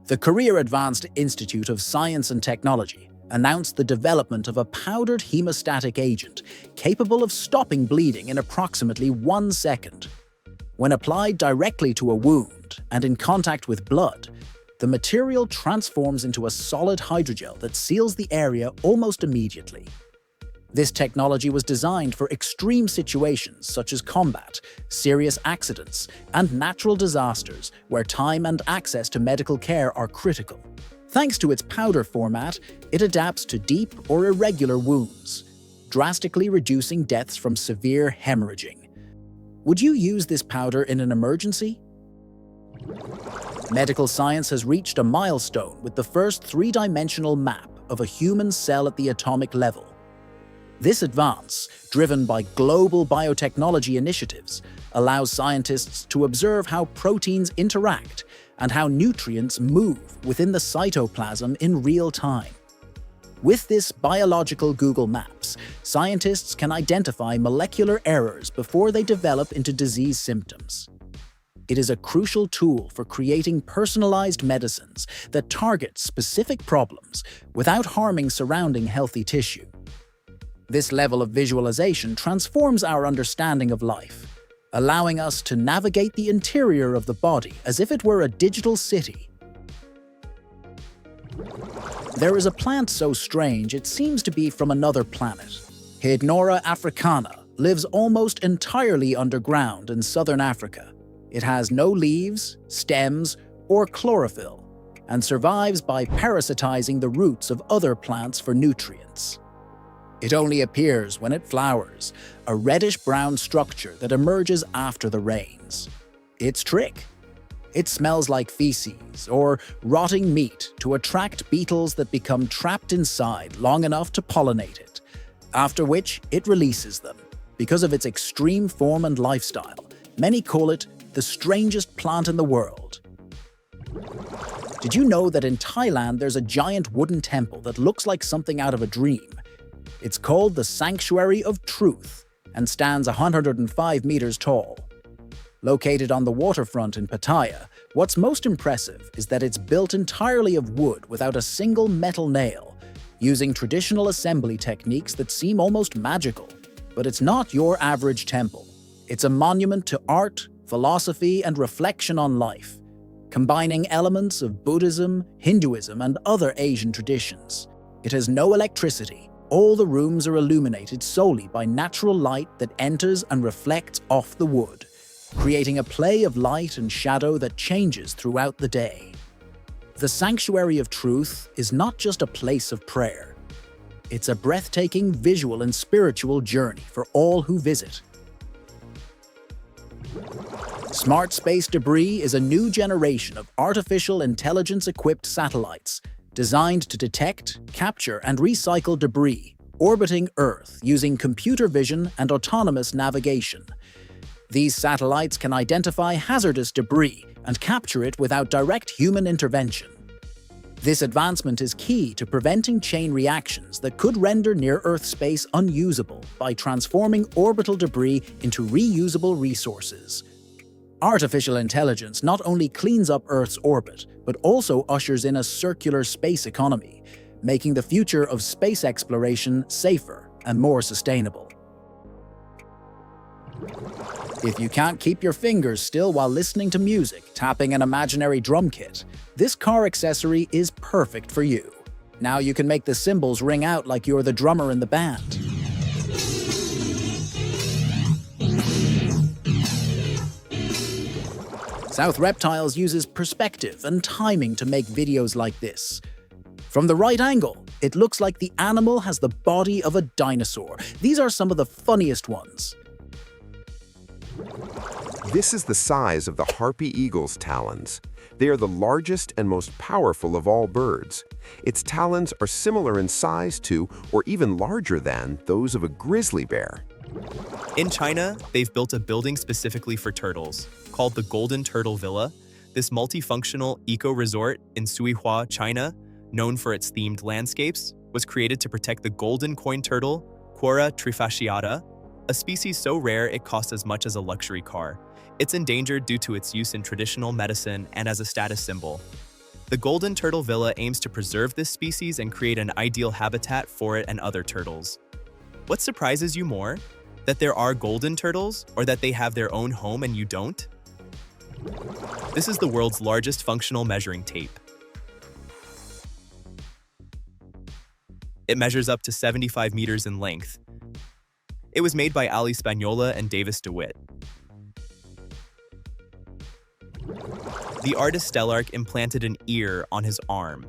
The Korea Advanced Institute of Science and Technology announced the development of a powdered hemostatic agent capable of stopping bleeding in approximately 1 second. When applied directly to a wound and in contact with blood, the material transforms into a solid hydrogel that seals the area almost immediately. This technology was designed for extreme situations such as combat, serious accidents, and natural disasters where time and access to medical care are critical. Thanks to its powder format, it adapts to deep or irregular wounds, drastically reducing deaths from severe hemorrhaging. Would you use this powder in an emergency? Medical science has reached a milestone with the first three-dimensional map of a human cell at the atomic level. This advance, driven by global biotechnology initiatives, allows scientists to observe how proteins interact and how nutrients move within the cytoplasm in real time. With this biological Google Maps, scientists can identify molecular errors before they develop into disease symptoms. It is a crucial tool for creating personalized medicines that target specific problems without harming surrounding healthy tissue. This level of visualization transforms our understanding of life, allowing us to navigate the interior of the body as if it were a digital city. There is a plant so strange it seems to be from another planet. Hydnora africana lives almost entirely underground in southern Africa. It has no leaves, stems, or chlorophyll, and survives by parasitizing the roots of other plants for nutrients. It only appears when it flowers, a reddish-brown structure that emerges after the rains. Its trick? It smells like feces or rotting meat to attract beetles that become trapped inside long enough to pollinate it, after which it releases them. Because of its extreme form and lifestyle, many call it the strangest plant in the world. Did you know that in Thailand there's a giant wooden temple that looks like something out of a dream? It's called the Sanctuary of Truth and stands 105 meters tall. Located on the waterfront in Pattaya, what's most impressive is that it's built entirely of wood without a single metal nail, using traditional assembly techniques that seem almost magical. But it's not your average temple. It's a monument to art, philosophy, and reflection on life, combining elements of Buddhism, Hinduism, and other Asian traditions. It has no electricity. All the rooms are illuminated solely by natural light that enters and reflects off the wood, creating a play of light and shadow that changes throughout the day. The Sanctuary of Truth is not just a place of prayer. It's a breathtaking visual and spiritual journey for all who visit. Smart Space Debris is a new generation of artificial intelligence-equipped satellites designed to detect, capture, and recycle debris orbiting Earth using computer vision and autonomous navigation. These satellites can identify hazardous debris and capture it without direct human intervention. This advancement is key to preventing chain reactions that could render near-Earth space unusable by transforming orbital debris into reusable resources. Artificial intelligence not only cleans up Earth's orbit, but also ushers in a circular space economy, making the future of space exploration safer and more sustainable. If you can't keep your fingers still while listening to music, tapping an imaginary drum kit, this car accessory is perfect for you. Now you can make the cymbals ring out like you're the drummer in the band. South Reptiles uses perspective and timing to make videos like this. From the right angle, it looks like the animal has the body of a dinosaur. These are some of the funniest ones. This is the size of the harpy eagle's talons. They are the largest and most powerful of all birds. Its talons are similar in size to, or even larger than, those of a grizzly bear. In China, they've built a building specifically for turtles, called the Golden Turtle Villa. This multifunctional eco-resort in Suihua, China, known for its themed landscapes, was created to protect the golden coin turtle, Quora trifasciata, a species so rare it costs as much as a luxury car. It's endangered due to its use in traditional medicine and as a status symbol. The golden turtle villa aims to preserve this species and create an ideal habitat for it and other turtles. What surprises you more? That there are golden turtles, or that they have their own home and you don't? This is the world's largest functional measuring tape. It measures up to 75 meters in length. It was made by Ali Spagnola and Davis DeWitt. The artist Stellark implanted an ear on his arm.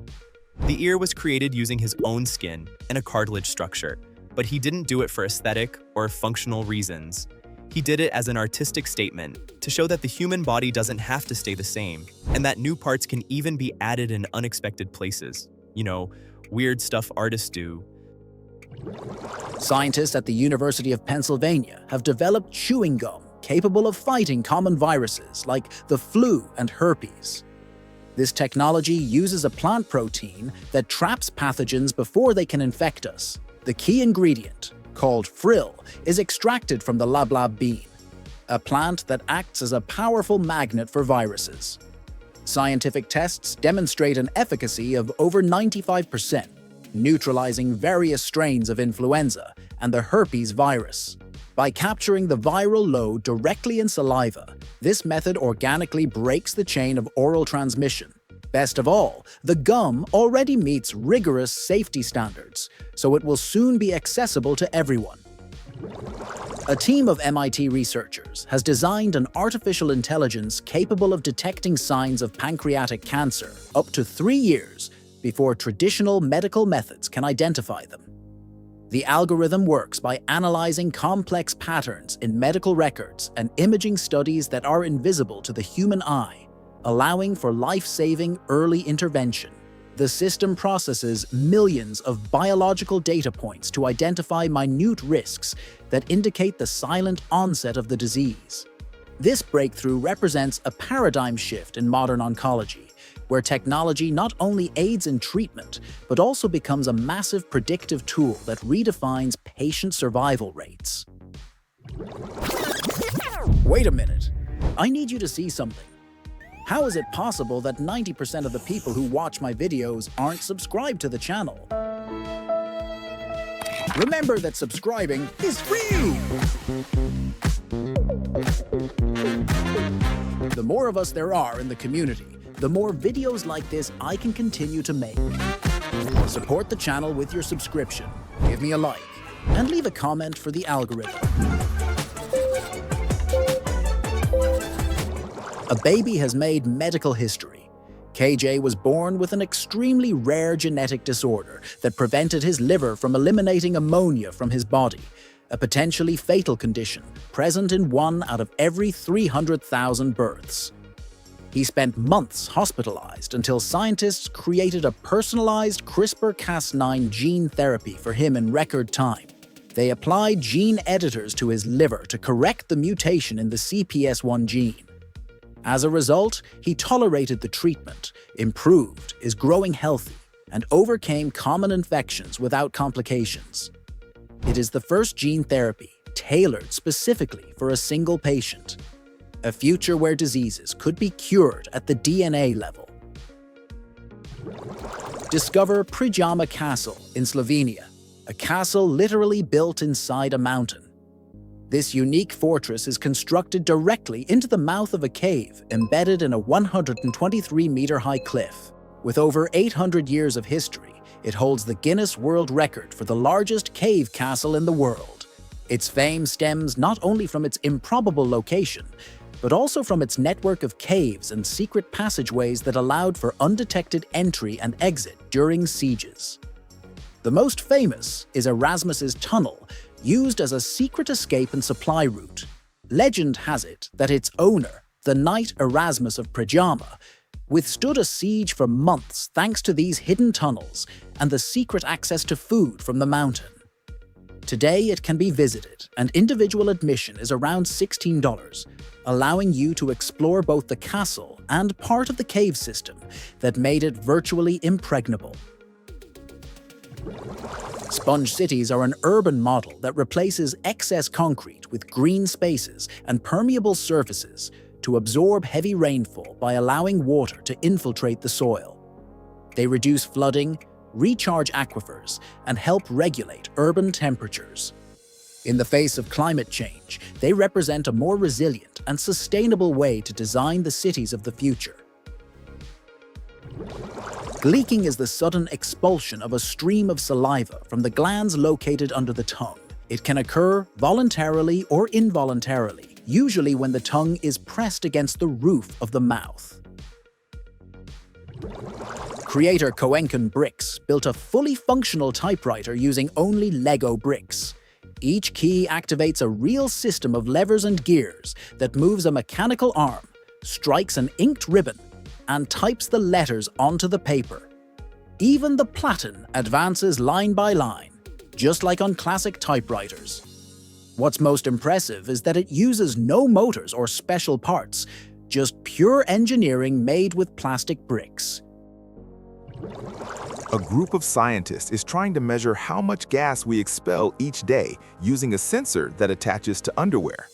The ear was created using his own skin and a cartilage structure, but he didn't do it for aesthetic or functional reasons. He did it as an artistic statement to show that the human body doesn't have to stay the same, and that new parts can even be added in unexpected places. You know, weird stuff artists do. Scientists at the University of Pennsylvania have developed chewing gum capable of fighting common viruses like the flu and herpes. This technology uses a plant protein that traps pathogens before they can infect us. The key ingredient, called frill, is extracted from the lablab bean, a plant that acts as a powerful magnet for viruses. Scientific tests demonstrate an efficacy of over 95%, neutralizing various strains of influenza and the herpes virus. By capturing the viral load directly in saliva, this method organically breaks the chain of oral transmission. Best of all, the gum already meets rigorous safety standards, so it will soon be accessible to everyone. A team of MIT researchers has designed an artificial intelligence capable of detecting signs of pancreatic cancer up to 3 years before traditional medical methods can identify them. The algorithm works by analyzing complex patterns in medical records and imaging studies that are invisible to the human eye, allowing for life-saving early intervention. The system processes millions of biological data points to identify minute risks that indicate the silent onset of the disease. This breakthrough represents a paradigm shift in modern oncology, where technology not only aids in treatment, but also becomes a massive predictive tool that redefines patient survival rates. Wait a minute. I need you to see something. How is it possible that 90% of the people who watch my videos aren't subscribed to the channel? Remember that subscribing is free! The more of us there are in the community, the more videos like this I can continue to make. Support the channel with your subscription, give me a like, and leave a comment for the algorithm. A baby has made medical history. KJ was born with an extremely rare genetic disorder that prevented his liver from eliminating ammonia from his body, a potentially fatal condition present in 1 out of every 300,000 births. He spent months hospitalized until scientists created a personalized CRISPR-Cas9 gene therapy for him in record time. They applied gene editors to his liver to correct the mutation in the CPS1 gene. As a result, he tolerated the treatment, improved, is growing healthy, and overcame common infections without complications. It is the first gene therapy tailored specifically for a single patient. A future where diseases could be cured at the DNA level. Discover Prijama Castle in Slovenia, a castle literally built inside a mountain. This unique fortress is constructed directly into the mouth of a cave embedded in a 123-meter-high cliff. With over 800 years of history, it holds the Guinness World Record for the largest cave castle in the world. Its fame stems not only from its improbable location, but also from its network of caves and secret passageways that allowed for undetected entry and exit during sieges. The most famous is Erasmus's tunnel, used as a secret escape and supply route. Legend has it that its owner, the Knight Erasmus of Prijama, withstood a siege for months thanks to these hidden tunnels and the secret access to food from the mountain. Today it can be visited, and individual admission is around $16, allowing you to explore both the castle and part of the cave system that made it virtually impregnable. Sponge cities are an urban model that replaces excess concrete with green spaces and permeable surfaces to absorb heavy rainfall by allowing water to infiltrate the soil. They reduce flooding, recharge aquifers, and help regulate urban temperatures. In the face of climate change, they represent a more resilient and sustainable way to design the cities of the future. Gleeking is the sudden expulsion of a stream of saliva from the glands located under the tongue. It can occur voluntarily or involuntarily, usually when the tongue is pressed against the roof of the mouth. Creator Koenkan Bricks built a fully functional typewriter using only Lego bricks. Each key activates a real system of levers and gears that moves a mechanical arm, strikes an inked ribbon, and types the letters onto the paper. Even the platen advances line by line, just like on classic typewriters. What's most impressive is that it uses no motors or special parts, just pure engineering made with plastic bricks. A group of scientists is trying to measure how much gas we expel each day using a sensor that attaches to underwear.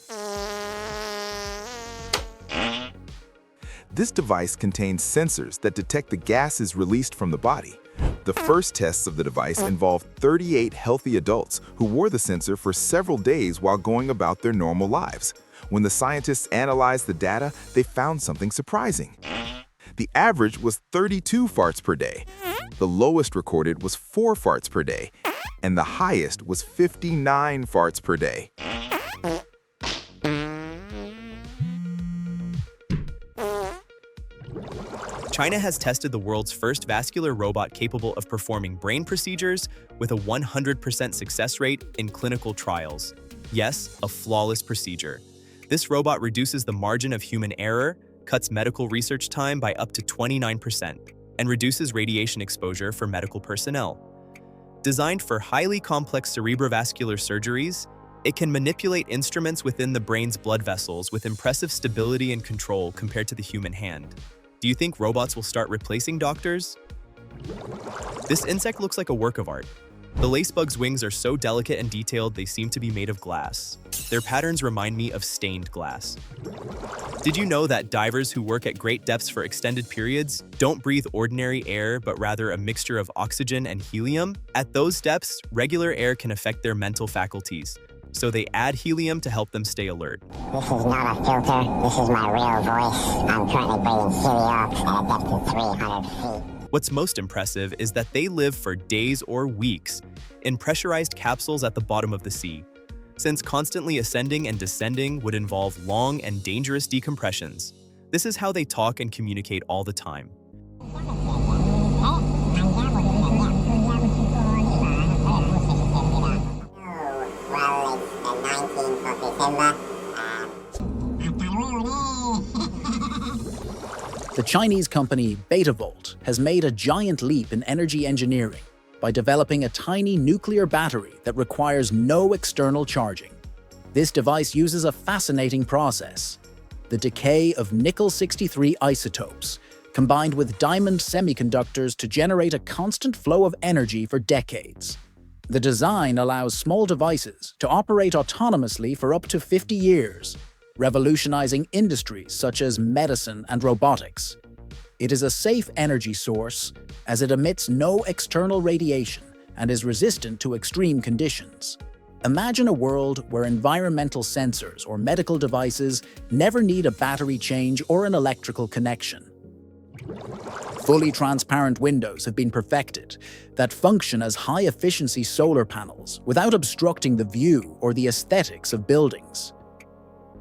This device contains sensors that detect the gases released from the body. The first tests of the device involved 38 healthy adults who wore the sensor for several days while going about their normal lives. When the scientists analyzed the data, they found something surprising. The average was 32 farts per day. The lowest recorded was 4 farts per day, and the highest was 59 farts per day. China has tested the world's first vascular robot capable of performing brain procedures with a 100% success rate in clinical trials. Yes, a flawless procedure. This robot reduces the margin of human error, cuts medical research time by up to 29%, and reduces radiation exposure for medical personnel. Designed for highly complex cerebrovascular surgeries, it can manipulate instruments within the brain's blood vessels with impressive stability and control compared to the human hand. Do you think robots will start replacing doctors? This insect looks like a work of art. The lacebug's wings are so delicate and detailed they seem to be made of glass. Their patterns remind me of stained glass. Did you know that divers who work at great depths for extended periods don't breathe ordinary air but rather a mixture of oxygen and helium? At those depths, regular air can affect their mental faculties, so they add helium to help them stay alert. This is not a filter. This is my real voice. I'm currently breathing heliox at a depth of 300 feet. What's most impressive is that they live for days or weeks in pressurized capsules at the bottom of the sea, since constantly ascending and descending would involve long and dangerous decompressions. This is how they talk and communicate all the time. The Chinese company Betavolt has made a giant leap in energy engineering by developing a tiny nuclear battery that requires no external charging. This device uses a fascinating process: the decay of nickel-63 isotopes, combined with diamond semiconductors to generate a constant flow of energy for decades. The design allows small devices to operate autonomously for up to 50 years, revolutionizing industries such as medicine and robotics. It is a safe energy source as it emits no external radiation and is resistant to extreme conditions. Imagine a world where environmental sensors or medical devices never need a battery change or an electrical connection. Fully transparent windows have been perfected that function as high-efficiency solar panels without obstructing the view or the aesthetics of buildings.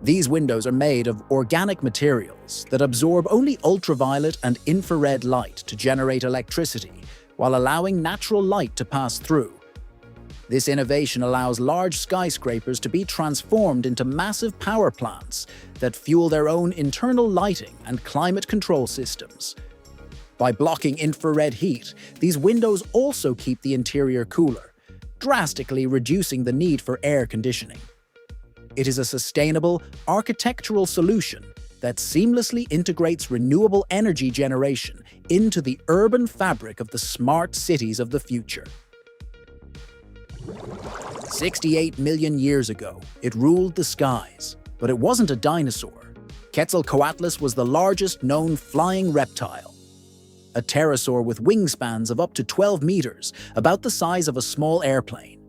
These windows are made of organic materials that absorb only ultraviolet and infrared light to generate electricity while allowing natural light to pass through. This innovation allows large skyscrapers to be transformed into massive power plants that fuel their own internal lighting and climate control systems. By blocking infrared heat, these windows also keep the interior cooler, drastically reducing the need for air conditioning. It is a sustainable, architectural solution that seamlessly integrates renewable energy generation into the urban fabric of the smart cities of the future. 68 million years ago, it ruled the skies, but it wasn't a dinosaur. Quetzalcoatlus was the largest known flying reptile. a pterosaur with wingspans of up to 12 meters, about the size of a small airplane.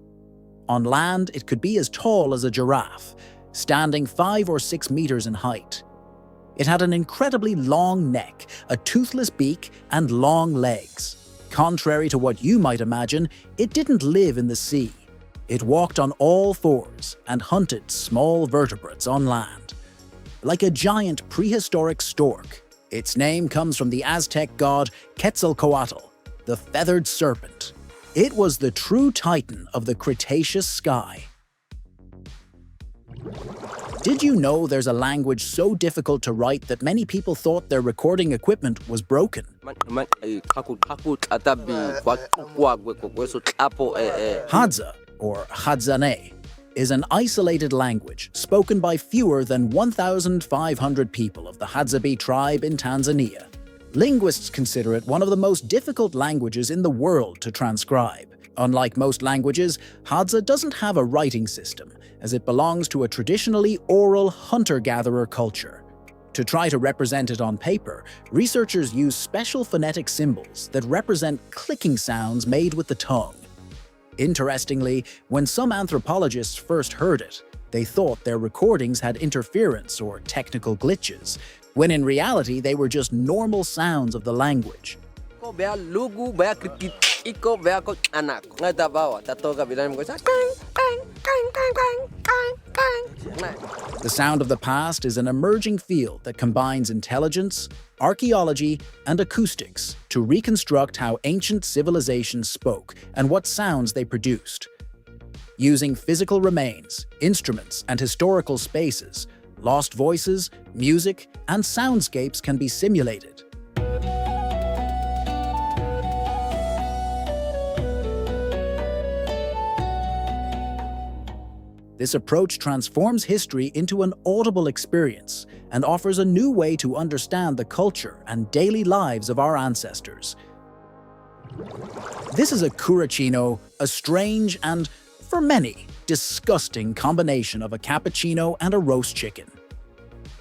On land, it could be as tall as a giraffe, standing 5 or 6 meters in height. It had an incredibly long neck, a toothless beak, and long legs. Contrary to what you might imagine, it didn't live in the sea. It walked on all fours and hunted small vertebrates on land. Like a giant prehistoric stork, its name comes from the Aztec god Quetzalcoatl, the feathered serpent. It was the true titan of the Cretaceous sky. Did you know there's a language so difficult to write that many people thought their recording equipment was broken? Hadza, or Hadzane, is an isolated language spoken by fewer than 1,500 people of the Hadzabe tribe in Tanzania. Linguists consider it one of the most difficult languages in the world to transcribe. Unlike most languages, Hadza doesn't have a writing system, as it belongs to a traditionally oral hunter-gatherer culture. To try to represent it on paper, researchers use special phonetic symbols that represent clicking sounds made with the tongue. Interestingly, when some anthropologists first heard it, they thought their recordings had interference or technical glitches, when in reality they were just normal sounds of the language. The sound of the past is an emerging field that combines intelligence, archaeology, and acoustics to reconstruct how ancient civilizations spoke and what sounds they produced. Using physical remains, instruments, and historical spaces, lost voices, music, and soundscapes can be simulated. This approach transforms history into an audible experience and offers a new way to understand the culture and daily lives of our ancestors. This is a curacino, a strange and, for many, disgusting combination of a cappuccino and a roast chicken.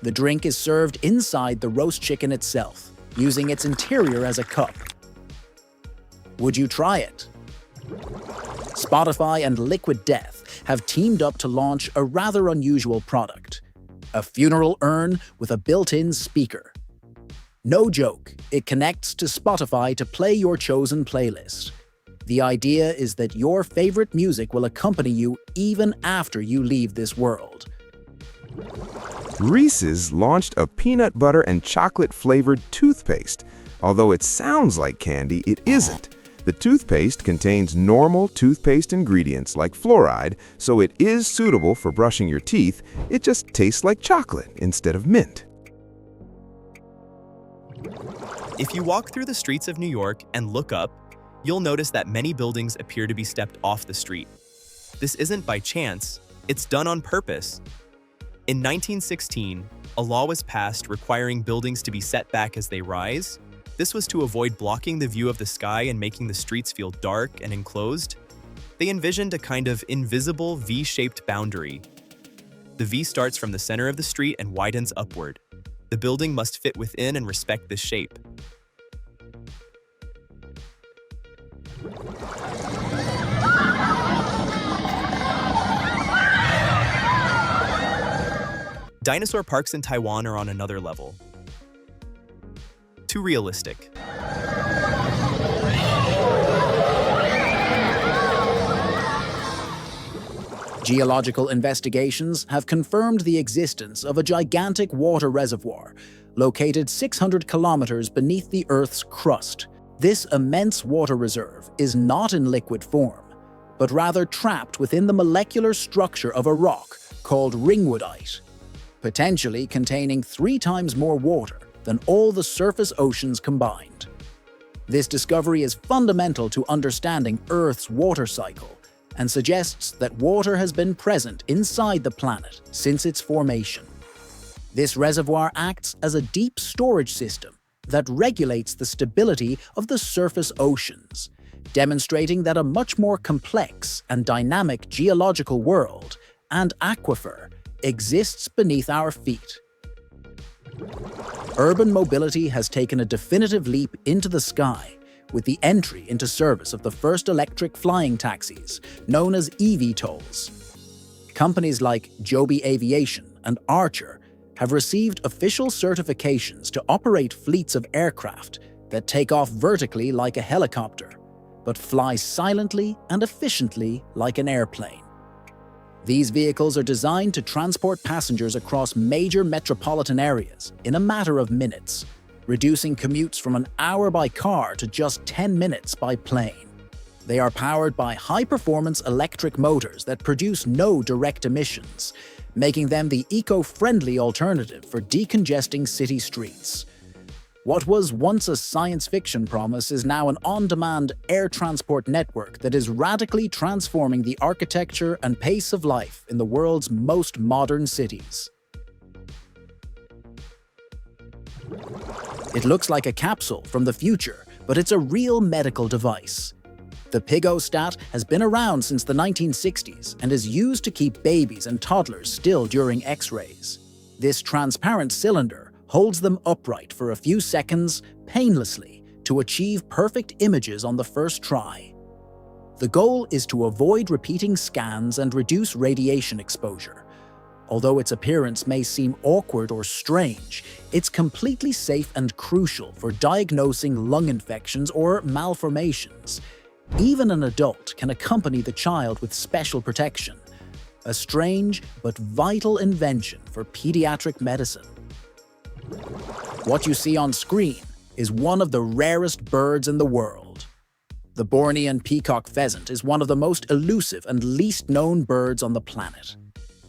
The drink is served inside the roast chicken itself, using its interior as a cup. Would you try it? Spotify and Liquid Death have teamed up to launch a rather unusual product, a funeral urn with a built-in speaker. No joke, it connects to Spotify to play your chosen playlist. The idea is that your favorite music will accompany you even after you leave this world. Reese's launched a peanut butter and chocolate-flavored toothpaste. Although it sounds like candy, it isn't. The toothpaste contains normal toothpaste ingredients like fluoride, so it is suitable for brushing your teeth. It just tastes like chocolate instead of mint. If you walk through the streets of New York and look up, you'll notice that many buildings appear to be stepped off the street. This isn't by chance, it's done on purpose. In 1916, a law was passed requiring buildings to be set back as they rise. This was to avoid blocking the view of the sky and making the streets feel dark and enclosed. They envisioned a kind of invisible V-shaped boundary. The V starts from the center of the street and widens upward. The building must fit within and respect this shape. Dinosaur parks in Taiwan are on another level. Too realistic. Geological investigations have confirmed the existence of a gigantic water reservoir located 600 kilometers beneath the Earth's crust. This immense water reserve is not in liquid form, but rather trapped within the molecular structure of a rock called ringwoodite, potentially containing 3 times more water than all the surface oceans combined. This discovery is fundamental to understanding Earth's water cycle and suggests that water has been present inside the planet since its formation. This reservoir acts as a deep storage system that regulates the stability of the surface oceans, demonstrating that a much more complex and dynamic geological world and aquifer exists beneath our feet. urban mobility has taken a definitive leap into the sky with the entry into service of the first electric flying taxis, known as eVTOLs. Companies like Joby Aviation and Archer have received official certifications to operate fleets of aircraft that take off vertically like a helicopter, but fly silently and efficiently like an airplane. These vehicles are designed to transport passengers across major metropolitan areas in a matter of minutes, reducing commutes from an hour by car to just 10 minutes by plane. They are powered by high-performance electric motors that produce no direct emissions, making them the eco-friendly alternative for decongesting city streets. What was once a science fiction promise is now an on-demand air transport network that is radically transforming the architecture and pace of life in the world's most modern cities. It looks like a capsule from the future, but it's a real medical device. The Pigostat has been around since the 1960s and is used to keep babies and toddlers still during X-rays. This transparent cylinder holds them upright for a few seconds, painlessly, to achieve perfect images on the first try. The goal is to avoid repeating scans and reduce radiation exposure. Although its appearance may seem awkward or strange, it's completely safe and crucial for diagnosing lung infections or malformations. Even an adult can accompany the child with special protection, a strange but vital invention for pediatric medicine. What you see on screen is one of the rarest birds in the world. The Bornean peacock pheasant is one of the most elusive and least known birds on the planet.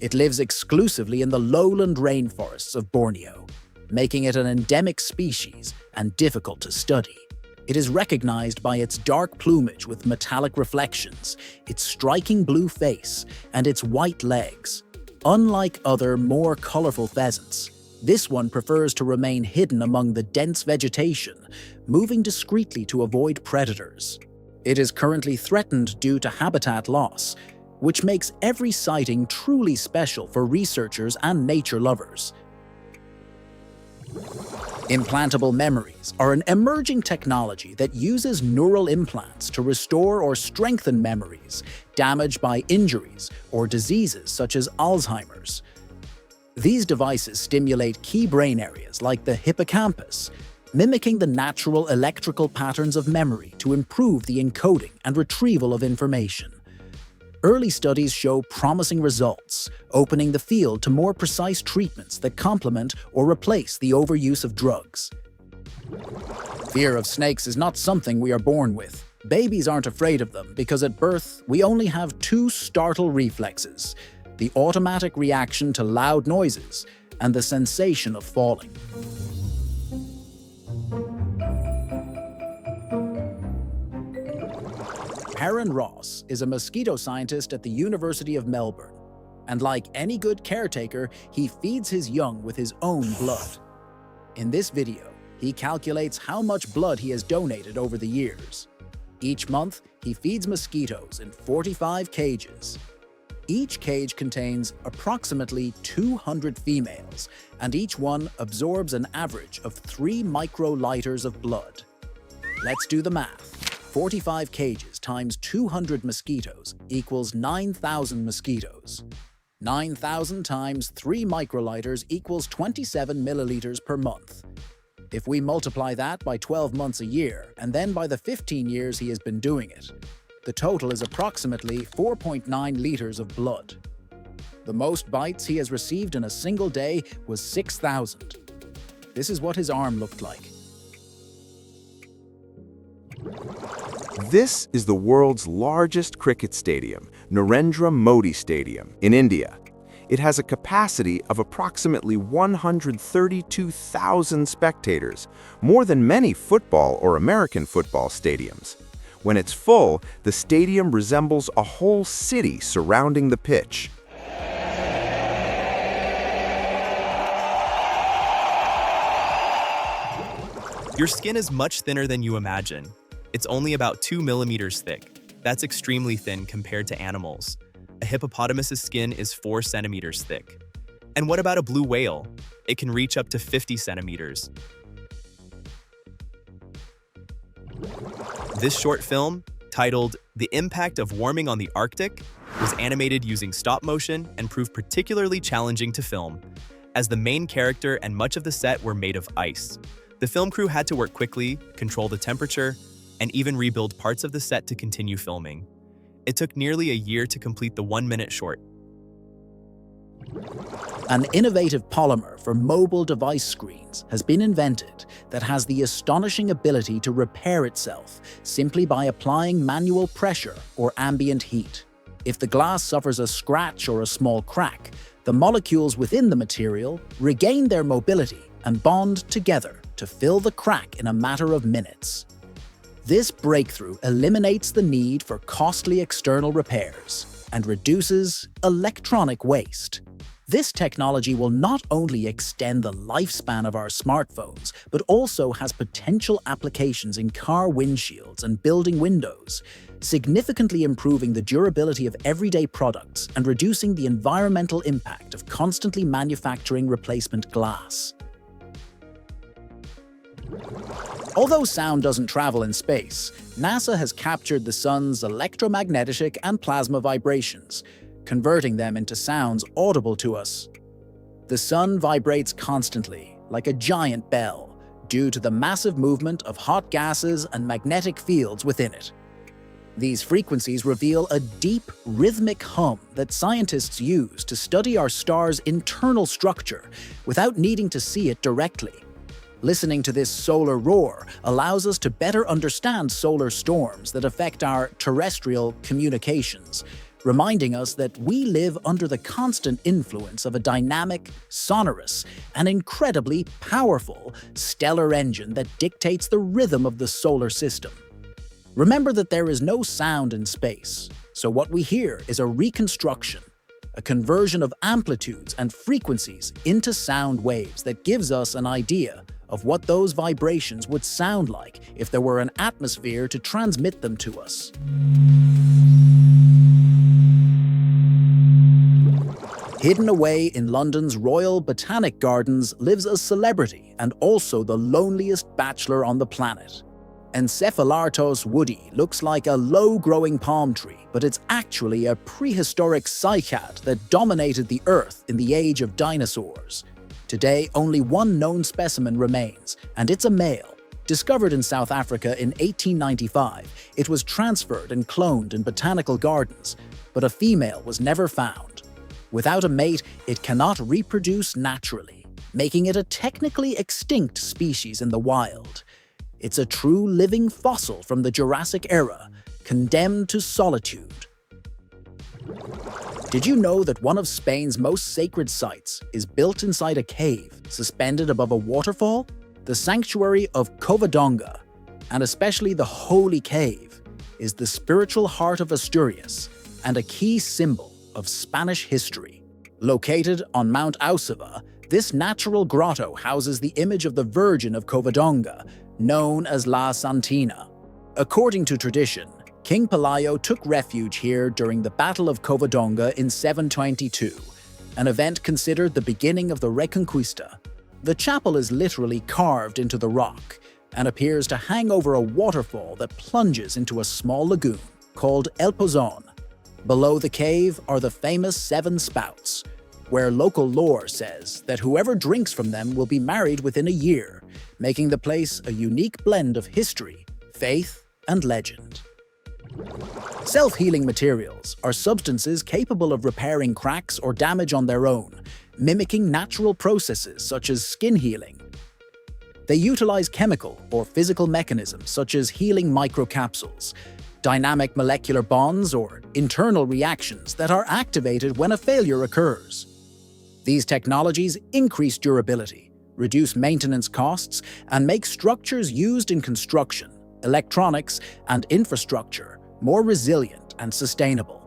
It lives exclusively in the lowland rainforests of Borneo, making it an endemic species and difficult to study. It is recognized by its dark plumage with metallic reflections, its striking blue face, and its white legs. Unlike other, more colorful pheasants, this one prefers to remain hidden among the dense vegetation, moving discreetly to avoid predators. It is currently threatened due to habitat loss, which makes every sighting truly special for researchers and nature lovers. Implantable memories are an emerging technology that uses neural implants to restore or strengthen memories damaged by injuries or diseases such as Alzheimer's. These devices stimulate key brain areas like the hippocampus, mimicking the natural electrical patterns of memory to improve the encoding and retrieval of information. Early studies show promising results, opening the field to more precise treatments that complement or replace the overuse of drugs. Fear of snakes is not something we are born with. Babies aren't afraid of them because at birth, we only have two startle reflexes: the automatic reaction to loud noises and the sensation of falling. Aaron Ross is a mosquito scientist at the University of Melbourne, and like any good caretaker, he feeds his young with his own blood. In this video, he calculates how much blood he has donated over the years. Each month, he feeds mosquitoes in 45 cages. Each cage contains approximately 200 females, and each one absorbs an average of 3 microliters of blood. Let's do the math. 45 cages times 200 mosquitoes equals 9,000 mosquitoes. 9,000 times 3 microliters equals 27 milliliters per month. If we multiply that by 12 months a year, and then by the 15 years he has been doing it, the total is approximately 4.9 liters of blood. The most bites he has received in a single day was 6,000. This is what his arm looked like. This is the world's largest cricket stadium, Narendra Modi Stadium, in India. It has a capacity of approximately 132,000 spectators, more than many football or American football stadiums. When it's full, the stadium resembles a whole city surrounding the pitch. Your skin is much thinner than you imagine. It's only about 2 millimeters thick. That's extremely thin compared to animals. A hippopotamus's skin is 4 centimeters thick. And what about a blue whale? It can reach up to 50 centimeters. This short film, titled The Impact of Warming on the Arctic, was animated using stop motion and proved particularly challenging to film, as the main character and much of the set were made of ice. The film crew had to work quickly, control the temperature, and even rebuild parts of the set to continue filming. It took nearly a year to complete the 1-minute short. An innovative polymer for mobile device screens has been invented that has the astonishing ability to repair itself simply by applying manual pressure or ambient heat. If the glass suffers a scratch or a small crack, the molecules within the material regain their mobility and bond together to fill the crack in a matter of minutes. This breakthrough eliminates the need for costly external repairs and reduces electronic waste. This technology will not only extend the lifespan of our smartphones, but also has potential applications in car windshields and building windows, significantly improving the durability of everyday products and reducing the environmental impact of constantly manufacturing replacement glass. Although sound doesn't travel in space, NASA has captured the sun's electromagnetic and plasma vibrations, converting them into sounds audible to us. The sun vibrates constantly, like a giant bell, due to the massive movement of hot gases and magnetic fields within it. These frequencies reveal a deep, rhythmic hum that scientists use to study our star's internal structure without needing to see it directly. Listening to this solar roar allows us to better understand solar storms that affect our terrestrial communications, reminding us that we live under the constant influence of a dynamic, sonorous, and incredibly powerful stellar engine that dictates the rhythm of the solar system. Remember that there is no sound in space, so what we hear is a reconstruction, a conversion of amplitudes and frequencies into sound waves that gives us an idea of what those vibrations would sound like if there were an atmosphere to transmit them to us. Hidden away in London's Royal Botanic Gardens lives a celebrity and also the loneliest bachelor on the planet. Encephalartos woody looks like a low-growing palm tree, but it's actually a prehistoric cycad that dominated the Earth in the age of dinosaurs. Today, only one known specimen remains, and it's a male. Discovered in South Africa in 1895, it was transferred and cloned in botanical gardens, but a female was never found. Without a mate, it cannot reproduce naturally, making it a technically extinct species in the wild. It's a true living fossil from the Jurassic era, condemned to solitude. Did you know that one of Spain's most sacred sites is built inside a cave, suspended above a waterfall? The sanctuary of Covadonga, and especially the Holy Cave, is the spiritual heart of Asturias and a key symbol of Spanish history. Located on Mount Ausova, this natural grotto houses the image of the Virgin of Covadonga, known as La Santina. According to tradition, King Pelayo took refuge here during the Battle of Covadonga in 722, an event considered the beginning of the Reconquista. The chapel is literally carved into the rock and appears to hang over a waterfall that plunges into a small lagoon called El Pozón. Below the cave are the famous 7 spouts, where local lore says that whoever drinks from them will be married within a year, making the place a unique blend of history, faith, and legend. Self-healing materials are substances capable of repairing cracks or damage on their own, mimicking natural processes such as skin healing. They utilize chemical or physical mechanisms such as healing microcapsules, dynamic molecular bonds, or internal reactions that are activated when a failure occurs. These technologies increase durability, reduce maintenance costs, and make structures used in construction, electronics, and infrastructure more resilient and sustainable.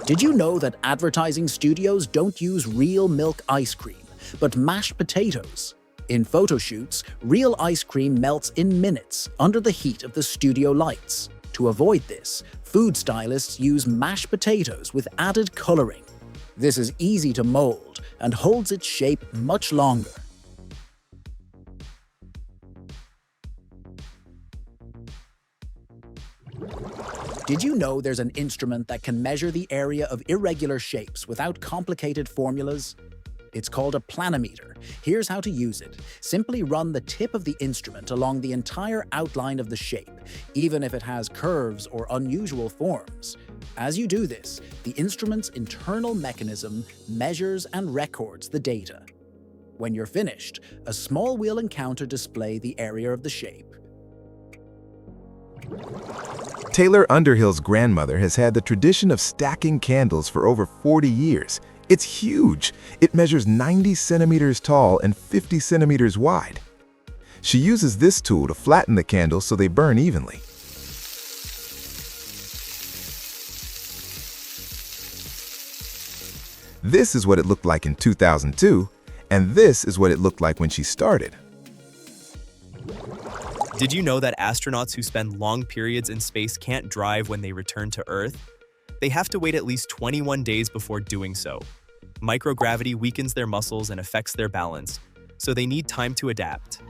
Did you know that advertising studios don't use real milk ice cream, but mashed potatoes? In photo shoots, real ice cream melts in minutes under the heat of the studio lights. To avoid this, food stylists use mashed potatoes with added coloring. This is easy to mold and holds its shape much longer. Did you know there's an instrument that can measure the area of irregular shapes without complicated formulas? It's called a planimeter. Here's how to use it. Simply run the tip of the instrument along the entire outline of the shape, even if it has curves or unusual forms. As you do this, the instrument's internal mechanism measures and records the data. When you're finished, a small wheel and counter display the area of the shape. Taylor Underhill's grandmother has had the tradition of stacking candles for over 40 years. It's huge. It measures 90 centimeters tall and 50 centimeters wide. She uses this tool to flatten the candles so they burn evenly. This is what it looked like in 2002, and this is what it looked like when she started. Did you know that astronauts who spend long periods in space can't drive when they return to Earth? They have to wait at least 21 days before doing so. Microgravity weakens their muscles and affects their balance, so they need time to adapt.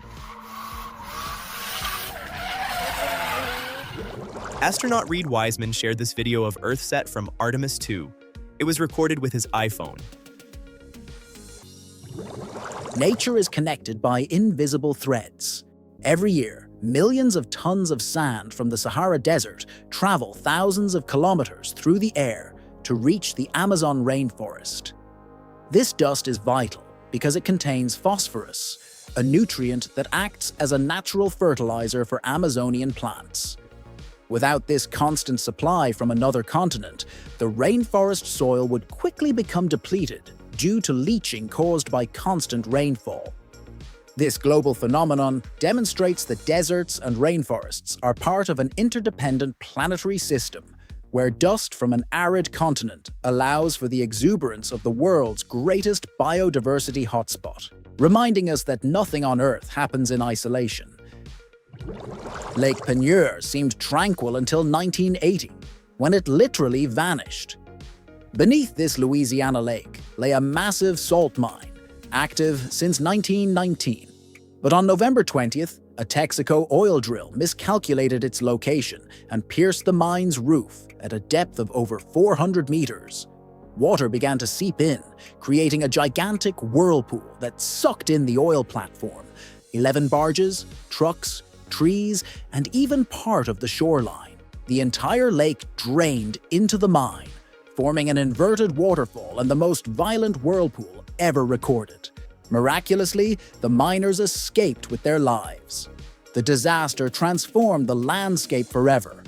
Astronaut Reed Wiseman shared this video of Earthsat from Artemis 2. It was recorded with his iPhone. Nature is connected by invisible threads. Every year, millions of tons of sand from the Sahara Desert travel thousands of kilometers through the air to reach the Amazon rainforest. This dust is vital because it contains phosphorus, a nutrient that acts as a natural fertilizer for Amazonian plants. Without this constant supply from another continent, the rainforest soil would quickly become depleted due to leaching caused by constant rainfall. This global phenomenon demonstrates that deserts and rainforests are part of an interdependent planetary system where dust from an arid continent allows for the exuberance of the world's greatest biodiversity hotspot, reminding us that nothing on Earth happens in isolation. Lake Peigneur seemed tranquil until 1980, when it literally vanished. Beneath this Louisiana lake lay a massive salt mine, active since 1919. But on November 20th, a Texaco oil drill miscalculated its location and pierced the mine's roof at a depth of over 400 meters. Water began to seep in, creating a gigantic whirlpool that sucked in the oil platform, 11 barges, trucks, trees, and even part of the shoreline. The entire lake drained into the mine, forming an inverted waterfall and the most violent whirlpool ever recorded. Miraculously, the miners escaped with their lives. The disaster transformed the landscape forever.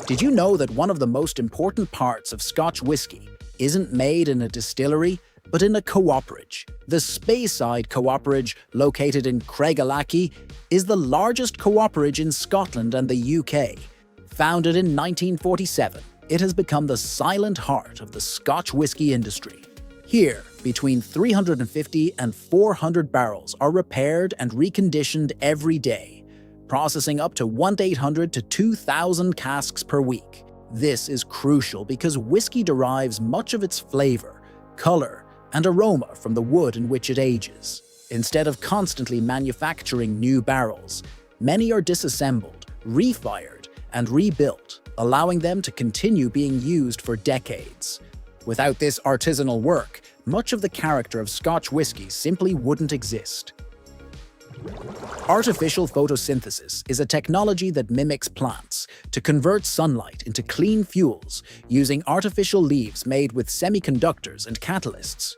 Did you know that one of the most important parts of Scotch whisky isn't made in a distillery, but in a cooperage? The Speyside Cooperage, located in Craigellachie, is the largest cooperage in Scotland and the UK. Founded in 1947, it has become the silent heart of the Scotch whisky industry. Here, between 350 and 400 barrels are repaired and reconditioned every day, processing up to 1,800 to 2,000 casks per week. This is crucial because whiskey derives much of its flavor, color, and aroma from the wood in which it ages. Instead of constantly manufacturing new barrels, many are disassembled, refired, and rebuilt, allowing them to continue being used for decades. Without this artisanal work, much of the character of Scotch whisky simply wouldn't exist. Artificial photosynthesis is a technology that mimics plants to convert sunlight into clean fuels using artificial leaves made with semiconductors and catalysts.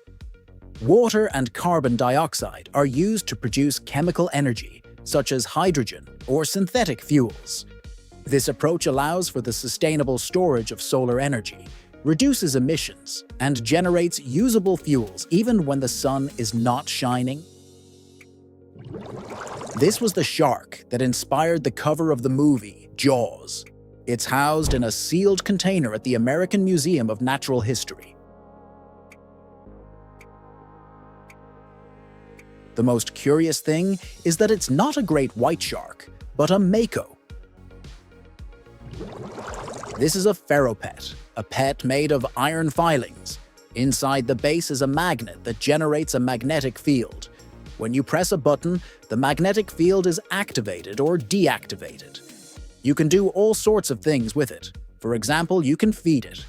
Water and carbon dioxide are used to produce chemical energy, such as hydrogen or synthetic fuels. This approach allows for the sustainable storage of solar energy, reduces emissions, and generates usable fuels even when the sun is not shining. This was the shark that inspired the cover of the movie Jaws. It's housed in a sealed container at the American Museum of Natural History. The most curious thing is that it's not a great white shark, but a mako. This is a ferropet, a pet made of iron filings. Inside the base is a magnet that generates a magnetic field. When you press a button, the magnetic field is activated or deactivated. You can do all sorts of things with it. For example, you can feed it.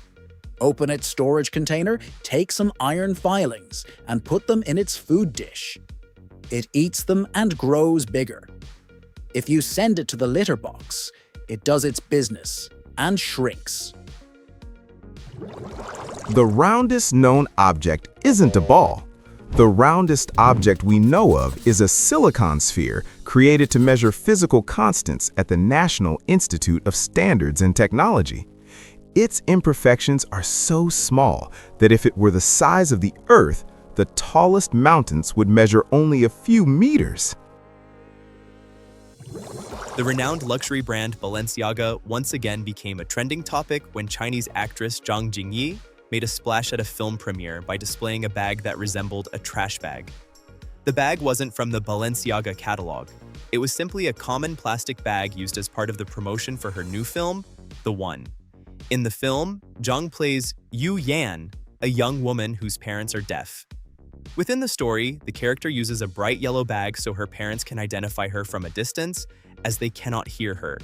Open its storage container, take some iron filings, and put them in its food dish. It eats them and grows bigger. If you send it to the litter box, it does its business and shrinks. The roundest known object isn't a ball. The roundest object we know of is a silicon sphere created to measure physical constants at the National Institute of Standards and Technology. Its imperfections are so small that if it were the size of the Earth, the tallest mountains would measure only a few meters. The renowned luxury brand Balenciaga once again became a trending topic when Chinese actress Zhang Jingyi made a splash at a film premiere by displaying a bag that resembled a trash bag. The bag wasn't from the Balenciaga catalog. It was simply a common plastic bag used as part of the promotion for her new film, The One. In the film, Zhang plays Yu Yan, a young woman whose parents are deaf. Within the story, the character uses a bright yellow bag so her parents can identify her from a distance, as they cannot hear her.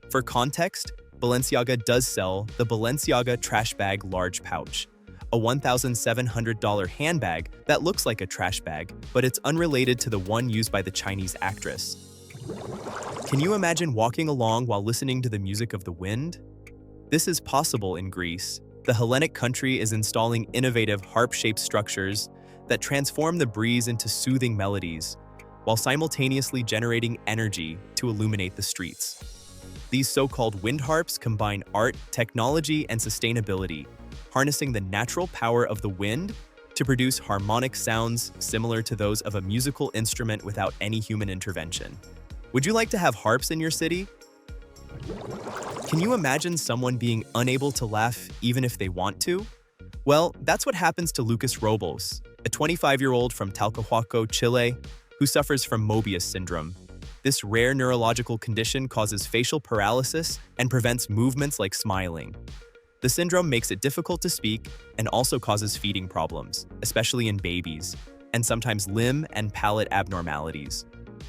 For context, Balenciaga does sell the Balenciaga Trash Bag Large Pouch, a $1,700 handbag that looks like a trash bag, but it's unrelated to the one used by the Chinese actress. Can you imagine walking along while listening to the music of the wind? This is possible in Greece. The Hellenic country is installing innovative harp-shaped structures that transform the breeze into soothing melodies, while simultaneously generating energy to illuminate the streets. These so-called wind harps combine art, technology, and sustainability, harnessing the natural power of the wind to produce harmonic sounds similar to those of a musical instrument without any human intervention. Would you like to have harps in your city? Can you imagine someone being unable to laugh even if they want to? Well, that's what happens to Lucas Robles, a 25-year-old from Talcahuaco, Chile, who suffers from Mobius syndrome. This rare neurological condition causes facial paralysis and prevents movements like smiling. The syndrome makes it difficult to speak and also causes feeding problems, especially in babies, and sometimes limb and palate abnormalities.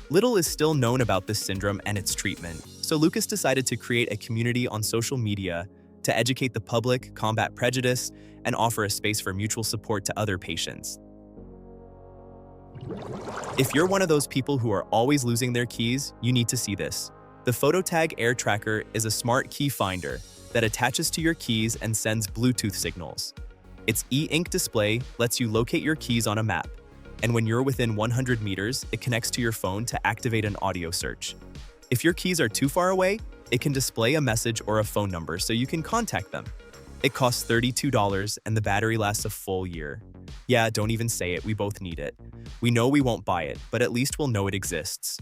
Little is still known about this syndrome and its treatment, so Lucas decided to create a community on social media to educate the public, combat prejudice, and offer a space for mutual support to other patients. If you're one of those people who are always losing their keys, you need to see this. The PhotoTag Air Tracker is a smart key finder that attaches to your keys and sends Bluetooth signals. Its e-ink display lets you locate your keys on a map, and when you're within 100 meters, it connects to your phone to activate an audio search. If your keys are too far away, it can display a message or a phone number so you can contact them. It costs $32 and the battery lasts a full year. Yeah, don't even say it, we both need it. We know we won't buy it, but at least we'll know it exists.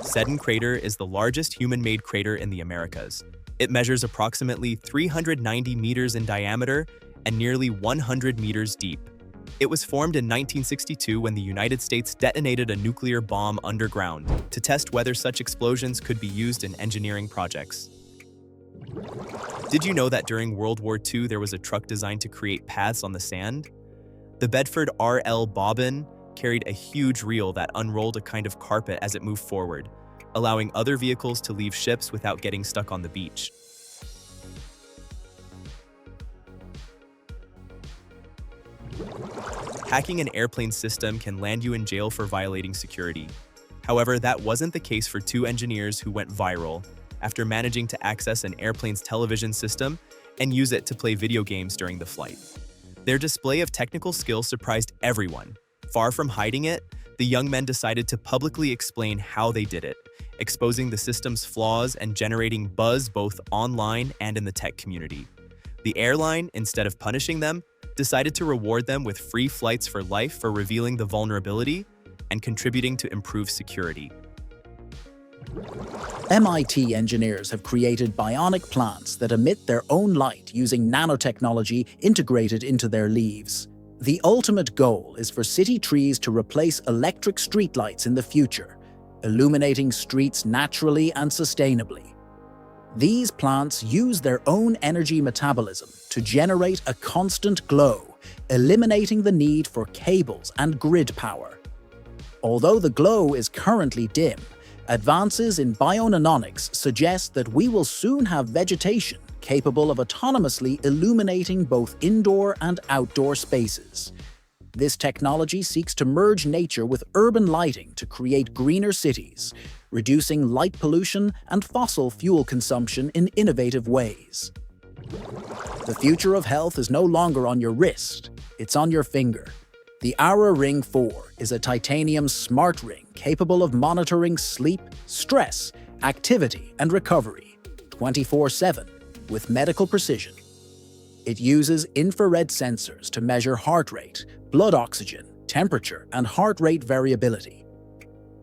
Seddon Crater is the largest human-made crater in the Americas. It measures approximately 390 meters in diameter and nearly 100 meters deep. It was formed in 1962 when the United States detonated a nuclear bomb underground to test whether such explosions could be used in engineering projects. Did you know that during World War II there was a truck designed to create paths on the sand? The Bedford R.L. Bobbin carried a huge reel that unrolled a kind of carpet as it moved forward, allowing other vehicles to leave ships without getting stuck on the beach. Hacking an airplane system can land you in jail for violating security. However, that wasn't the case for two engineers who went viral after managing to access an airplane's television system and use it to play video games during the flight. Their display of technical skill surprised everyone. Far from hiding it, the young men decided to publicly explain how they did it, exposing the system's flaws and generating buzz both online and in the tech community. The airline, instead of punishing them, decided to reward them with free flights for life for revealing the vulnerability and contributing to improved security. MIT engineers have created bionic plants that emit their own light using nanotechnology integrated into their leaves. The ultimate goal is for city trees to replace electric streetlights in the future, illuminating streets naturally and sustainably. These plants use their own energy metabolism to generate a constant glow, eliminating the need for cables and grid power. Although the glow is currently dim, advances in bionanonics suggest that we will soon have vegetation capable of autonomously illuminating both indoor and outdoor spaces. This technology seeks to merge nature with urban lighting to create greener cities, reducing light pollution and fossil fuel consumption in innovative ways. The future of health is no longer on your wrist, it's on your finger. The Oura Ring 4 is a titanium smart ring capable of monitoring sleep, stress, activity, and recovery 24/7 with medical precision. It uses infrared sensors to measure heart rate, blood oxygen, temperature, and heart rate variability.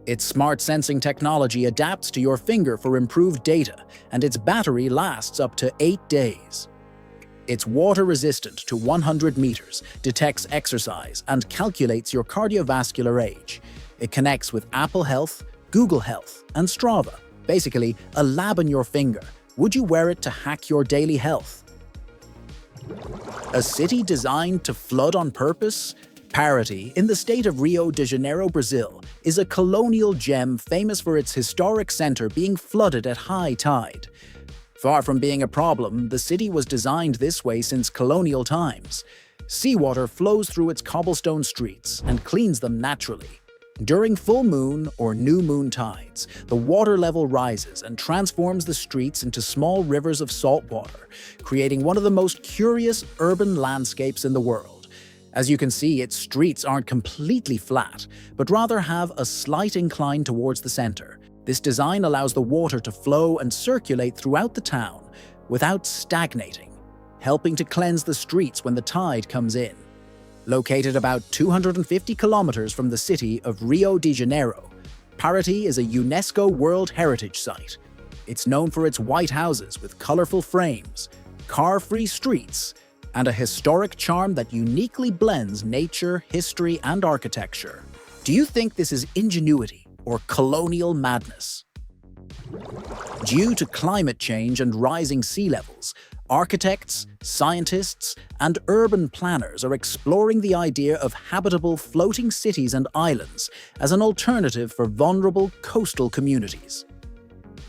Its smart sensing technology adapts to your finger for improved data, and its battery lasts up to 8 days. It's water-resistant to 100 meters, detects exercise, and calculates your cardiovascular age. It connects with Apple Health, Google Health, and Strava. Basically, a lab on your finger. Would you wear it to hack your daily health? A city designed to flood on purpose? Paraty, in the state of Rio de Janeiro, Brazil, is a colonial gem famous for its historic center being flooded at high tide. Far from being a problem, the city was designed this way since colonial times. Seawater flows through its cobblestone streets and cleans them naturally. During full moon or new moon tides, the water level rises and transforms the streets into small rivers of salt water, creating one of the most curious urban landscapes in the world. As you can see, its streets aren't completely flat, but rather have a slight incline towards the center. This design allows the water to flow and circulate throughout the town without stagnating, helping to cleanse the streets when the tide comes in. Located about 250 kilometers from the city of Rio de Janeiro, Paraty is a UNESCO World Heritage Site. It's known for its white houses with colorful frames, car-free streets, and a historic charm that uniquely blends nature, history, and architecture. Do you think this is ingenuity or colonial madness? Due to climate change and rising sea levels, architects, scientists, and urban planners are exploring the idea of habitable floating cities and islands as an alternative for vulnerable coastal communities.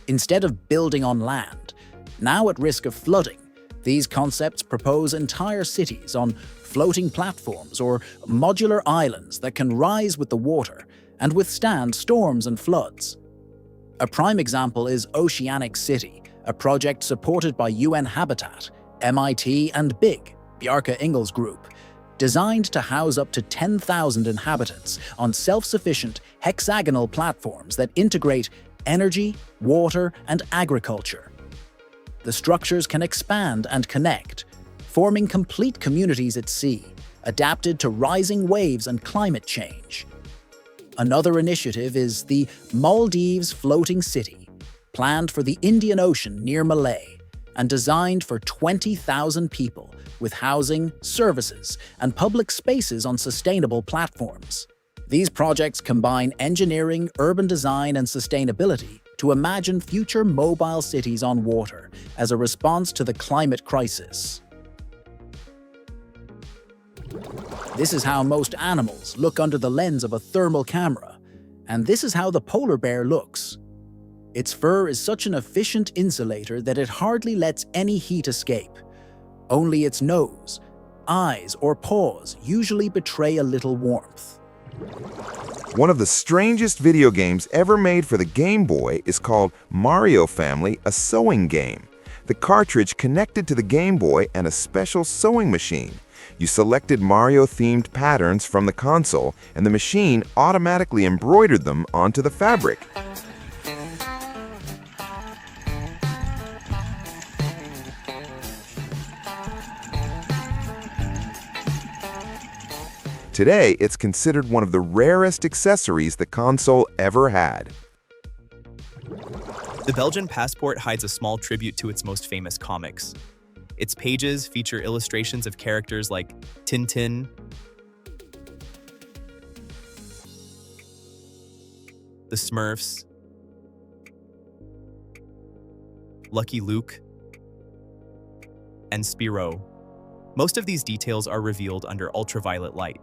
Instead of building on land, now at risk of flooding, these concepts propose entire cities on floating platforms or modular islands that can rise with the water and withstand storms and floods. A prime example is Oceanic City, a project supported by UN Habitat, MIT, and BIG, Bjarke Ingels Group, designed to house up to 10,000 inhabitants on self-sufficient hexagonal platforms that integrate energy, water, and agriculture. The structures can expand and connect, forming complete communities at sea, adapted to rising waves and climate change. Another initiative is the Maldives Floating City, planned for the Indian Ocean near Malay, and designed for 20,000 people with housing, services, and public spaces on sustainable platforms. These projects combine engineering, urban design, and sustainability to imagine future mobile cities on water as a response to the climate crisis. This is how most animals look under the lens of a thermal camera, and this is how the polar bear looks. Its fur is such an efficient insulator that it hardly lets any heat escape. Only its nose, eyes, or paws usually betray a little warmth. One of the strangest video games ever made for the Game Boy is called Mario Family: A Sewing Game. The cartridge connected to the Game Boy and a special sewing machine. You selected Mario-themed patterns from the console, and the machine automatically embroidered them onto the fabric. Today, it's considered one of the rarest accessories the console ever had. The Belgian passport hides a small tribute to its most famous comics. Its pages feature illustrations of characters like Tintin, the Smurfs, Lucky Luke, and Spiro. Most of these details are revealed under ultraviolet light.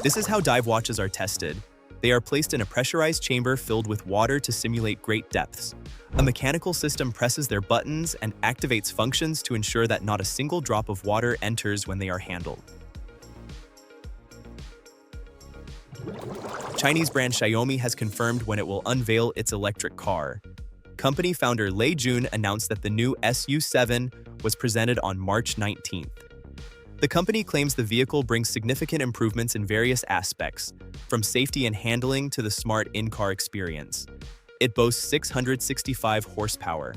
This is how dive watches are tested. They are placed in a pressurized chamber filled with water to simulate great depths. A mechanical system presses their buttons and activates functions to ensure that not a single drop of water enters when they are handled. Chinese brand Xiaomi has confirmed when it will unveil its electric car. Company founder Lei Jun announced that the new SU7 was presented on March 19th. The company claims the vehicle brings significant improvements in various aspects, from safety and handling to the smart in-car experience. It boasts 665 horsepower.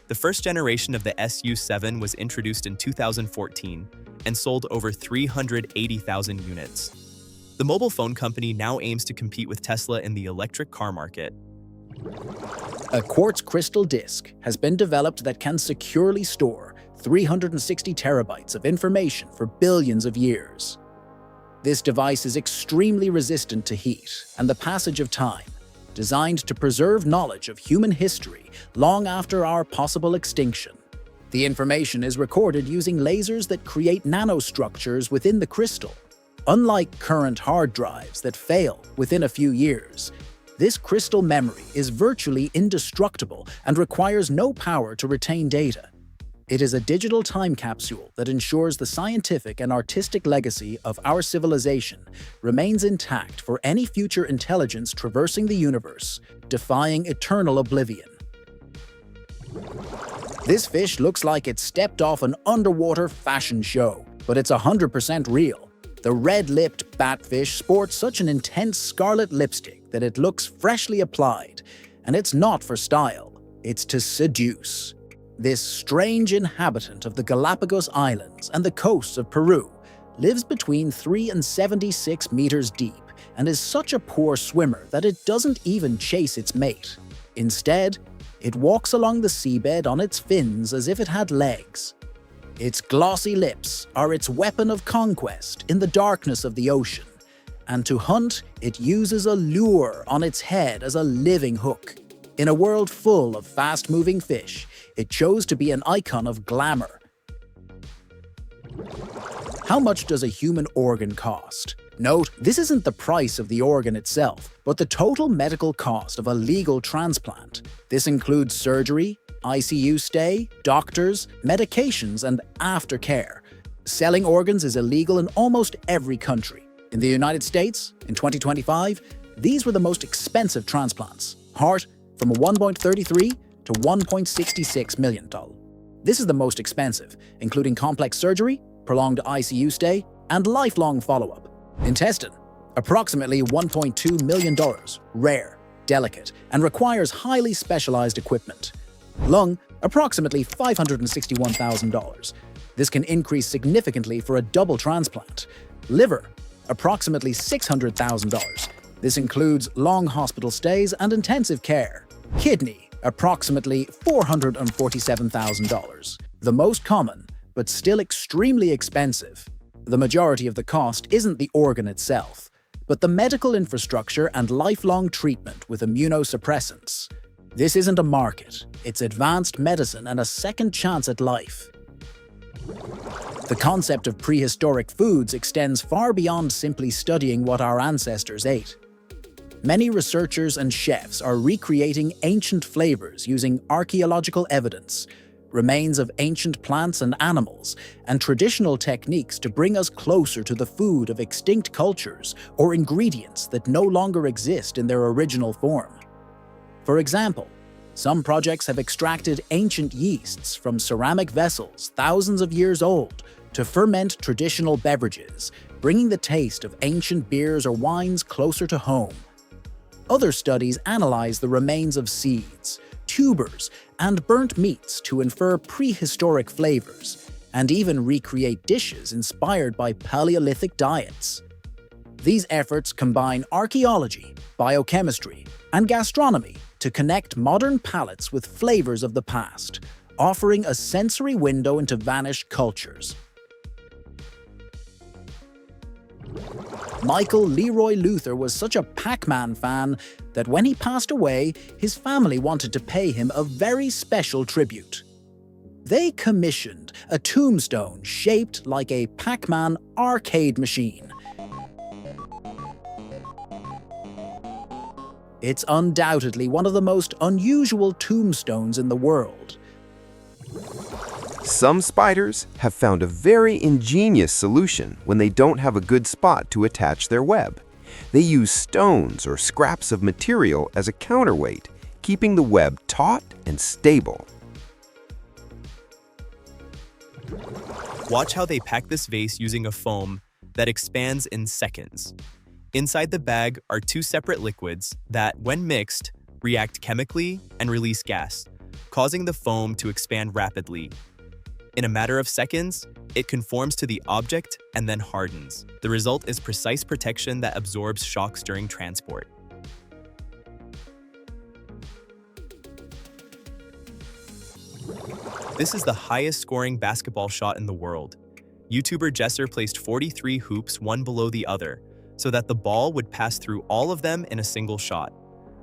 The first generation of the SU7 was introduced in 2014 and sold over 380,000 units. The mobile phone company now aims to compete with Tesla in the electric car market. A quartz crystal disk has been developed that can securely store 360 terabytes of information for billions of years. This device is extremely resistant to heat and the passage of time, designed to preserve knowledge of human history long after our possible extinction. The information is recorded using lasers that create nanostructures within the crystal. Unlike current hard drives that fail within a few years, this crystal memory is virtually indestructible and requires no power to retain data. It is a digital time capsule that ensures the scientific and artistic legacy of our civilization remains intact for any future intelligence traversing the universe, defying eternal oblivion. This fish looks like it stepped off an underwater fashion show, but it's 100% real. The red-lipped batfish sports such an intense scarlet lipstick that it looks freshly applied, and it's not for style, it's to seduce. This strange inhabitant of the Galapagos Islands and the coasts of Peru lives between 3 and 76 meters deep and is such a poor swimmer that it doesn't even chase its mate. Instead, it walks along the seabed on its fins as if it had legs. Its glossy lips are its weapon of conquest in the darkness of the ocean, and to hunt, it uses a lure on its head as a living hook. In a world full of fast-moving fish, it chose to be an icon of glamour. How much does a human organ cost? Note, this isn't the price of the organ itself, but the total medical cost of a legal transplant. This includes surgery, ICU stay, doctors, medications, and aftercare. Selling organs is illegal in almost every country. In the United States, in 2025, these were the most expensive transplants. Heart, from $1.33 to $1.66 million. This is the most expensive, including complex surgery, prolonged ICU stay, and lifelong follow-up. Intestine, approximately $1.2 million, rare, delicate, and requires highly specialized equipment. Lung, approximately $561,000. This can increase significantly for a double transplant. Liver, approximately $600,000. This includes long hospital stays and intensive care. Kidney, approximately $447,000. The most common, but still extremely expensive. The majority of the cost isn't the organ itself, but the medical infrastructure and lifelong treatment with immunosuppressants. This isn't a market, it's advanced medicine and a second chance at life. The concept of prehistoric foods extends far beyond simply studying what our ancestors ate. Many researchers and chefs are recreating ancient flavors using archaeological evidence, remains of ancient plants and animals, and traditional techniques to bring us closer to the food of extinct cultures or ingredients that no longer exist in their original form. For example, some projects have extracted ancient yeasts from ceramic vessels thousands of years old to ferment traditional beverages, bringing the taste of ancient beers or wines closer to home. Other studies analyze the remains of seeds, tubers, and burnt meats to infer prehistoric flavors, and even recreate dishes inspired by Paleolithic diets. These efforts combine archaeology, biochemistry, and gastronomy to connect modern palates with flavors of the past, offering a sensory window into vanished cultures. Michael Leroy Luther was such a Pac-Man fan that when he passed away, his family wanted to pay him a very special tribute. They commissioned a tombstone shaped like a Pac-Man arcade machine. It's undoubtedly one of the most unusual tombstones in the world. Some spiders have found a very ingenious solution when they don't have a good spot to attach their web. They use stones or scraps of material as a counterweight, keeping the web taut and stable. Watch how they pack this vase using a foam that expands in seconds. Inside the bag are two separate liquids that, when mixed, react chemically and release gas, causing the foam to expand rapidly. In a matter of seconds, it conforms to the object and then hardens. The result is precise protection that absorbs shocks during transport. This is the highest scoring basketball shot in the world. YouTuber Jesser placed 43 hoops one below the other, so that the ball would pass through all of them in a single shot.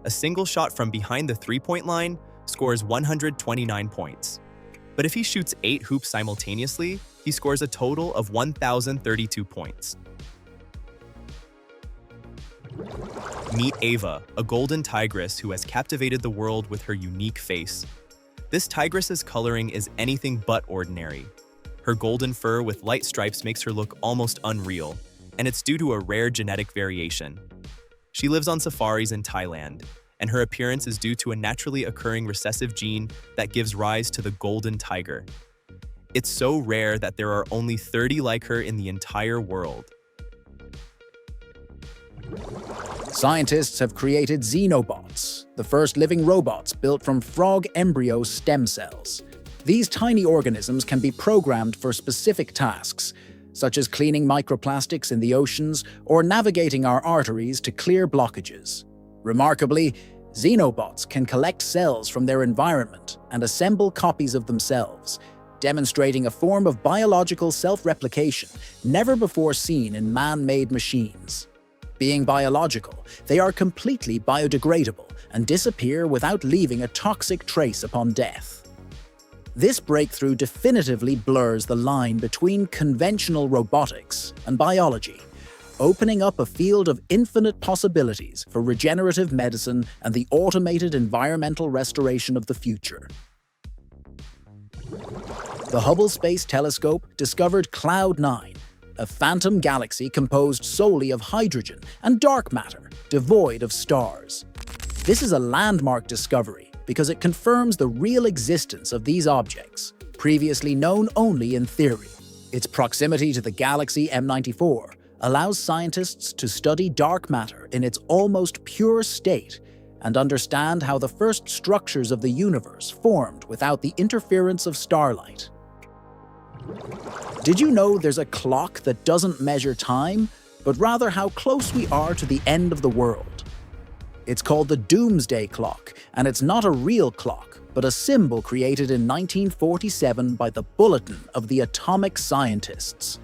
A single shot from behind the three-point line scores 129 points. But if he shoots 8 hoops simultaneously, he scores a total of 1,032 points. Meet Ava, a golden tigress who has captivated the world with her unique face. This tigress's coloring is anything but ordinary. Her golden fur with light stripes makes her look almost unreal, and it's due to a rare genetic variation. She lives on safaris in Thailand, and her appearance is due to a naturally occurring recessive gene that gives rise to the golden tiger. It's so rare that there are only 30 like her in the entire world. Scientists have created xenobots, the first living robots built from frog embryo stem cells. These tiny organisms can be programmed for specific tasks, such as cleaning microplastics in the oceans or navigating our arteries to clear blockages. Remarkably, xenobots can collect cells from their environment and assemble copies of themselves, demonstrating a form of biological self-replication never before seen in man-made machines. Being biological, they are completely biodegradable and disappear without leaving a toxic trace upon death. This breakthrough definitively blurs the line between conventional robotics and biology, opening up a field of infinite possibilities for regenerative medicine and the automated environmental restoration of the future. The Hubble Space Telescope discovered Cloud 9, a phantom galaxy composed solely of hydrogen and dark matter, devoid of stars. This is a landmark discovery because it confirms the real existence of these objects, previously known only in theory. Its proximity to the galaxy M94 allows scientists to study dark matter in its almost pure state and understand how the first structures of the universe formed without the interference of starlight. Did you know there's a clock that doesn't measure time, but rather how close we are to the end of the world? It's called the Doomsday Clock, and it's not a real clock, but a symbol created in 1947 by the Bulletin of the Atomic Scientists.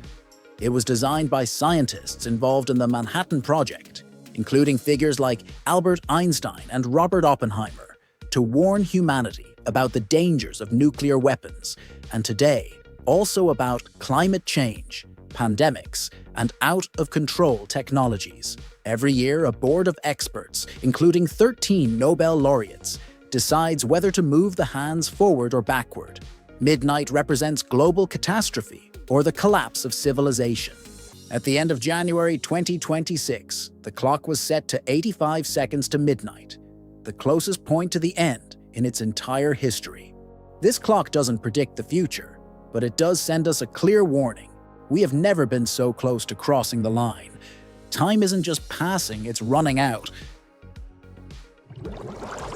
It was designed by scientists involved in the Manhattan Project, including figures like Albert Einstein and Robert Oppenheimer, to warn humanity about the dangers of nuclear weapons, and today, also about climate change, pandemics, and out-of-control technologies. Every year, a board of experts, including 13 Nobel laureates, decides whether to move the hands forward or backward. Midnight represents global catastrophe or the collapse of civilization. At the end of January 2026, the clock was set to 85 seconds to midnight, the closest point to the end in its entire history. This clock doesn't predict the future, but it does send us a clear warning. We have never been so close to crossing the line. Time isn't just passing, it's running out.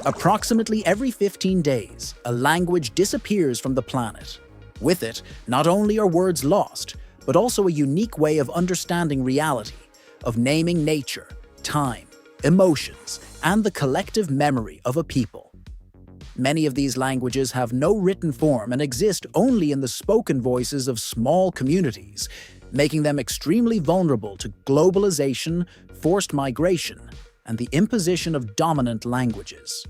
Approximately every 15 days, a language disappears from the planet. With it, not only are words lost, but also a unique way of understanding reality, of naming nature, time, emotions, and the collective memory of a people. Many of these languages have no written form and exist only in the spoken voices of small communities. making them extremely vulnerable to globalization, forced migration, and the imposition of dominant languages.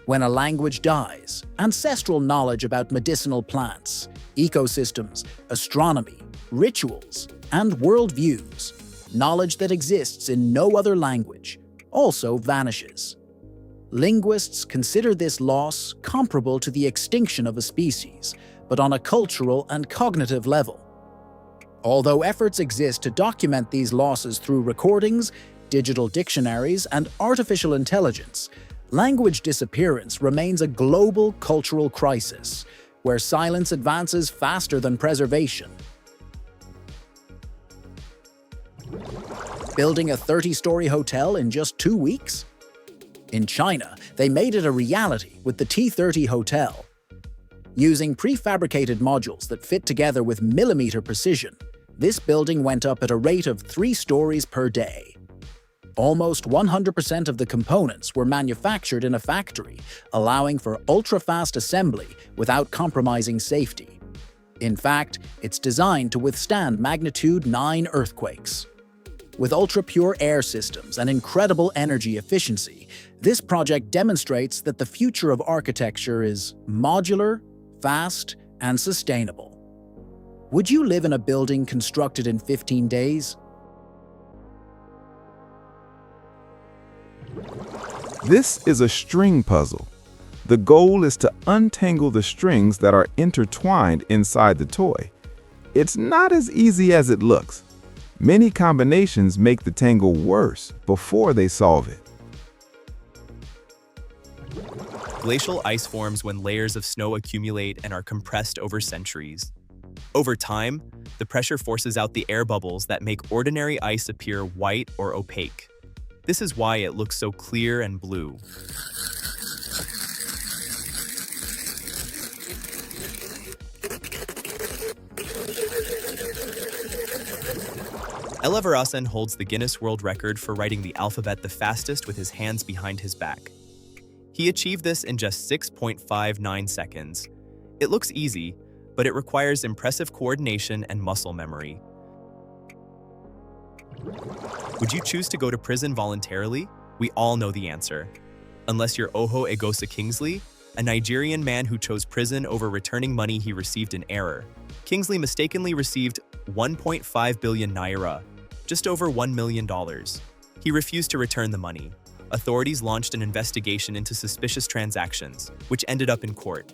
When a language dies, ancestral knowledge about medicinal plants, ecosystems, astronomy, rituals, and worldviews, knowledge that exists in no other language, also vanishes. Linguists consider this loss comparable to the extinction of a species, but on a cultural and cognitive level. Although efforts exist to document these losses through recordings, digital dictionaries, and artificial intelligence, language disappearance remains a global cultural crisis, where silence advances faster than preservation. Building a 30-story hotel in just 2 weeks? In China, they made it a reality with the T30 Hotel. Using prefabricated modules that fit together with millimeter precision, this building went up at a rate of 3 stories per day. Almost 100% of the components were manufactured in a factory, allowing for ultra-fast assembly without compromising safety. In fact, it's designed to withstand magnitude 9 earthquakes. With ultra-pure air systems and incredible energy efficiency, this project demonstrates that the future of architecture is modular, fast, and sustainable. Would you live in a building constructed in 15 days? This is a string puzzle. The goal is to untangle the strings that are intertwined inside the toy. It's not as easy as it looks. Many combinations make the tangle worse before they solve it. Glacial ice forms when layers of snow accumulate and are compressed over centuries. Over time, the pressure forces out the air bubbles that make ordinary ice appear white or opaque. This is why it looks so clear and blue. Elavarasan holds the Guinness World Record for writing the alphabet the fastest with his hands behind his back. He achieved this in just 6.59 seconds. It looks easy, but it requires impressive coordination and muscle memory. Would you choose to go to prison voluntarily? We all know the answer. Unless you're Oho Egosa Kingsley, a Nigerian man who chose prison over returning money he received in error. Kingsley mistakenly received 1.5 billion naira, just over $1 million. He refused to return the money. Authorities launched an investigation into suspicious transactions, which ended up in court.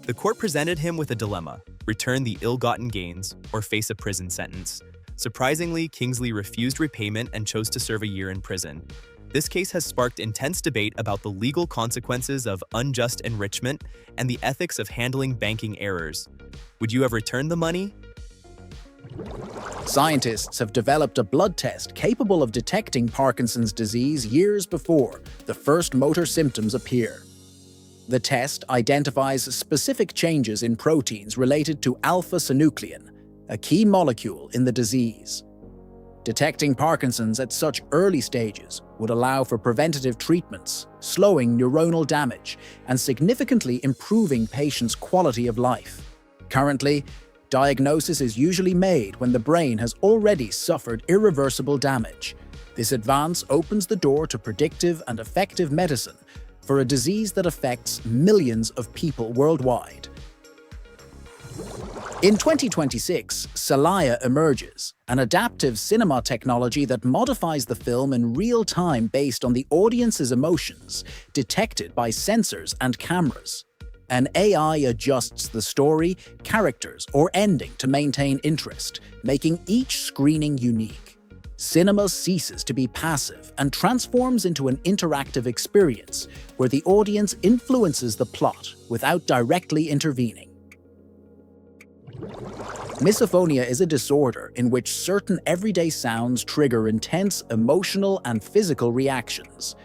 The court presented him with a dilemma: return the ill-gotten gains or face a prison sentence. Surprisingly, Kingsley refused repayment and chose to serve a year in prison. This case has sparked intense debate about the legal consequences of unjust enrichment and the ethics of handling banking errors. Would you have returned the money? Scientists have developed a blood test capable of detecting Parkinson's disease years before the first motor symptoms appear. The test identifies specific changes in proteins related to alpha-synuclein, a key molecule in the disease. Detecting Parkinson's at such early stages would allow for preventative treatments, slowing neuronal damage, and significantly improving patients' quality of life. Currently, diagnosis is usually made when the brain has already suffered irreversible damage. This advance opens the door to predictive and effective medicine for a disease that affects millions of people worldwide. In 2026, Salaya emerges, an adaptive cinema technology that modifies the film in real time based on the audience's emotions, detected by sensors and cameras. An AI adjusts the story, characters, or ending to maintain interest, making each screening unique. Cinema ceases to be passive and transforms into an interactive experience where the audience influences the plot without directly intervening. Misophonia is a disorder in which certain everyday sounds trigger intense emotional and physical reactions.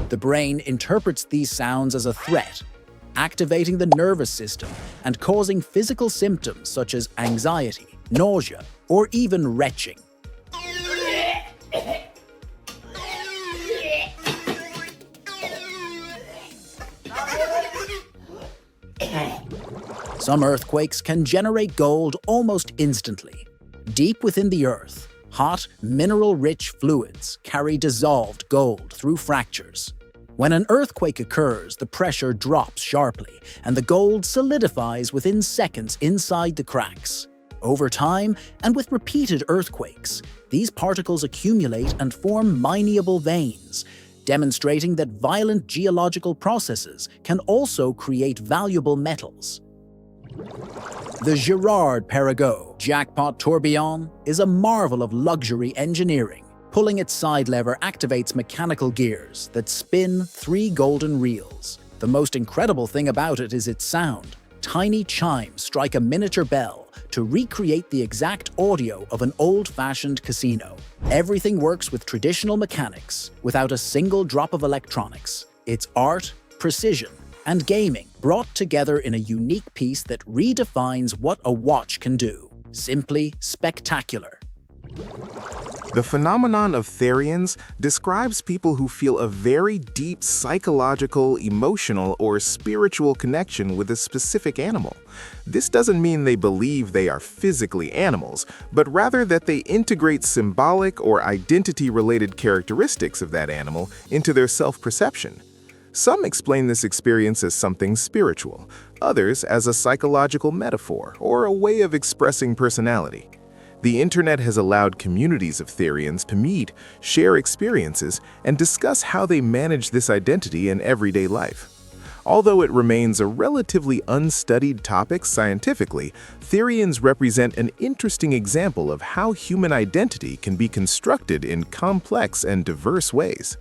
The brain interprets these sounds as a threat, activating the nervous system and causing physical symptoms such as anxiety, nausea, or even retching. Some earthquakes can generate gold almost instantly. Deep within the earth, hot, mineral-rich fluids carry dissolved gold through fractures. When an earthquake occurs, the pressure drops sharply, and the gold solidifies within seconds inside the cracks. Over time, and with repeated earthquakes, these particles accumulate and form mineable veins, demonstrating that violent geological processes can also create valuable metals. The Girard-Perregaux jackpot tourbillon is a marvel of luxury engineering. Pulling its side lever activates mechanical gears that spin 3 golden reels. The most incredible thing about it is its sound. Tiny chimes strike a miniature bell to recreate the exact audio of an old-fashioned casino. Everything works with traditional mechanics, without a single drop of electronics. It's art, precision, and gaming brought together in a unique piece that redefines what a watch can do. Simply spectacular. The phenomenon of therians describes people who feel a very deep psychological, emotional, or spiritual connection with a specific animal. This doesn't mean they believe they are physically animals, but rather that they integrate symbolic or identity-related characteristics of that animal into their self-perception. Some explain this experience as something spiritual, others as a psychological metaphor or a way of expressing personality. The internet has allowed communities of therians to meet, share experiences, and discuss how they manage this identity in everyday life. Although it remains a relatively unstudied topic scientifically, therians represent an interesting example of how human identity can be constructed in complex and diverse ways.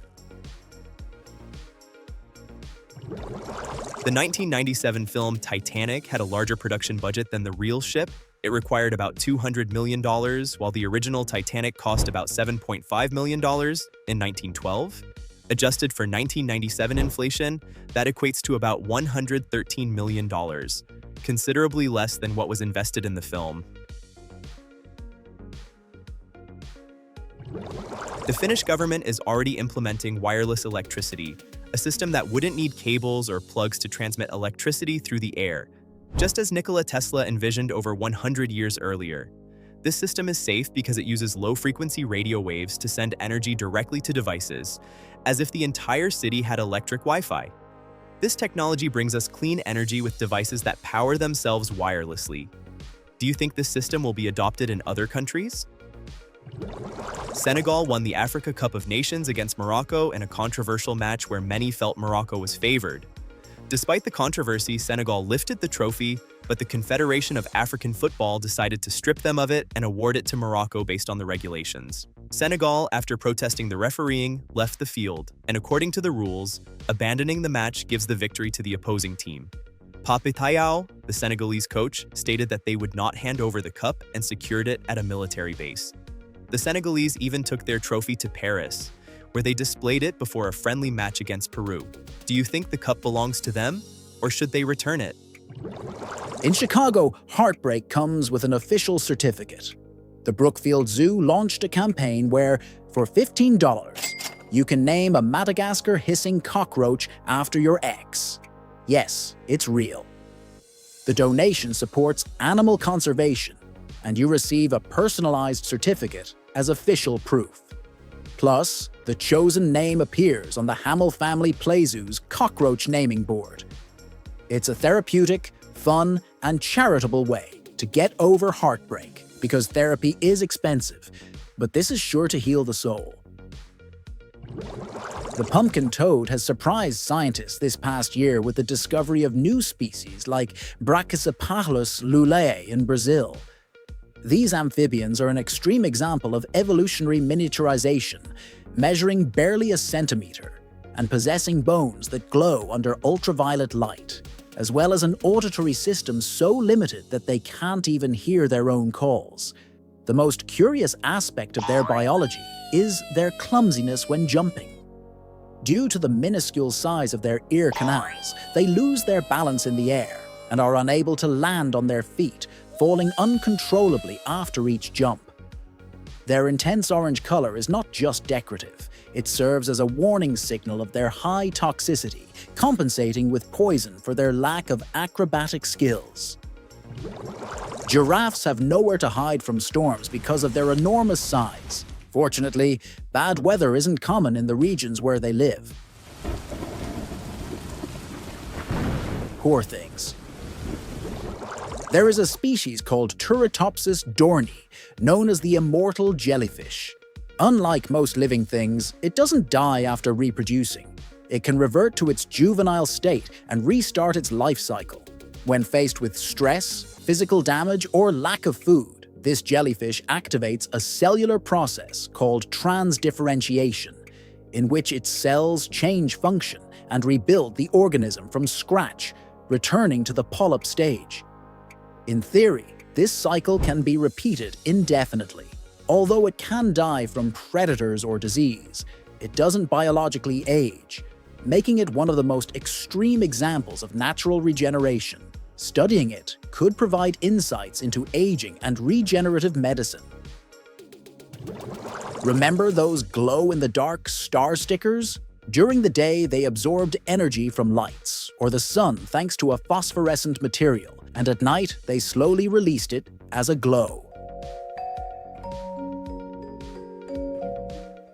The 1997 film Titanic had a larger production budget than the real ship. It required about $200 million, while the original Titanic cost about $7.5 million in 1912. Adjusted for 1997 inflation, that equates to about $113 million, considerably less than what was invested in the film. The Finnish government is already implementing wireless electricity, a system that wouldn't need cables or plugs to transmit electricity through the air, just as Nikola Tesla envisioned over 100 years earlier. This system is safe because it uses low-frequency radio waves to send energy directly to devices, as if the entire city had electric Wi-Fi. This technology brings us clean energy with devices that power themselves wirelessly. Do you think this system will be adopted in other countries? Senegal won the Africa Cup of Nations against Morocco in a controversial match where many felt Morocco was favored. Despite the controversy, Senegal lifted the trophy, but the Confederation of African Football decided to strip them of it and award it to Morocco based on the regulations. Senegal, after protesting the refereeing, left the field, and according to the rules, abandoning the match gives the victory to the opposing team. Pape Thiaw, the Senegalese coach, stated that they would not hand over the cup and secured it at a military base. The Senegalese even took their trophy to Paris, where they displayed it before a friendly match against Peru. Do you think the cup belongs to them, or should they return it? In Chicago, heartbreak comes with an official certificate. The Brookfield Zoo launched a campaign where, for $15, you can name a Madagascar hissing cockroach after your ex. Yes, it's real. The donation supports animal conservation, and you receive a personalized certificate as official proof. Plus, the chosen name appears on the Hamill Family Play Zoo's cockroach naming board. It's a therapeutic, fun, and charitable way to get over heartbreak, because therapy is expensive, but this is sure to heal the soul. The pumpkin toad has surprised scientists this past year with the discovery of new species like Brachycephalus lulei in Brazil. These amphibians are an extreme example of evolutionary miniaturization, measuring barely a centimeter and possessing bones that glow under ultraviolet light, as well as an auditory system so limited that they can't even hear their own calls. The most curious aspect of their biology is their clumsiness when jumping. Due to the minuscule size of their ear canals, they lose their balance in the air and are unable to land on their feet, falling uncontrollably after each jump. Their intense orange color is not just decorative, It serves as a warning signal of their high toxicity, compensating with poison for their lack of acrobatic skills. Giraffes have nowhere to hide from storms because of their enormous size. Fortunately, bad weather isn't common in the regions where they live. Poor things. There is a species called Turritopsis dohrnii, known as the immortal jellyfish. Unlike most living things, it doesn't die after reproducing. It can revert to its juvenile state and restart its life cycle. When faced with stress, physical damage, or lack of food, this jellyfish activates a cellular process called transdifferentiation, in which its cells change function and rebuild the organism from scratch, returning to the polyp stage. In theory, this cycle can be repeated indefinitely. Although it can die from predators or disease, it doesn't biologically age, making it one of the most extreme examples of natural regeneration. Studying it could provide insights into aging and regenerative medicine. Remember those glow-in-the-dark star stickers? During the day, they absorbed energy from lights or the sun thanks to a phosphorescent material, and at night, they slowly released it as a glow.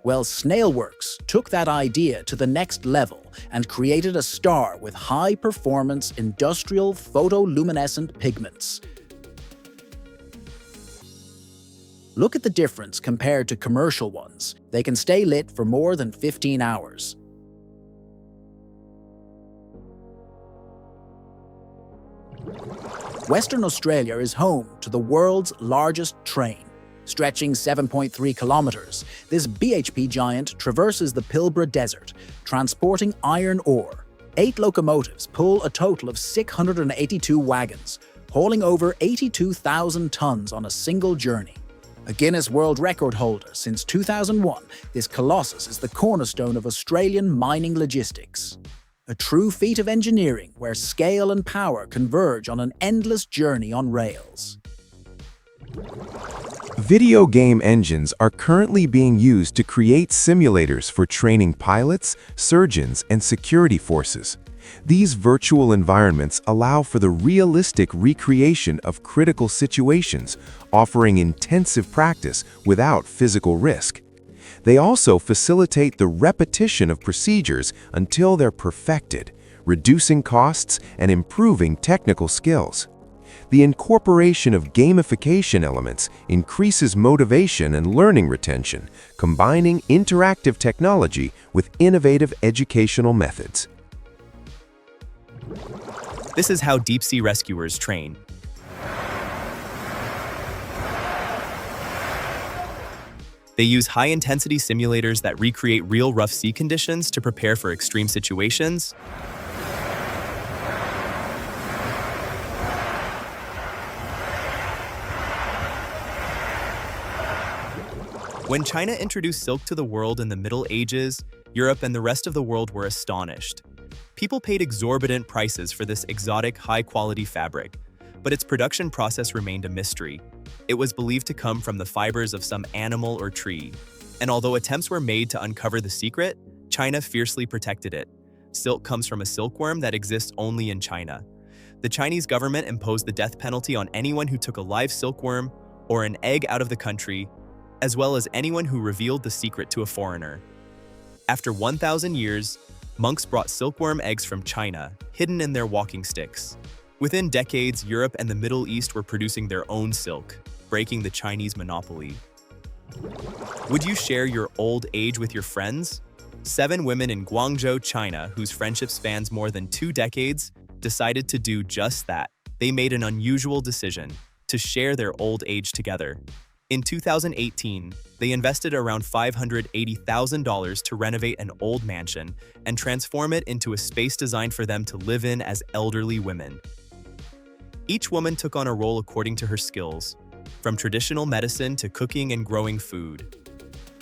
Well, Snailworks took that idea to the next level and created a star with high-performance industrial photoluminescent pigments. Look at the difference compared to commercial ones. They can stay lit for more than 15 hours. Western Australia is home to the world's largest train. Stretching 7.3 kilometers, this BHP giant traverses the Pilbara Desert, transporting iron ore. 8 locomotives pull a total of 682 wagons, hauling over 82,000 tons on a single journey. A Guinness World Record holder since 2001, this colossus is the cornerstone of Australian mining logistics. A true feat of engineering where scale and power converge on an endless journey on rails. Video game engines are currently being used to create simulators for training pilots, surgeons, and security forces. These virtual environments allow for the realistic recreation of critical situations, offering intensive practice without physical risk. They also facilitate the repetition of procedures until they're perfected, reducing costs and improving technical skills. The incorporation of gamification elements increases motivation and learning retention, combining interactive technology with innovative educational methods. This is how deep-sea rescuers train. They use high-intensity simulators that recreate real rough sea conditions to prepare for extreme situations. When China introduced silk to the world in the Middle Ages, Europe and the rest of the world were astonished. People paid exorbitant prices for this exotic, high-quality fabric, but its production process remained a mystery. It was believed to come from the fibers of some animal or tree, and although attempts were made to uncover the secret, China fiercely protected it. Silk comes from a silkworm that exists only in China. The Chinese government imposed the death penalty on anyone who took a live silkworm or an egg out of the country, as well as anyone who revealed the secret to a foreigner. After 1,000 years, monks brought silkworm eggs from China, hidden in their walking sticks. Within decades, Europe and the Middle East were producing their own silk, breaking the Chinese monopoly. Would you share your old age with your friends? 7 women in Guangzhou, China, whose friendship spans more than 2 decades, decided to do just that. They made an unusual decision to share their old age together. In 2018, they invested around $580,000 to renovate an old mansion and transform it into a space designed for them to live in as elderly women. Each woman took on a role according to her skills, from traditional medicine to cooking and growing food.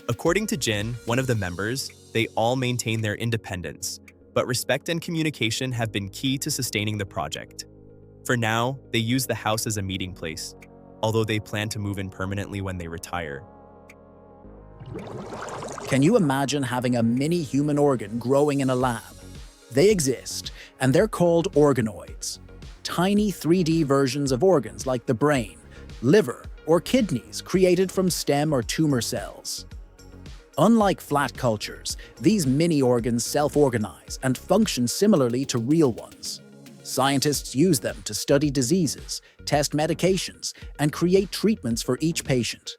According to Jin, one of the members, they all maintain their independence, but respect and communication have been key to sustaining the project. For now, they use the house as a meeting place, although they plan to move in permanently when they retire. Can you imagine having a mini human organ growing in a lab? They exist, and they're called organoids. Tiny 3D versions of organs like the brain, liver, or kidneys created from stem or tumor cells. Unlike flat cultures, these mini organs self-organize and function similarly to real ones. Scientists use them to study diseases, test medications, and create treatments for each patient.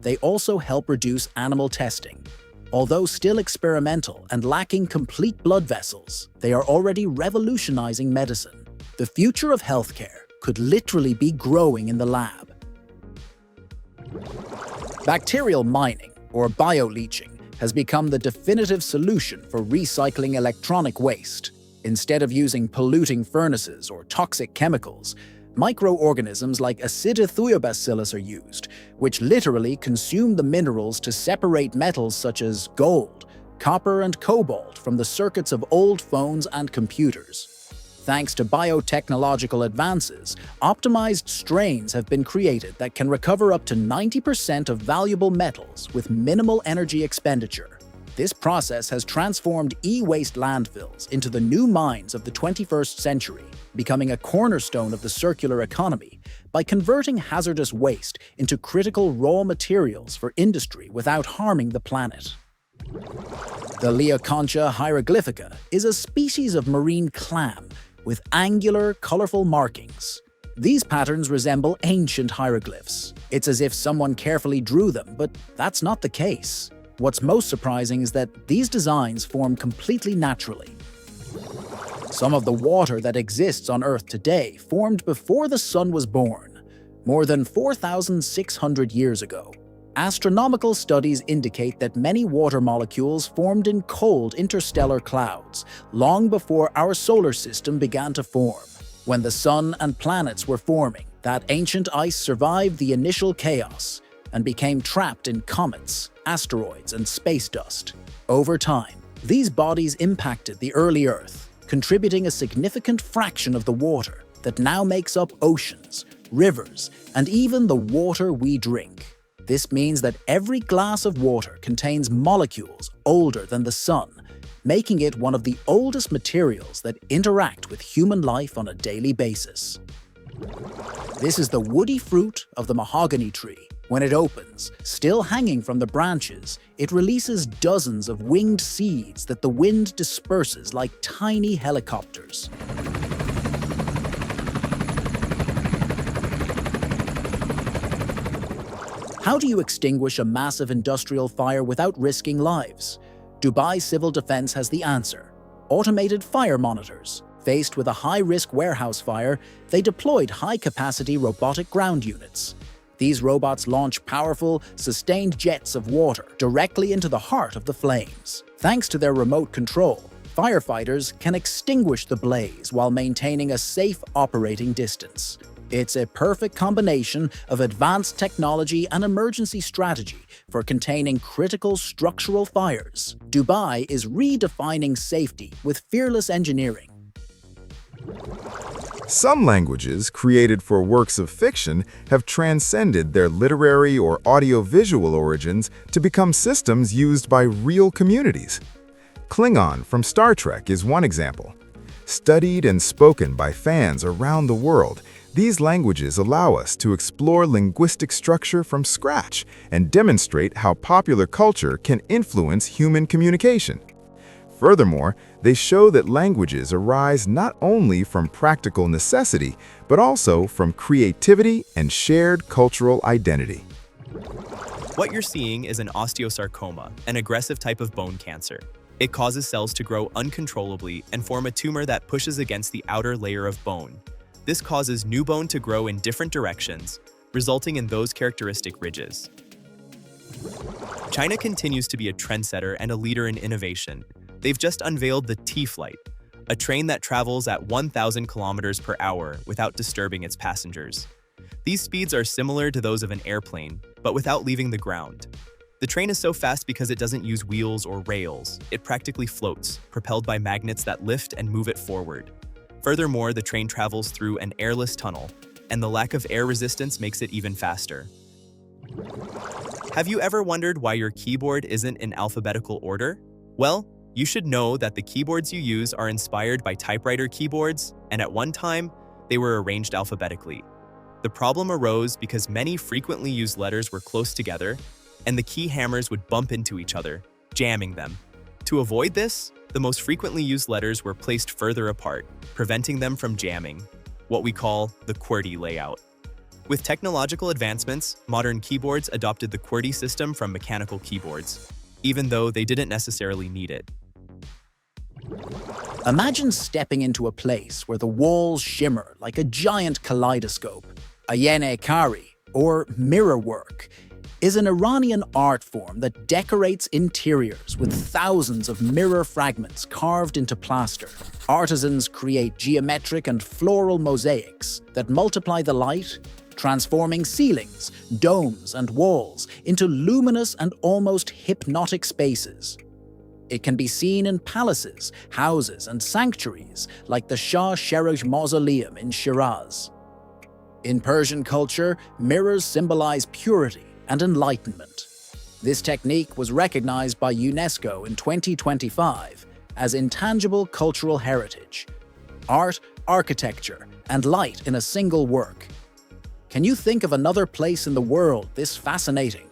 They also help reduce animal testing. Although still experimental and lacking complete blood vessels, they are already revolutionizing medicine. The future of healthcare could literally be growing in the lab. Bacterial mining, or bioleaching, has become the definitive solution for recycling electronic waste. Instead of using polluting furnaces or toxic chemicals, microorganisms like acidithiobacillus are used, which literally consume the minerals to separate metals such as gold, copper, and cobalt from the circuits of old phones and computers. Thanks to biotechnological advances, optimized strains have been created that can recover up to 90% of valuable metals with minimal energy expenditure. This process has transformed e-waste landfills into the new mines of the 21st century, becoming a cornerstone of the circular economy by converting hazardous waste into critical raw materials for industry without harming the planet. The Leoconcha hieroglyphica is a species of marine clam with angular, colorful markings. These patterns resemble ancient hieroglyphs. It's as if someone carefully drew them, but that's not the case. What's most surprising is that these designs form completely naturally. Some of the water that exists on Earth today formed before the sun was born, more than 4,600 years ago. Astronomical studies indicate that many water molecules formed in cold interstellar clouds, long before our solar system began to form. When the sun and planets were forming, that ancient ice survived the initial chaos and became trapped in comets, asteroids, and space dust. Over time, these bodies impacted the early Earth, contributing a significant fraction of the water that now makes up oceans, rivers, and even the water we drink. This means that every glass of water contains molecules older than the sun, making it one of the oldest materials that interact with human life on a daily basis. This is the woody fruit of the mahogany tree. When it opens, still hanging from the branches, it releases dozens of winged seeds that the wind disperses like tiny helicopters. How do you extinguish a massive industrial fire without risking lives? Dubai Civil Defense has the answer: automated fire monitors. Faced with a high-risk warehouse fire, they deployed high-capacity robotic ground units. These robots launch powerful, sustained jets of water directly into the heart of the flames. Thanks to their remote control, firefighters can extinguish the blaze while maintaining a safe operating distance. It's a perfect combination of advanced technology and emergency strategy for containing critical structural fires. Dubai is redefining safety with fearless engineering. Some languages created for works of fiction have transcended their literary or audiovisual origins to become systems used by real communities. Klingon from Star Trek is one example. Studied and spoken by fans around the world, these languages allow us to explore linguistic structure from scratch and demonstrate how popular culture can influence human communication. Furthermore, they show that languages arise not only from practical necessity, but also from creativity and shared cultural identity. What you're seeing is an osteosarcoma, an aggressive type of bone cancer. It causes cells to grow uncontrollably and form a tumor that pushes against the outer layer of bone. This causes new bone to grow in different directions, resulting in those characteristic ridges. China continues to be a trendsetter and a leader in innovation. They've just unveiled the T-Flight, a train that travels at 1,000 kilometers per hour without disturbing its passengers. These speeds are similar to those of an airplane, but without leaving the ground. The train is so fast because it doesn't use wheels or rails. It practically floats, propelled by magnets that lift and move it forward. Furthermore, the train travels through an airless tunnel, and the lack of air resistance makes it even faster. Have you ever wondered why your keyboard isn't in alphabetical order? Well, you should know that the keyboards you use are inspired by typewriter keyboards, and at one time, they were arranged alphabetically. The problem arose because many frequently used letters were close together, and the key hammers would bump into each other, jamming them. To avoid this, the most frequently used letters were placed further apart, preventing them from jamming, what we call the QWERTY layout. With technological advancements, modern keyboards adopted the QWERTY system from mechanical keyboards, even though they didn't necessarily need it. Imagine stepping into a place where the walls shimmer like a giant kaleidoscope. Ayene Kari, or mirror work, is an Iranian art form that decorates interiors with thousands of mirror fragments carved into plaster. Artisans create geometric and floral mosaics that multiply the light, transforming ceilings, domes, and walls into luminous and almost hypnotic spaces. It can be seen in palaces, houses, and sanctuaries like the Shah Sheraj Mausoleum in Shiraz. In Persian culture, mirrors symbolize purity and enlightenment. This technique was recognized by UNESCO in 2025 as intangible cultural heritage. Art, architecture, and light in a single work. Can you think of another place in the world this fascinating?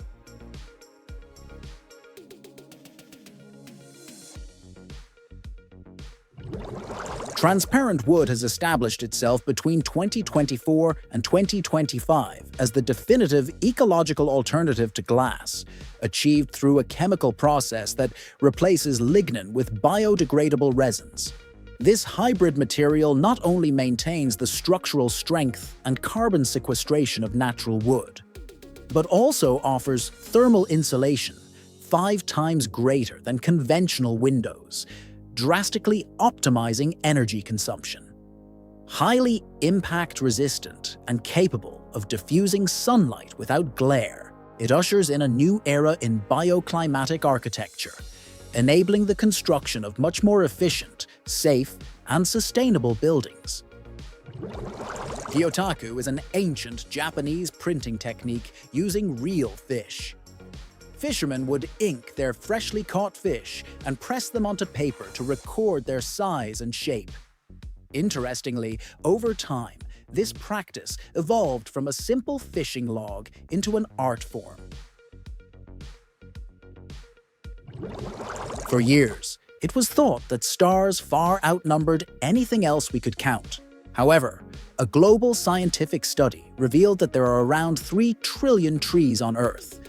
Transparent wood has established itself between 2024 and 2025 as the definitive ecological alternative to glass, achieved through a chemical process that replaces lignin with biodegradable resins. This hybrid material not only maintains the structural strength and carbon sequestration of natural wood, but also offers thermal insulation 5 times greater than conventional windows, drastically optimizing energy consumption. Highly impact-resistant and capable of diffusing sunlight without glare, it ushers in a new era in bioclimatic architecture, enabling the construction of much more efficient, safe, and sustainable buildings. Gyotaku is an ancient Japanese printing technique using real fish. Fishermen would ink their freshly caught fish and press them onto paper to record their size and shape. Interestingly, over time, this practice evolved from a simple fishing log into an art form. For years, it was thought that stars far outnumbered anything else we could count. However, a global scientific study revealed that there are around 3 trillion trees on Earth,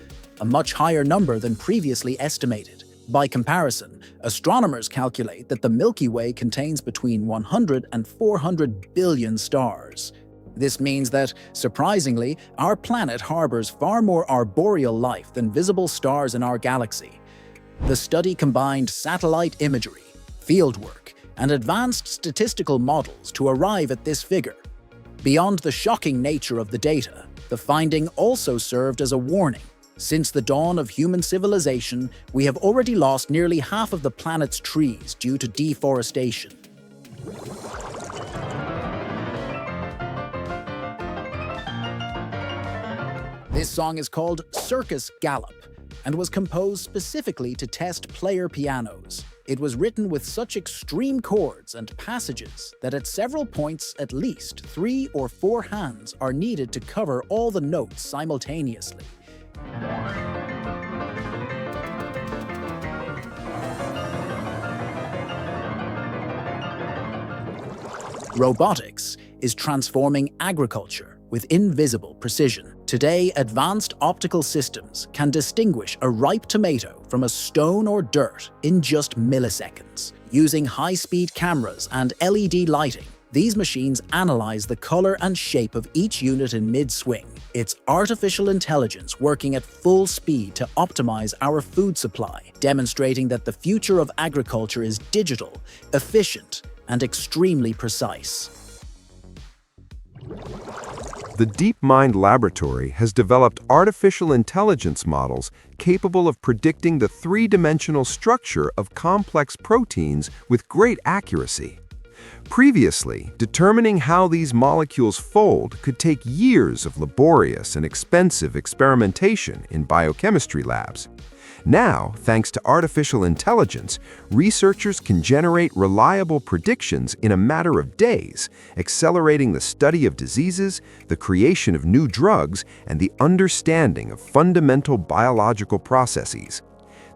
a much higher number than previously estimated. By comparison, astronomers calculate that the Milky Way contains between 100 and 400 billion stars. This means that, surprisingly, our planet harbors far more arboreal life than visible stars in our galaxy. The study combined satellite imagery, fieldwork, and advanced statistical models to arrive at this figure. Beyond the shocking nature of the data, the finding also served as a warning. Since the dawn of human civilization, we have already lost nearly half of the planet's trees due to deforestation. This song is called Circus Gallop and was composed specifically to test player pianos. It was written with such extreme chords and passages that at several points at least 3 or 4 hands are needed to cover all the notes simultaneously. Robotics is transforming agriculture with invisible precision. Today, advanced optical systems can distinguish a ripe tomato from a stone or dirt in just milliseconds. Using high-speed cameras and LED lighting, these machines analyze the color and shape of each unit in mid-swing. It's artificial intelligence working at full speed to optimize our food supply, demonstrating that the future of agriculture is digital, efficient, and extremely precise. The DeepMind laboratory has developed artificial intelligence models capable of predicting the 3-dimensional structure of complex proteins with great accuracy. Previously, determining how these molecules fold could take years of laborious and expensive experimentation in biochemistry labs. Now, thanks to artificial intelligence, researchers can generate reliable predictions in a matter of days, accelerating the study of diseases, the creation of new drugs, and the understanding of fundamental biological processes.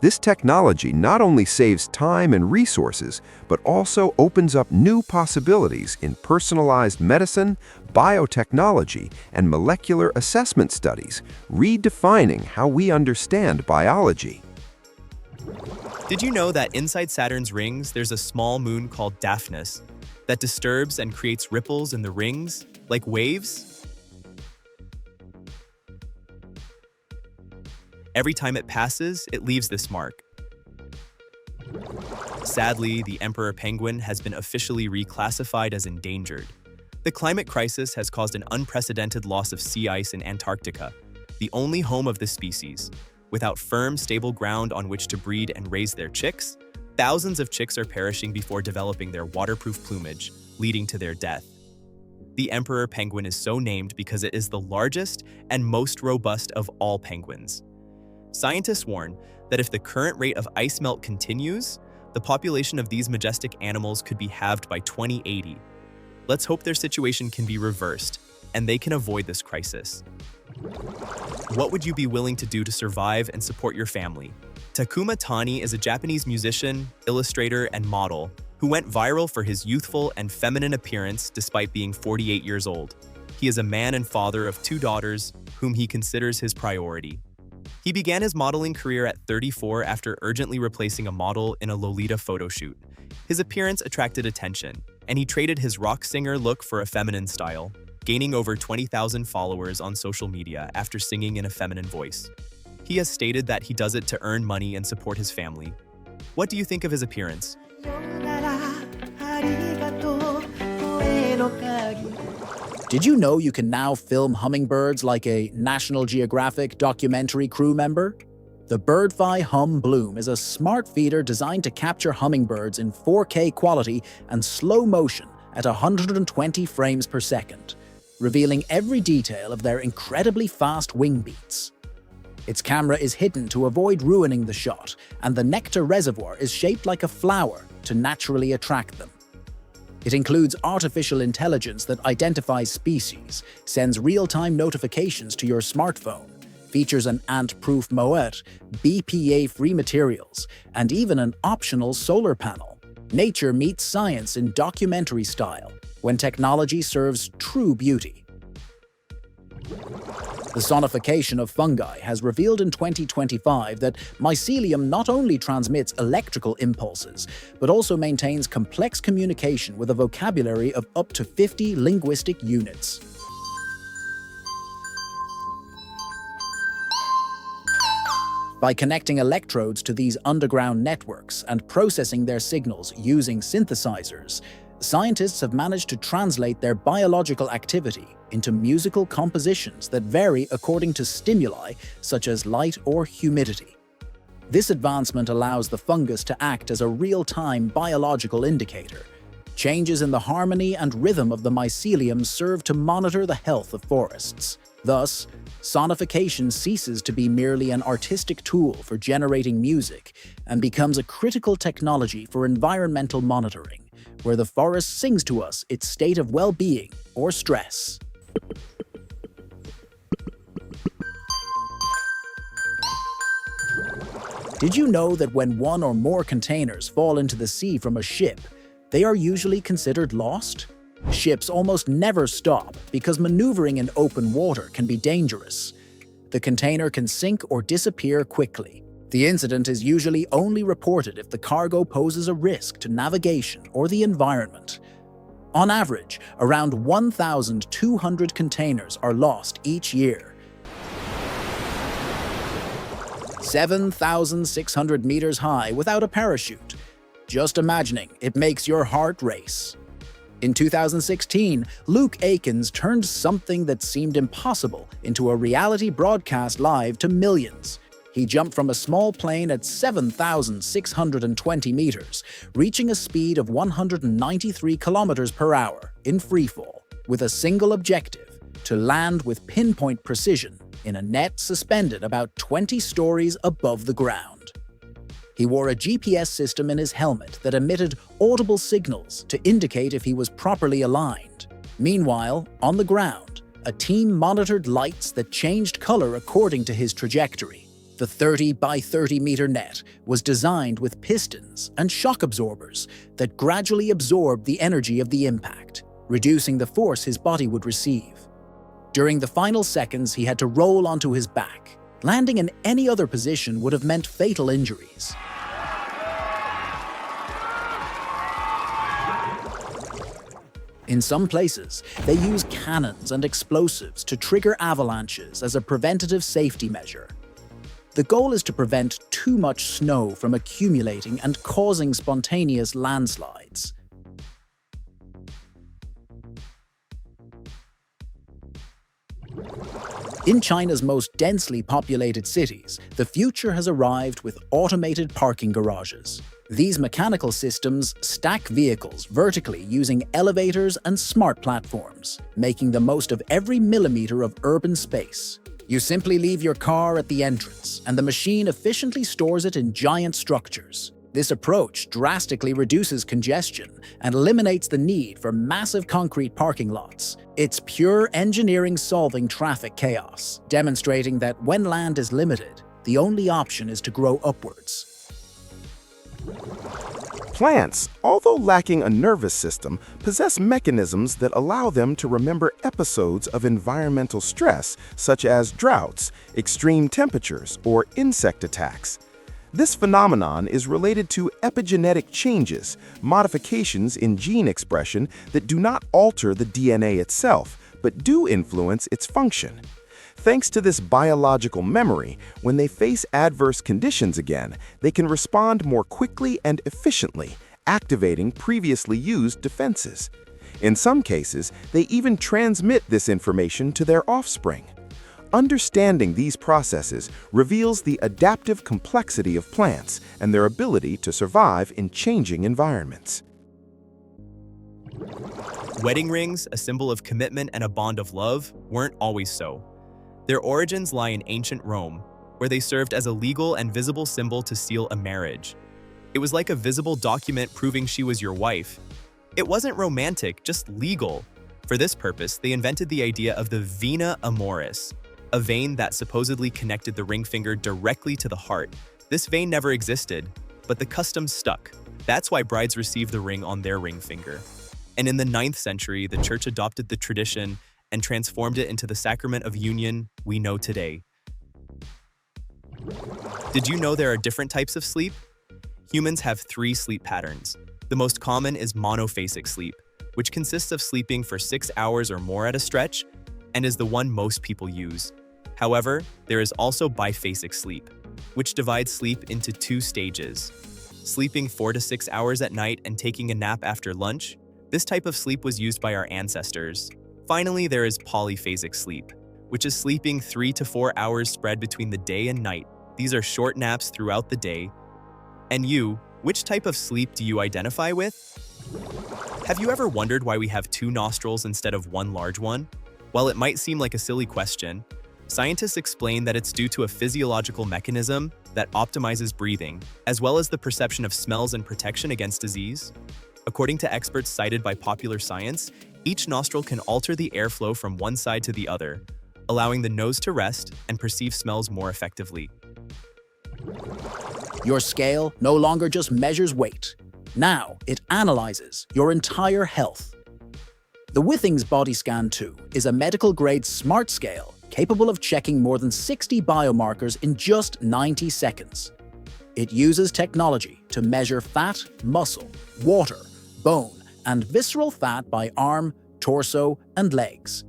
This technology not only saves time and resources, but also opens up new possibilities in personalized medicine, biotechnology, and molecular assessment studies, redefining how we understand biology. Did you know that inside Saturn's rings, there's a small moon called Daphnis that disturbs and creates ripples in the rings, like waves? Every time it passes, it leaves this mark. Sadly, the emperor penguin has been officially reclassified as endangered. The climate crisis has caused an unprecedented loss of sea ice in Antarctica, the only home of this species. Without firm, stable ground on which to breed and raise their chicks, thousands of chicks are perishing before developing their waterproof plumage, leading to their death. The emperor penguin is so named because it is the largest and most robust of all penguins. Scientists warn that if the current rate of ice melt continues, the population of these majestic animals could be halved by 2080. Let's hope their situation can be reversed, and they can avoid this crisis. What would you be willing to do to survive and support your family? Takuma Tani is a Japanese musician, illustrator, and model who went viral for his youthful and feminine appearance despite being 48 years old. He is a man and father of 2 daughters, whom he considers his priority. He began his modeling career at 34 after urgently replacing a model in a Lolita photo shoot. His appearance attracted attention, and he traded his rock singer look for a feminine style, gaining over 20,000 followers on social media after singing in a feminine voice. He has stated that he does it to earn money and support his family. What do you think of his appearance? Did you know you can now film hummingbirds like a National Geographic documentary crew member? The Birdfy Hum Bloom is a smart feeder designed to capture hummingbirds in 4K quality and slow motion at 120 frames per second, revealing every detail of their incredibly fast wing beats. Its camera is hidden to avoid ruining the shot, and the nectar reservoir is shaped like a flower to naturally attract them. It includes artificial intelligence that identifies species, sends real-time notifications to your smartphone, features an ant-proof moat, BPA-free materials, and even an optional solar panel. Nature meets science in documentary style, when technology serves true beauty. The sonification of fungi has revealed in 2025 that mycelium not only transmits electrical impulses, but also maintains complex communication with a vocabulary of up to 50 linguistic units. By connecting electrodes to these underground networks and processing their signals using synthesizers, scientists have managed to translate their biological activity into musical compositions that vary according to stimuli such as light or humidity. This advancement allows the fungus to act as a real-time biological indicator. Changes in the harmony and rhythm of the mycelium serve to monitor the health of forests. Thus, sonification ceases to be merely an artistic tool for generating music and becomes a critical technology for environmental monitoring, where the forest sings to us its state of well-being or stress. Did you know that when one or more containers fall into the sea from a ship, they are usually considered lost? Ships almost never stop because maneuvering in open water can be dangerous. The container can sink or disappear quickly. The incident is usually only reported if the cargo poses a risk to navigation or the environment. On average, around 1,200 containers are lost each year. 7,600 meters high without a parachute. Just imagining it makes your heart race. In 2016, Luke Aikens turned something that seemed impossible into a reality broadcast live to millions. He jumped from a small plane at 7,620 meters, reaching a speed of 193 kilometers per hour in freefall, with a single objective: to land with pinpoint precision in a net suspended about 20 stories above the ground. He wore a GPS system in his helmet that emitted audible signals to indicate if he was properly aligned. Meanwhile, on the ground, a team monitored lights that changed color according to his trajectory. The 30 by 30 meter net was designed with pistons and shock absorbers that gradually absorbed the energy of the impact, reducing the force his body would receive. During the final seconds, he had to roll onto his back. Landing in any other position would have meant fatal injuries. In some places, they use cannons and explosives to trigger avalanches as a preventative safety measure. The goal is to prevent too much snow from accumulating and causing spontaneous landslides. In China's most densely populated cities, the future has arrived with automated parking garages. These mechanical systems stack vehicles vertically using elevators and smart platforms, making the most of every millimeter of urban space. You simply leave your car at the entrance, and the machine efficiently stores it in giant structures. This approach drastically reduces congestion and eliminates the need for massive concrete parking lots. It's pure engineering solving traffic chaos, demonstrating that when land is limited, the only option is to grow upwards. Plants, although lacking a nervous system, possess mechanisms that allow them to remember episodes of environmental stress, such as droughts, extreme temperatures, or insect attacks. This phenomenon is related to epigenetic changes, modifications in gene expression that do not alter the DNA itself, but do influence its function. Thanks to this biological memory, when they face adverse conditions again, they can respond more quickly and efficiently, activating previously used defenses. In some cases, they even transmit this information to their offspring. Understanding these processes reveals the adaptive complexity of plants and their ability to survive in changing environments. Wedding rings, a symbol of commitment and a bond of love, weren't always so. Their origins lie in ancient Rome, where they served as a legal and visible symbol to seal a marriage. It was like a visible document proving she was your wife. It wasn't romantic, just legal. For this purpose, they invented the idea of the vena amoris, a vein that supposedly connected the ring finger directly to the heart. This vein never existed, but the custom stuck. That's why brides receive the ring on their ring finger. And in the 9th century, the church adopted the tradition and transformed it into the sacrament of union we know today. Did you know there are different types of sleep? Humans have 3 sleep patterns. The most common is monophasic sleep, which consists of sleeping for 6 hours or more at a stretch, and is the one most people use. However, there is also biphasic sleep, which divides sleep into 2 stages. Sleeping 4 to 6 hours at night and taking a nap after lunch. This type of sleep was used by our ancestors. Finally, there is polyphasic sleep, which is sleeping 3 to 4 hours spread between the day and night. These are short naps throughout the day. And you, which type of sleep do you identify with? Have you ever wondered why we have 2 nostrils instead of 1 large one? While it might seem like a silly question, scientists explain that it's due to a physiological mechanism that optimizes breathing, as well as the perception of smells and protection against disease. According to experts cited by Popular Science, each nostril can alter the airflow from one side to the other, allowing the nose to rest and perceive smells more effectively. Your scale no longer just measures weight. Now it analyzes your entire health. The Withings Body Scan 2 is a medical-grade smart scale capable of checking more than 60 biomarkers in just 90 seconds. It uses technology to measure fat, muscle, water, bone, and visceral fat by arm, torso, and legs.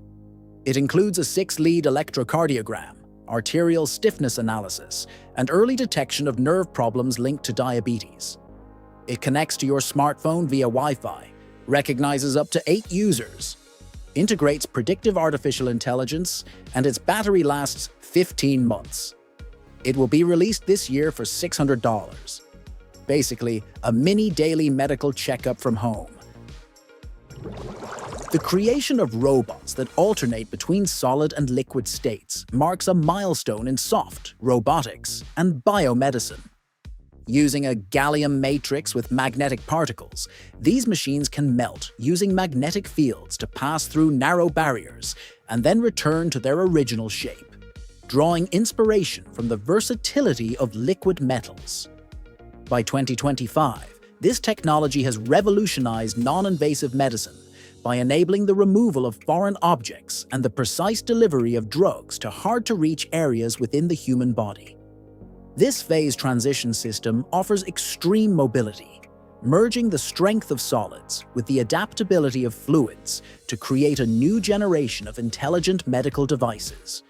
It includes a 6-lead electrocardiogram, arterial stiffness analysis, and early detection of nerve problems linked to diabetes. It connects to your smartphone via Wi-Fi, recognizes up to 8 users, integrates predictive artificial intelligence, and its battery lasts 15 months. It will be released this year for $600. Basically, a mini daily medical checkup from home. The creation of robots that alternate between solid and liquid states marks a milestone in soft, robotics, and biomedicine. Using a gallium matrix with magnetic particles, these machines can melt using magnetic fields to pass through narrow barriers and then return to their original shape, drawing inspiration from the versatility of liquid metals. By 2025, this technology has revolutionized non-invasive medicine by enabling the removal of foreign objects and the precise delivery of drugs to hard-to-reach areas within the human body. This phase transition system offers extreme mobility, merging the strength of solids with the adaptability of fluids to create a new generation of intelligent medical devices.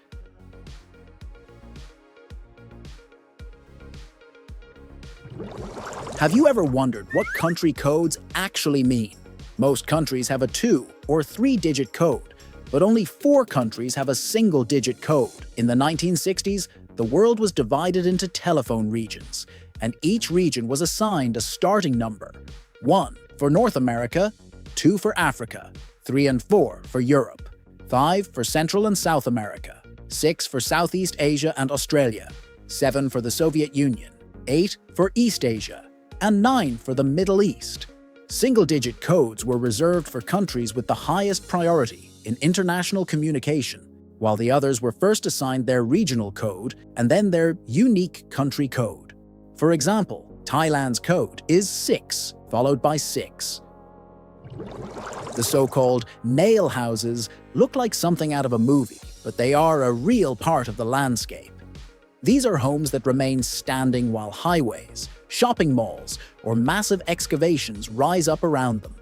Have you ever wondered what country codes actually mean? Most countries have a 2- or 3-digit code, but only 4 countries have a single-digit code. In the 1960s, the world was divided into telephone regions, and each region was assigned a starting number: 1 for North America, 2 for Africa, 3 and 4 for Europe, 5 for Central and South America, 6 for Southeast Asia and Australia, 7 for the Soviet Union, 8 for East Asia, and 9 for the Middle East. Single-digit codes were reserved for countries with the highest priority in international communication, while the others were first assigned their regional code and then their unique country code. For example, Thailand's code is 6, followed by 6. The so-called nail houses look like something out of a movie, but they are a real part of the landscape. These are homes that remain standing while highways, shopping malls, or massive excavations rise up around them.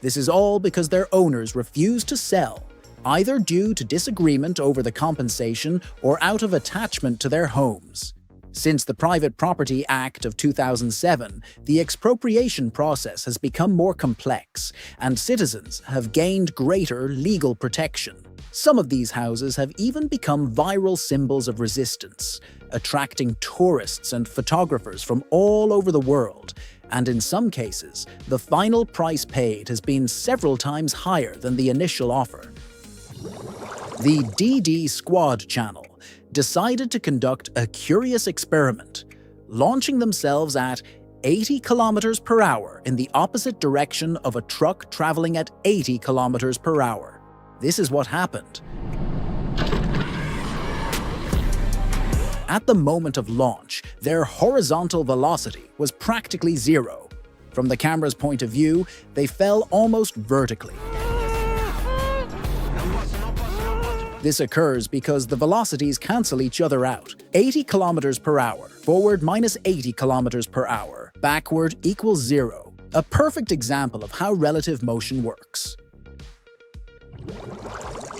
This is all because their owners refuse to sell, either due to disagreement over the compensation or out of attachment to their homes. Since the Private Property Act of 2007, the expropriation process has become more complex, and citizens have gained greater legal protection. Some of these houses have even become viral symbols of resistance, attracting tourists and photographers from all over the world, and in some cases, the final price paid has been several times higher than the initial offer. The DD Squad channel decided to conduct a curious experiment, launching themselves at 80 kilometers per hour in the opposite direction of a truck traveling at 80 kilometers per hour. This is what happened. At the moment of launch, their horizontal velocity was practically zero. From the camera's point of view, they fell almost vertically. This occurs because the velocities cancel each other out. 80 kilometers per hour, forward minus 80 kilometers per hour, backward equals 0. A perfect example of how relative motion works.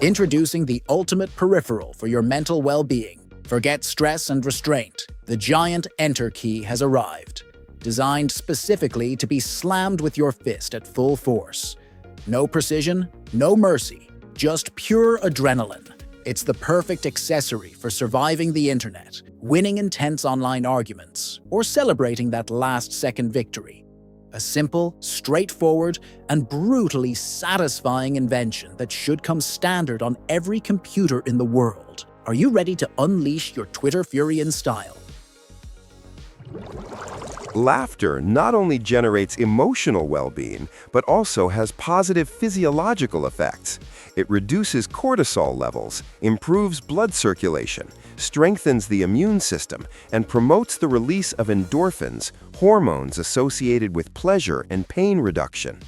Introducing the ultimate peripheral for your mental well-being. Forget stress and restraint. The giant Enter key has arrived. Designed specifically to be slammed with your fist at full force. No precision, no mercy, just pure adrenaline. It's the perfect accessory for surviving the internet, winning intense online arguments, or celebrating that last-second victory. A simple, straightforward, and brutally satisfying invention that should come standard on every computer in the world. Are you ready to unleash your Twitter fury in style? Laughter not only generates emotional well-being, but also has positive physiological effects. It reduces cortisol levels, improves blood circulation, strengthens the immune system, and promotes the release of endorphins, hormones associated with pleasure and pain reduction.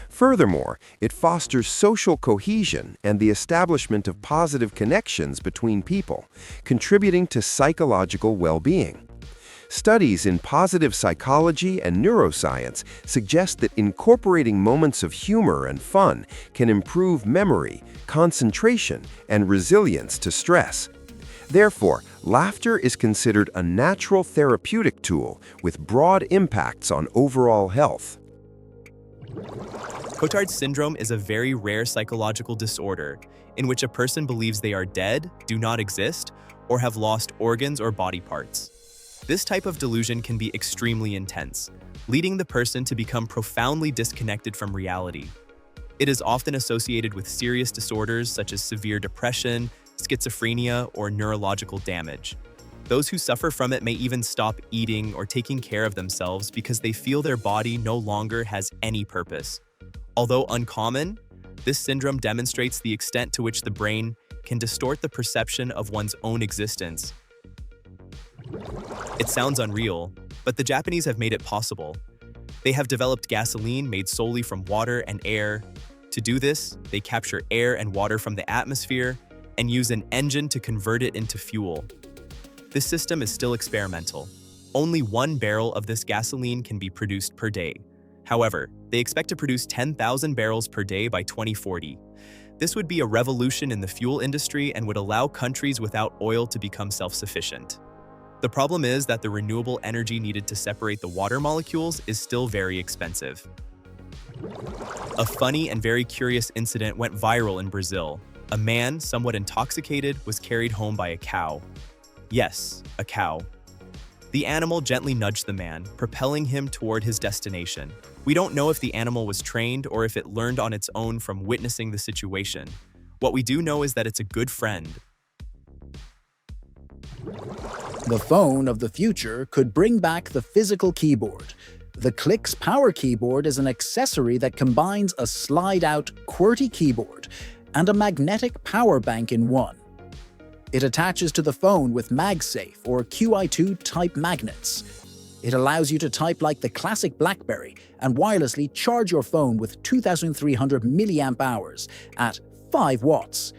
Furthermore, it fosters social cohesion and the establishment of positive connections between people, contributing to psychological well-being. Studies in positive psychology and neuroscience suggest that incorporating moments of humor and fun can improve memory, concentration, and resilience to stress. Therefore, laughter is considered a natural therapeutic tool with broad impacts on overall health. Cotard's syndrome is a very rare psychological disorder in which a person believes they are dead, do not exist, or have lost organs or body parts. This type of delusion can be extremely intense, leading the person to become profoundly disconnected from reality. It is often associated with serious disorders such as severe depression, schizophrenia, or neurological damage. Those who suffer from it may even stop eating or taking care of themselves because they feel their body no longer has any purpose. Although uncommon, this syndrome demonstrates the extent to which the brain can distort the perception of one's own existence. It sounds unreal, but the Japanese have made it possible. They have developed gasoline made solely from water and air. To do this, they capture air and water from the atmosphere and use an engine to convert it into fuel. This system is still experimental. Only 1 barrel of this gasoline can be produced per day. However, they expect to produce 10,000 barrels per day by 2040. This would be a revolution in the fuel industry and would allow countries without oil to become self-sufficient. The problem is that the renewable energy needed to separate the water molecules is still very expensive. A funny and very curious incident went viral in Brazil. A man, somewhat intoxicated, was carried home by a cow. Yes, a cow. The animal gently nudged the man, propelling him toward his destination. We don't know if the animal was trained or if it learned on its own from witnessing the situation. What we do know is that it's a good friend. The phone of the future could bring back the physical keyboard. The Clix Power Keyboard is an accessory that combines a slide-out, QWERTY keyboard and a magnetic power bank in one. It attaches to the phone with MagSafe or QI2 type magnets. It allows you to type like the classic BlackBerry and wirelessly charge your phone with 2,300 milliamp hours at 5 watts.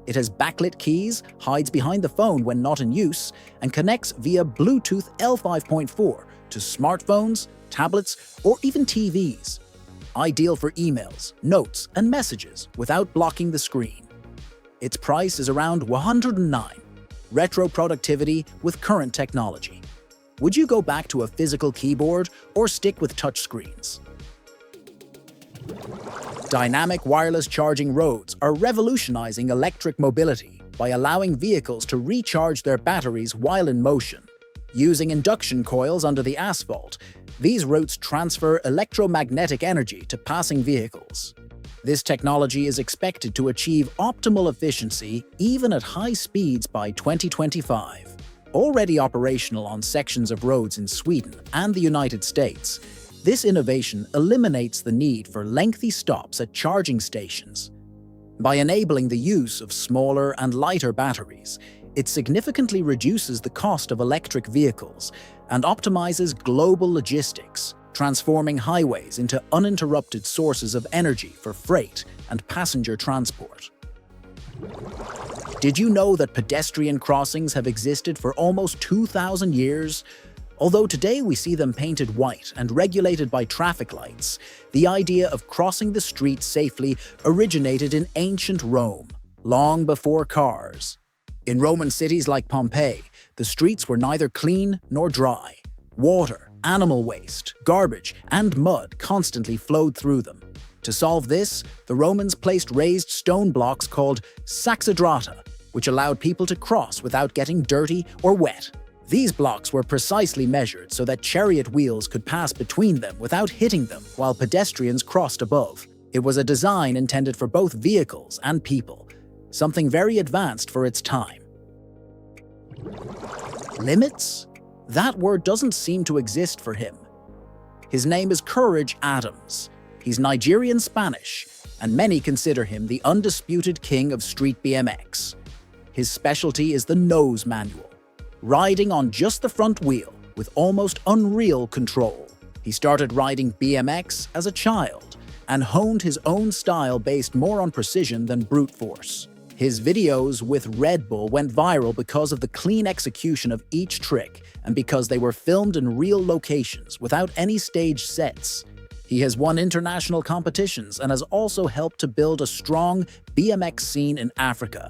It has backlit keys, hides behind the phone when not in use, and connects via Bluetooth L5.4 to smartphones, tablets, or even TVs. Ideal for emails, notes, and messages without blocking the screen. Its price is around $109. Retro productivity with current technology. Would you go back to a physical keyboard or stick with touchscreens? Dynamic wireless charging roads are revolutionizing electric mobility by allowing vehicles to recharge their batteries while in motion. Using induction coils under the asphalt, these routes transfer electromagnetic energy to passing vehicles. This technology is expected to achieve optimal efficiency even at high speeds by 2025. Already operational on sections of roads in Sweden and the United States, this innovation eliminates the need for lengthy stops at charging stations. By enabling the use of smaller and lighter batteries, it significantly reduces the cost of electric vehicles and optimizes global logistics, transforming highways into uninterrupted sources of energy for freight and passenger transport. Did you know that pedestrian crossings have existed for almost 2,000 years? Although today we see them painted white and regulated by traffic lights, the idea of crossing the street safely originated in ancient Rome, long before cars. In Roman cities like Pompeii, the streets were neither clean nor dry. Water, animal waste, garbage, and mud constantly flowed through them. To solve this, the Romans placed raised stone blocks called saxadrata, which allowed people to cross without getting dirty or wet. These blocks were precisely measured so that chariot wheels could pass between them without hitting them while pedestrians crossed above. It was a design intended for both vehicles and people, something very advanced for its time. Limits? That word doesn't seem to exist for him. His name is Courage Adams. He's Nigerian Spanish, and many consider him the undisputed king of street BMX. His specialty is the nose manual, riding on just the front wheel with almost unreal control. He started riding BMX as a child and honed his own style based more on precision than brute force. His videos with Red Bull went viral because of the clean execution of each trick and because they were filmed in real locations without any stage sets. He has won international competitions and has also helped to build a strong BMX scene in Africa.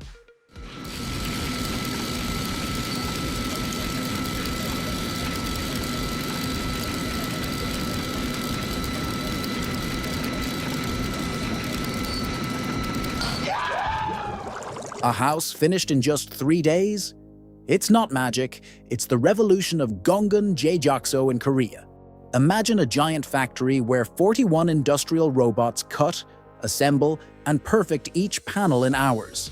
A house finished in just 3 days? It's not magic, it's the revolution of Gongun Jaejakso in Korea. Imagine a giant factory where 41 industrial robots cut, assemble, and perfect each panel in hours.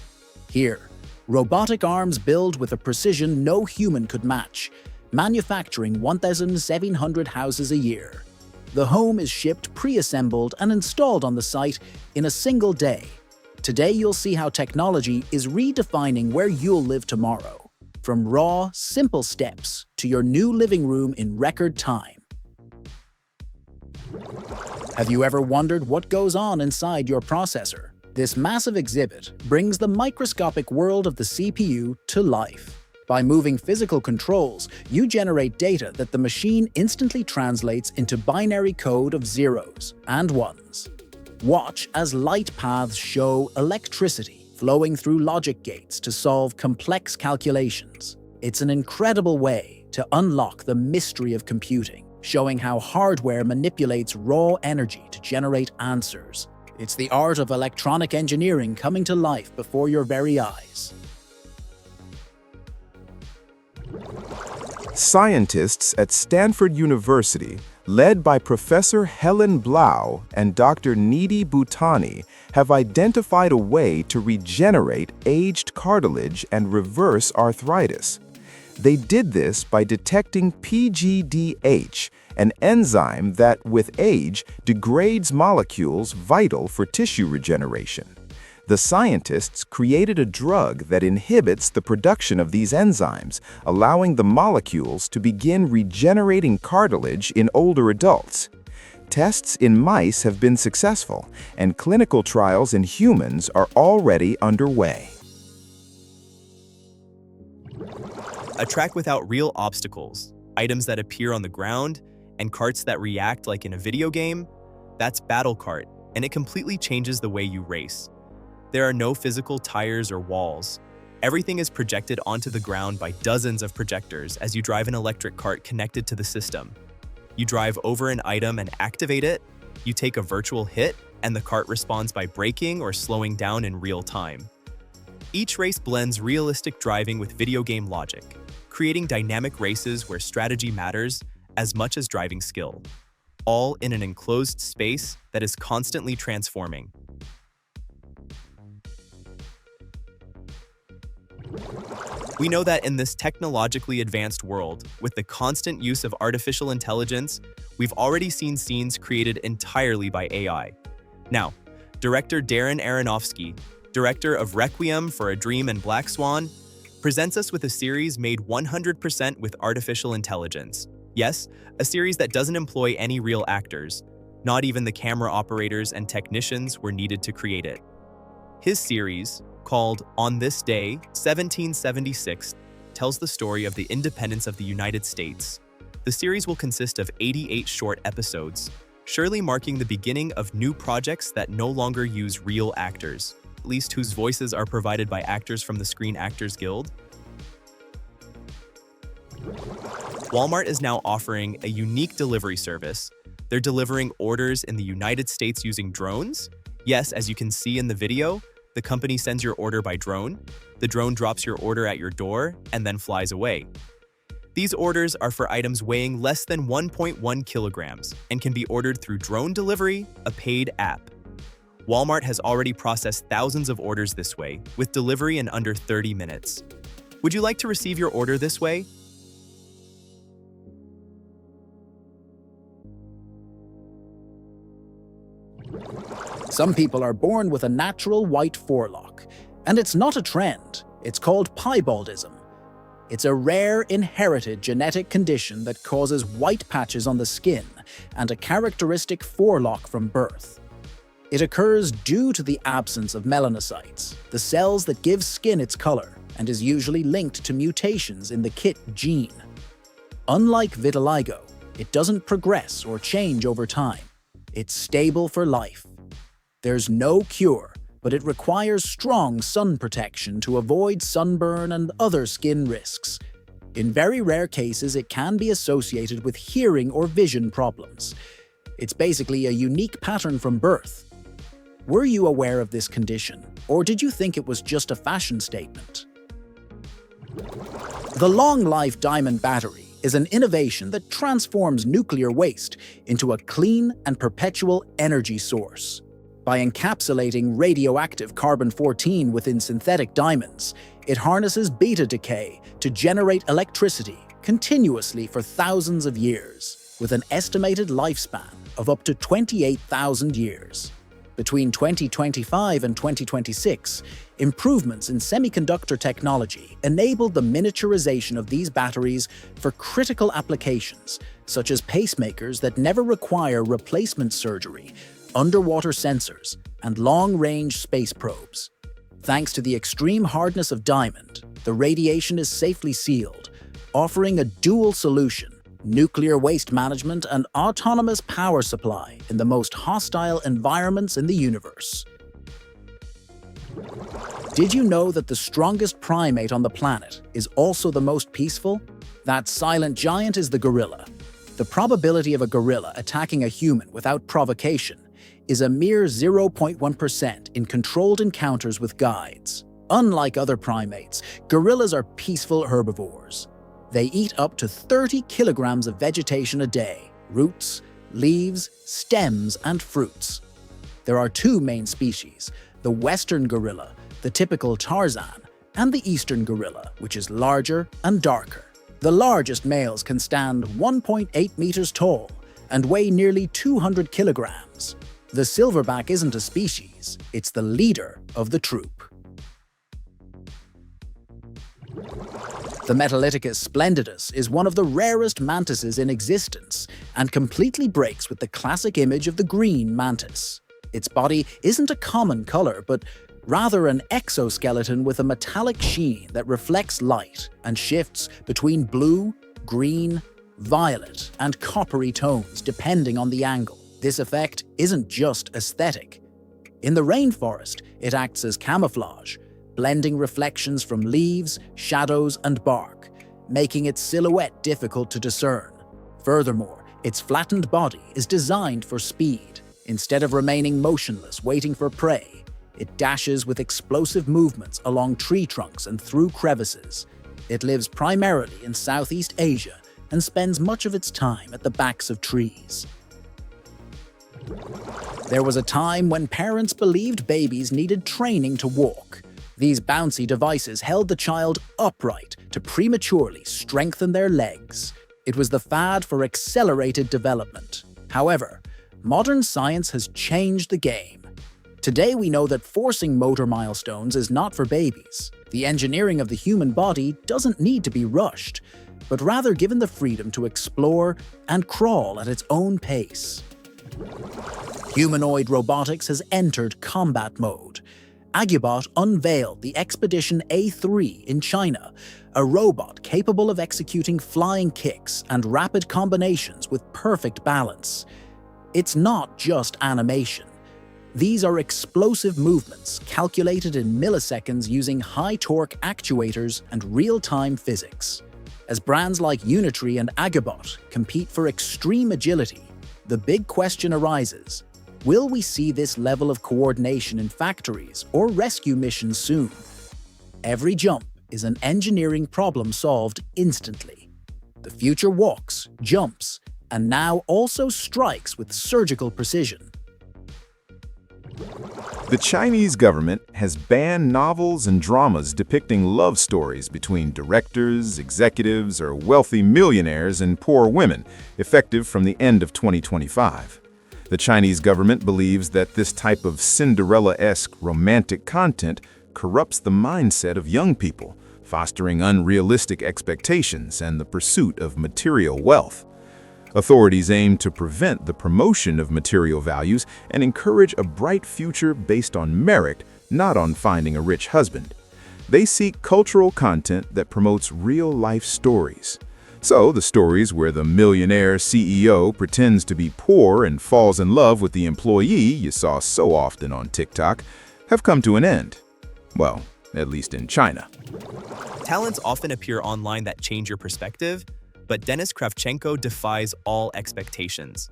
Here, robotic arms build with a precision no human could match, manufacturing 1,700 houses a year. The home is shipped pre-assembled and installed on the site in a single day. Today you'll see how technology is redefining where you'll live tomorrow, from raw, simple steps to your new living room in record time. Have you ever wondered what goes on inside your processor? This massive exhibit brings the microscopic world of the CPU to life. By moving physical controls, you generate data that the machine instantly translates into binary code of zeros and ones. Watch as light paths show electricity flowing through logic gates to solve complex calculations. It's an incredible way to unlock the mystery of computing, showing how hardware manipulates raw energy to generate answers. It's the art of electronic engineering coming to life before your very eyes. Scientists at Stanford University, led by Professor Helen Blau and Dr. Nidhi Bhutani, have identified a way to regenerate aged cartilage and reverse arthritis. They did this by detecting PGDH, an enzyme that, with age, degrades molecules vital for tissue regeneration. The scientists created a drug that inhibits the production of these enzymes, allowing the molecules to begin regenerating cartilage in older adults. Tests in mice have been successful, and clinical trials in humans are already underway. A track without real obstacles, items that appear on the ground, and carts that react like in a video game, that's Battle Cart, and it completely changes the way you race. There are no physical tires or walls. Everything is projected onto the ground by dozens of projectors as you drive an electric cart connected to the system. You drive over an item and activate it, you take a virtual hit, and the cart responds by braking or slowing down in real time. Each race blends realistic driving with video game logic, creating dynamic races where strategy matters as much as driving skill, all in an enclosed space that is constantly transforming. We know that in this technologically advanced world, with the constant use of artificial intelligence, we've already seen scenes created entirely by AI. Now, director Darren Aronofsky, director of Requiem for a Dream and Black Swan, presents us with a series made 100% with artificial intelligence. Yes, a series that doesn't employ any real actors. Not even the camera operators and technicians were needed to create it. His series, called On This Day, 1776, tells the story of the independence of the United States. The series will consist of 88 short episodes, surely marking the beginning of new projects that no longer use real actors, at least whose voices are provided by actors from the Screen Actors Guild. Walmart is now offering a unique delivery service. They're delivering orders in the United States using drones. Yes, as you can see in the video, the company sends your order by drone. The drone drops your order at your door and then flies away. These orders are for items weighing less than 1.1 kilograms and can be ordered through Drone Delivery, a paid app. Walmart has already processed thousands of orders this way, with delivery in under 30 minutes. Would you like to receive your order this way? Some people are born with a natural white forelock, and it's not a trend. It's called piebaldism. It's a rare inherited genetic condition that causes white patches on the skin and a characteristic forelock from birth. It occurs due to the absence of melanocytes, the cells that give skin its color, and is usually linked to mutations in the KIT gene. Unlike vitiligo, it doesn't progress or change over time. It's stable for life. There's no cure, but it requires strong sun protection to avoid sunburn and other skin risks. In very rare cases, it can be associated with hearing or vision problems. It's basically a unique pattern from birth. Were you aware of this condition, or did you think it was just a fashion statement? The long-life diamond battery is an innovation that transforms nuclear waste into a clean and perpetual energy source. By encapsulating radioactive carbon-14 within synthetic diamonds, it harnesses beta decay to generate electricity continuously for thousands of years, with an estimated lifespan of up to 28,000 years. Between 2025 and 2026, improvements in semiconductor technology enabled the miniaturization of these batteries for critical applications, such as pacemakers that never require replacement surgery, underwater sensors, and long-range space probes. Thanks to the extreme hardness of diamond, the radiation is safely sealed, offering a dual solution: nuclear waste management and autonomous power supply in the most hostile environments in the universe. Did you know that the strongest primate on the planet is also the most peaceful? That silent giant is the gorilla. The probability of a gorilla attacking a human without provocation is a mere 0.1% in controlled encounters with guides. Unlike other primates, gorillas are peaceful herbivores. They eat up to 30 kilograms of vegetation a day: roots, leaves, stems, and fruits. There are two main species: the western gorilla, the typical Tarzan, and the eastern gorilla, which is larger and darker. The largest males can stand 1.8 meters tall and weigh nearly 200 kilograms. The silverback isn't a species, it's the leader of the troop. The Metalyticus splendidus is one of the rarest mantises in existence and completely breaks with the classic image of the green mantis. Its body isn't a common color, but rather an exoskeleton with a metallic sheen that reflects light and shifts between blue, green, violet, and coppery tones depending on the angle. This effect isn't just aesthetic. In the rainforest, it acts as camouflage, blending reflections from leaves, shadows, and bark, making its silhouette difficult to discern. Furthermore, its flattened body is designed for speed. Instead of remaining motionless waiting for prey, it dashes with explosive movements along tree trunks and through crevices. It lives primarily in Southeast Asia and spends much of its time at the backs of trees. There was a time when parents believed babies needed training to walk. These bouncy devices held the child upright to prematurely strengthen their legs. It was the fad for accelerated development. However, modern science has changed the game. Today we know that forcing motor milestones is not for babies. The engineering of the human body doesn't need to be rushed, but rather given the freedom to explore and crawl at its own pace. Humanoid robotics has entered combat mode. Agibot unveiled the Expedition A3 in China, a robot capable of executing flying kicks and rapid combinations with perfect balance. It's not just animation. These are explosive movements calculated in milliseconds using high-torque actuators and real-time physics. As brands like Unitree and Agibot compete for extreme agility, the big question arises: will we see this level of coordination in factories or rescue missions soon? Every jump is an engineering problem solved instantly. The future walks, jumps, and now also strikes with surgical precision. The Chinese government has banned novels and dramas depicting love stories between directors, executives, or wealthy millionaires and poor women, effective from the end of 2025. The Chinese government believes that this type of Cinderella-esque romantic content corrupts the mindset of young people, fostering unrealistic expectations and the pursuit of material wealth. Authorities aim to prevent the promotion of material values and encourage a bright future based on merit, not on finding a rich husband. They seek cultural content that promotes real-life stories. So, the stories where the millionaire CEO pretends to be poor and falls in love with the employee you saw so often on TikTok have come to an end. Well, at least in China. Talents often appear online that change your perspective, but Denis Kravchenko defies all expectations.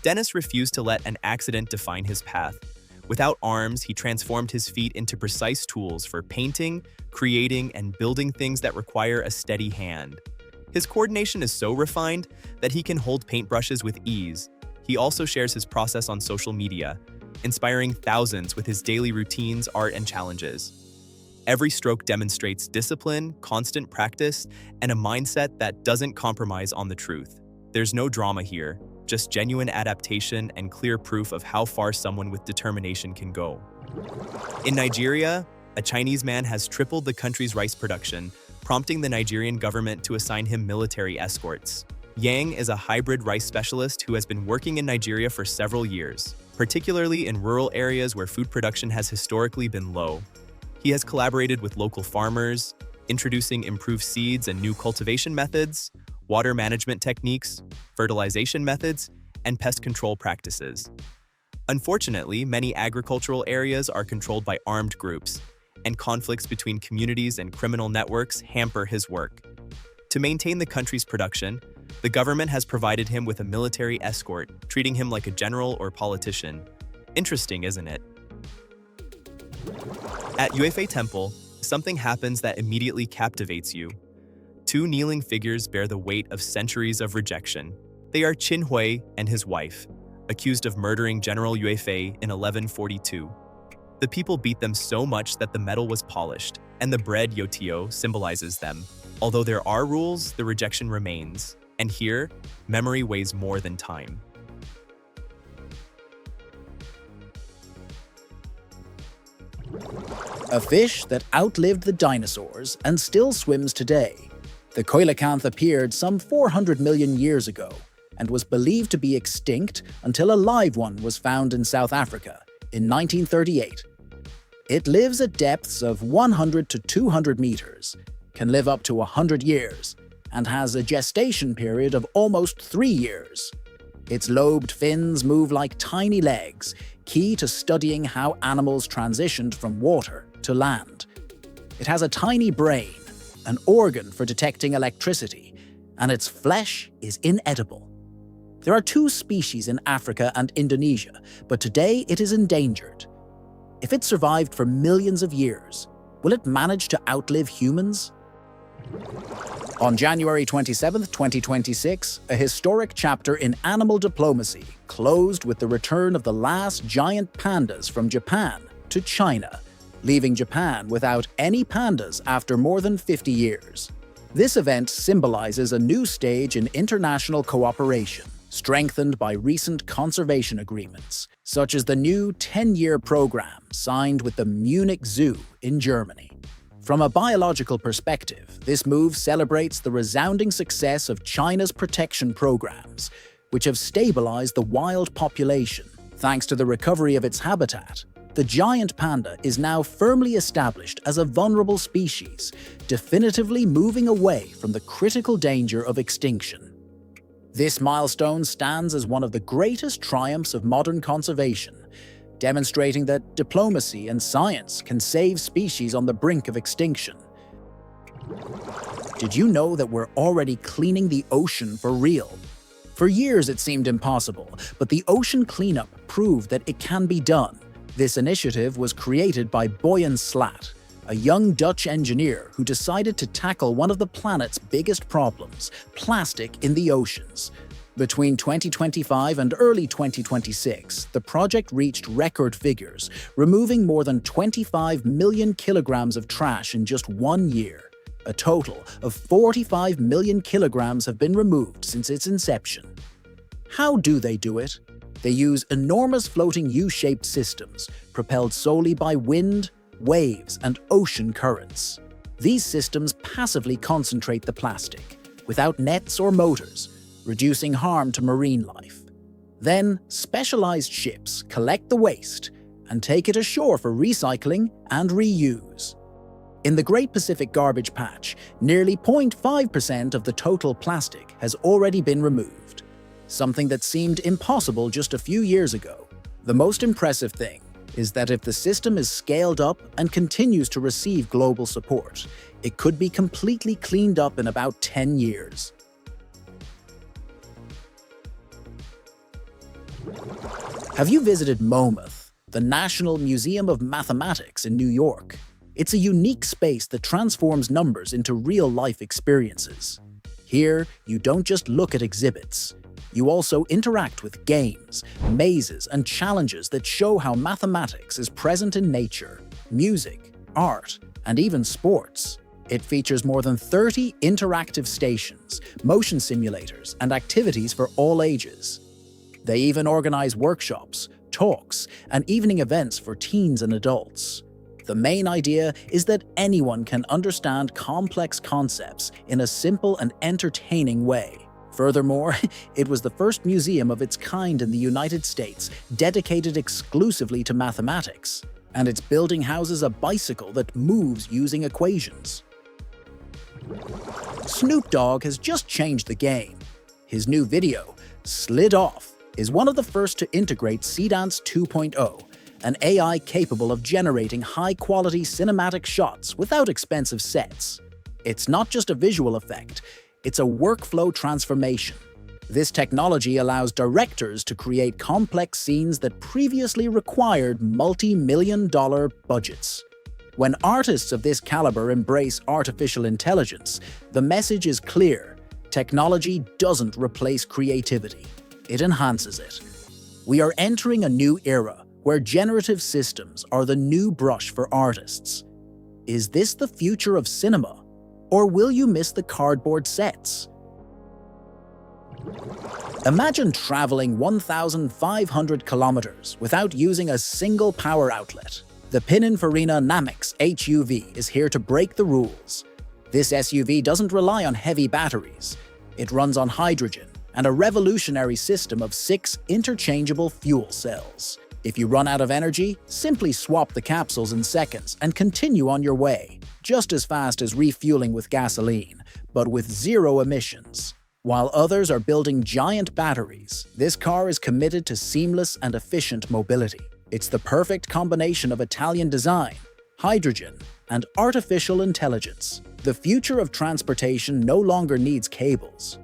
Denis refused to let an accident define his path. Without arms, he transformed his feet into precise tools for painting, creating, and building things that require a steady hand. His coordination is so refined that he can hold paintbrushes with ease. He also shares his process on social media, inspiring thousands with his daily routines, art, and challenges. Every stroke demonstrates discipline, constant practice, and a mindset that doesn't compromise on the truth. There's no drama here, just genuine adaptation and clear proof of how far someone with determination can go. In Nigeria, a Chinese man has tripled the country's rice production, prompting the Nigerian government to assign him military escorts. Yang is a hybrid rice specialist who has been working in Nigeria for several years, particularly in rural areas where food production has historically been low. He has collaborated with local farmers, introducing improved seeds and new cultivation methods, water management techniques, fertilization methods, and pest control practices. Unfortunately, many agricultural areas are controlled by armed groups, and conflicts between communities and criminal networks hamper his work. To maintain the country's production, the government has provided him with a military escort, treating him like a general or politician. Interesting, isn't it? At Yuefei Temple, something happens that immediately captivates you. Two kneeling figures bear the weight of centuries of rejection. They are Qin Hui and his wife, accused of murdering General Yuefei in 1142. The people beat them so much that the metal was polished, and the bread Yotio symbolizes them. Although there are rules, the rejection remains. And here, memory weighs more than time. A fish that outlived the dinosaurs and still swims today. The coelacanth appeared some 400 million years ago and was believed to be extinct until a live one was found in South Africa in 1938. It lives at depths of 100 to 200 meters, can live up to 100 years, and has a gestation period of almost 3 years. Its lobed fins move like tiny legs, key to studying how animals transitioned from water to land. It has a tiny brain, an organ for detecting electricity, and its flesh is inedible. There are 2 species in Africa and Indonesia, but today it is endangered. If it survived for millions of years, will it manage to outlive humans? On January 27, 2026, a historic chapter in animal diplomacy closed with the return of the last giant pandas from Japan to China, leaving Japan without any pandas after more than 50 years. This event symbolizes a new stage in international cooperation, strengthened by recent conservation agreements, such as the new 10-year program signed with the Munich Zoo in Germany. From a biological perspective, this move celebrates the resounding success of China's protection programs, which have stabilized the wild population. Thanks to the recovery of its habitat, the giant panda is now firmly established as a vulnerable species, definitively moving away from the critical danger of extinction. This milestone stands as one of the greatest triumphs of modern conservation, demonstrating that diplomacy and science can save species on the brink of extinction. Did you know that we're already cleaning the ocean for real? For years it seemed impossible, but the ocean cleanup proved that it can be done. This initiative was created by Boyan Slat, a young Dutch engineer who decided to tackle one of the planet's biggest problems, plastic in the oceans. Between 2025 and early 2026, the project reached record figures, removing more than 25 million kilograms of trash in just 1 year. A total of 45 million kilograms have been removed since its inception. How do they do it? They use enormous floating U-shaped systems, propelled solely by wind, waves, and ocean currents. These systems passively concentrate the plastic, without nets or motors, reducing harm to marine life. Then, specialized ships collect the waste and take it ashore for recycling and reuse. In the Great Pacific Garbage Patch, nearly 0.5% of the total plastic has already been removed, something that seemed impossible just a few years ago. The most impressive thing is that if the system is scaled up and continues to receive global support, it could be completely cleaned up in about 10 years. Have you visited Monmouth, the National Museum of Mathematics in New York. It's a unique space that transforms numbers into real-life experiences. Here, you don't just look at exhibits. You also interact with games, mazes, and challenges that show how mathematics is present in nature, music, art, and even sports. It features more than 30 interactive stations, motion simulators, and activities for all ages. They even organize workshops, talks, and evening events for teens and adults. The main idea is that anyone can understand complex concepts in a simple and entertaining way. Furthermore, it was the first museum of its kind in the United States dedicated exclusively to mathematics, and its building houses a bicycle that moves using equations. Snoop Dogg has just changed the game. His new video, Slid Off, is one of the first to integrate Seedance 2.0, an AI capable of generating high-quality cinematic shots without expensive sets. It's not just a visual effect, it's a workflow transformation. This technology allows directors to create complex scenes that previously required multi-million-dollar budgets. When artists of this caliber embrace artificial intelligence, the message is clear: technology doesn't replace creativity, it enhances it. We are entering a new era where generative systems are the new brush for artists. Is this the future of cinema? Or will you miss the cardboard sets? Imagine traveling 1,500 kilometers without using a single power outlet. The Pininfarina Namix HUV is here to break the rules. This SUV doesn't rely on heavy batteries. It runs on hydrogen and a revolutionary system of 6 interchangeable fuel cells. If you run out of energy, simply swap the capsules in seconds and continue on your way, just as fast as refueling with gasoline, but with zero emissions. While others are building giant batteries, this car is committed to seamless and efficient mobility. It's the perfect combination of Italian design, hydrogen, and artificial intelligence. The future of transportation no longer needs cables.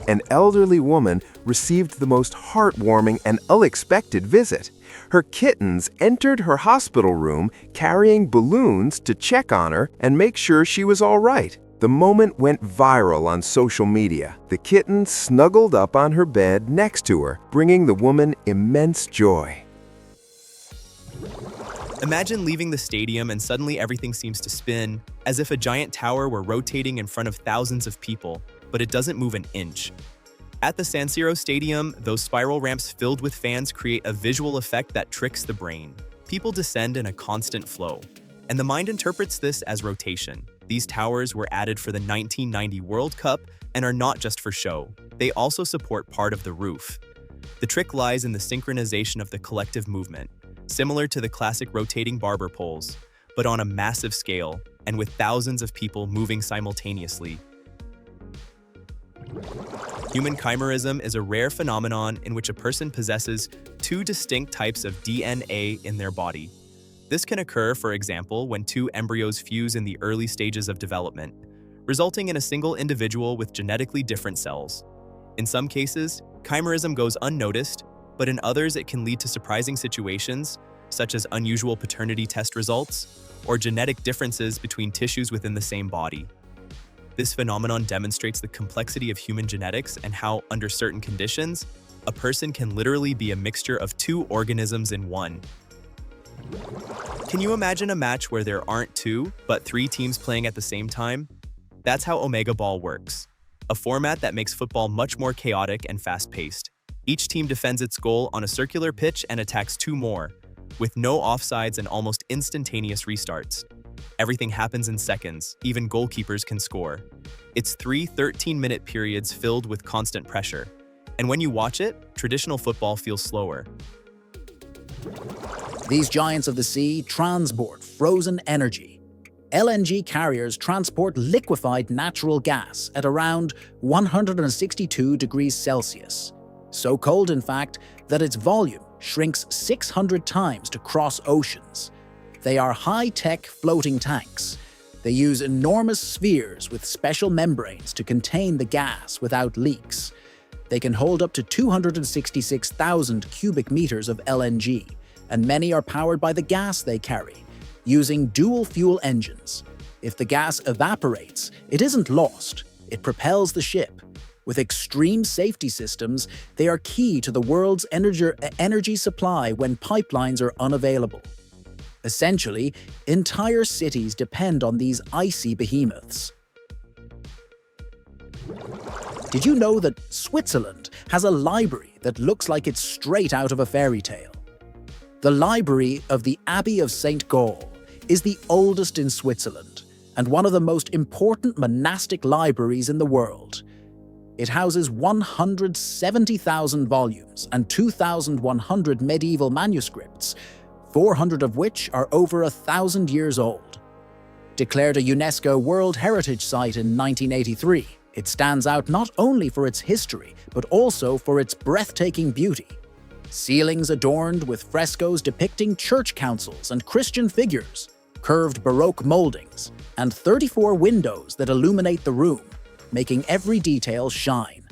An elderly woman received the most heartwarming and unexpected visit. Her kittens entered her hospital room carrying balloons to check on her and make sure she was all right. The moment went viral on social media. The kitten snuggled up on her bed next to her, bringing the woman immense joy. Imagine leaving the stadium and suddenly everything seems to spin, as if a giant tower were rotating in front of thousands of people, but it doesn't move an inch. At the San Siro Stadium, those spiral ramps filled with fans create a visual effect that tricks the brain. People descend in a constant flow, and the mind interprets this as rotation. These towers were added for the 1990 World Cup and are not just for show. They also support part of the roof. The trick lies in the synchronization of the collective movement, similar to the classic rotating barber poles, but on a massive scale and with thousands of people moving simultaneously. Human chimerism is a rare phenomenon in which a person possesses 2 distinct types of DNA in their body. This can occur, for example, when 2 embryos fuse in the early stages of development, resulting in a single individual with genetically different cells. In some cases, chimerism goes unnoticed, but in others it can lead to surprising situations, such as unusual paternity test results or genetic differences between tissues within the same body. This phenomenon demonstrates the complexity of human genetics and how, under certain conditions, a person can literally be a mixture of 2 organisms in one. Can you imagine a match where there aren't 2, but 3 teams playing at the same time? That's how Omega Ball works, a format that makes football much more chaotic and fast-paced. Each team defends its goal on a circular pitch and attacks 2 more, with no offsides and almost instantaneous restarts. Everything happens in seconds, even goalkeepers can score. It's 3 13-minute periods filled with constant pressure. And when you watch it, traditional football feels slower. These giants of the sea transport frozen energy. LNG carriers transport liquefied natural gas at around 162 degrees Celsius. So cold, in fact, that its volume shrinks 600 times to cross oceans. They are high-tech floating tanks. They use enormous spheres with special membranes to contain the gas without leaks. They can hold up to 266,000 cubic meters of LNG, and many are powered by the gas they carry, using dual-fuel engines. If the gas evaporates, it isn't lost, it propels the ship. With extreme safety systems, they are key to the world's energy supply when pipelines are unavailable. Essentially, entire cities depend on these icy behemoths. Did you know that Switzerland has a library that looks like it's straight out of a fairy tale? The library of the Abbey of St. Gall is the oldest in Switzerland and one of the most important monastic libraries in the world. It houses 170,000 volumes and 2,100 medieval manuscripts, 400 of which are over 1,000 years old. Declared a UNESCO World Heritage Site in 1983, it stands out not only for its history, but also for its breathtaking beauty. Ceilings adorned with frescoes depicting church councils and Christian figures, curved Baroque moldings, and 34 windows that illuminate the room, making every detail shine.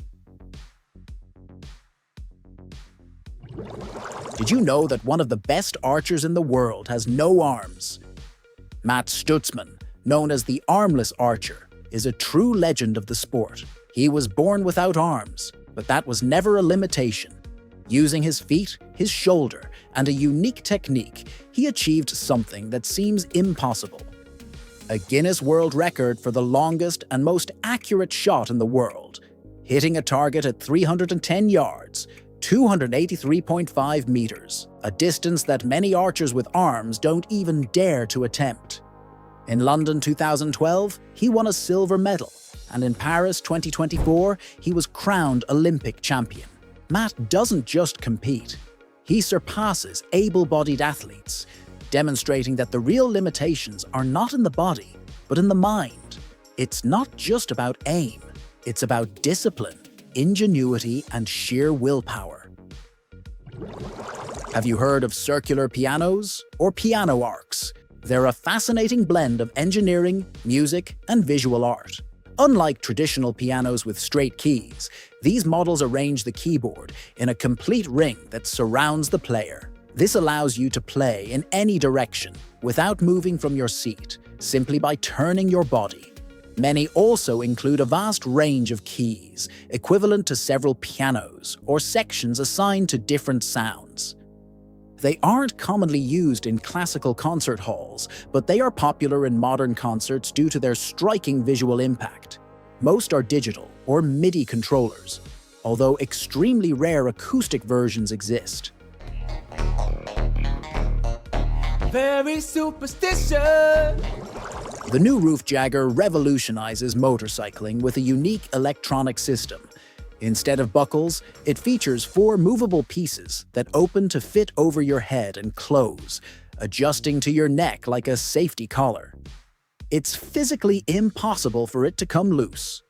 Did you know that one of the best archers in the world has no arms? Matt Stutzman, known as the Armless Archer, is a true legend of the sport. He was born without arms, but that was never a limitation. Using his feet, his shoulder, and a unique technique, he achieved something that seems impossible. A Guinness World Record for the longest and most accurate shot in the world, hitting a target at 310 yards, 283.5 meters, a distance that many archers with arms don't even dare to attempt. In London 2012, he won a silver medal, and in Paris 2024, he was crowned Olympic champion. Matt doesn't just compete, he surpasses able-bodied athletes, demonstrating that the real limitations are not in the body, but in the mind. It's not just about aim, it's about discipline, ingenuity, and sheer willpower. Have you heard of circular pianos or piano arcs? They're a fascinating blend of engineering, music, and visual art. Unlike traditional pianos with straight keys, these models arrange the keyboard in a complete ring that surrounds the player. This allows you to play in any direction without moving from your seat, simply by turning your body. Many also include a vast range of keys, equivalent to several pianos or sections assigned to different sounds. They aren't commonly used in classical concert halls, but they are popular in modern concerts due to their striking visual impact. Most are digital or MIDI controllers, although extremely rare acoustic versions exist. Very superstitious. The new Roof Jagger revolutionizes motorcycling with a unique electronic system. Instead of buckles, it features 4 movable pieces that open to fit over your head and close, adjusting to your neck like a safety collar. It's physically impossible for it to come loose.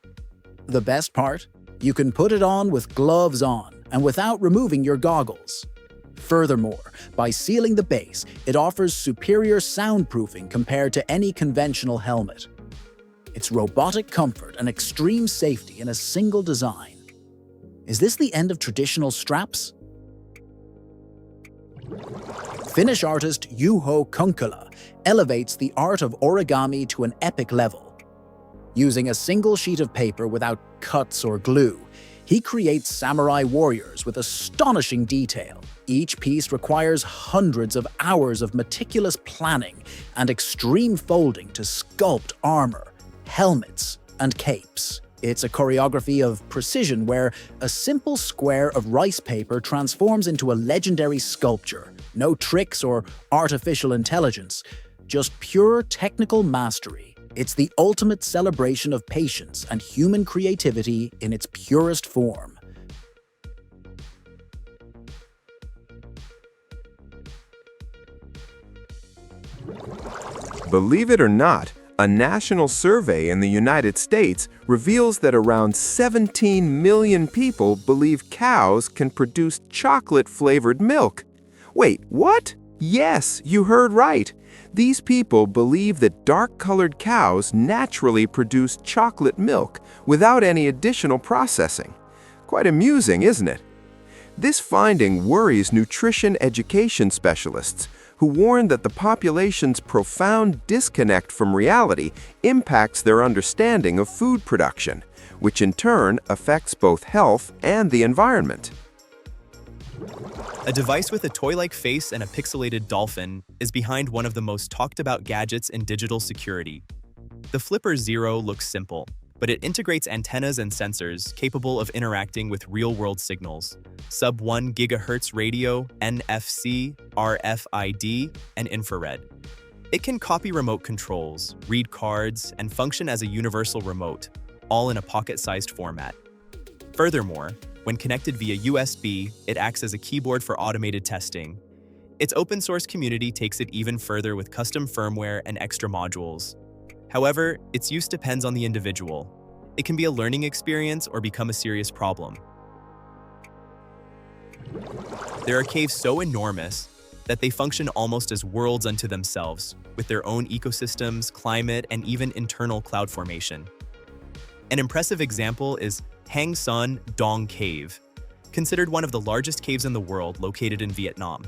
The best part? You can put it on with gloves on and without removing your goggles. Furthermore, by sealing the base, it offers superior soundproofing compared to any conventional helmet. It's robotic comfort and extreme safety in a single design. Is this the end of traditional straps? Finnish artist Juho Kunkala elevates the art of origami to an epic level. Using a single sheet of paper without cuts or glue, he creates samurai warriors with astonishing detail. Each piece requires hundreds of hours of meticulous planning and extreme folding to sculpt armor, helmets, and capes. It's a choreography of precision where a simple square of rice paper transforms into a legendary sculpture. No tricks or artificial intelligence, just pure technical mastery. It's the ultimate celebration of patience and human creativity in its purest form. Believe it or not, a national survey in the United States reveals that around 17 million people believe cows can produce chocolate-flavored milk. Wait, what? Yes, you heard right. These people believe that dark-colored cows naturally produce chocolate milk without any additional processing. Quite amusing, isn't it? This finding worries nutrition education specialists who warn that the population's profound disconnect from reality impacts their understanding of food production, which in turn affects both health and the environment. A device with a toy-like face and a pixelated dolphin is behind one of the most talked-about gadgets in digital security. The Flipper Zero looks simple, but it integrates antennas and sensors capable of interacting with real-world signals, sub-1 GHz radio, NFC, RFID, and infrared. It can copy remote controls, read cards, and function as a universal remote, all in a pocket-sized format. Furthermore, when connected via USB, it acts as a keyboard for automated testing. Its open-source community takes it even further with custom firmware and extra modules. However, its use depends on the individual. It can be a learning experience or become a serious problem. There are caves so enormous that they function almost as worlds unto themselves, with their own ecosystems, climate, and even internal cloud formation. An impressive example is Hang Son Dong Cave, considered one of the largest caves in the world located in Vietnam.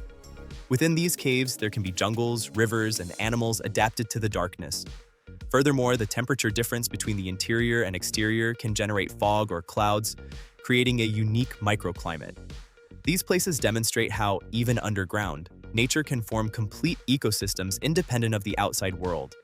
Within these caves, there can be jungles, rivers, and animals adapted to the darkness. Furthermore, the temperature difference between the interior and exterior can generate fog or clouds, creating a unique microclimate. These places demonstrate how, even underground, nature can form complete ecosystems independent of the outside world.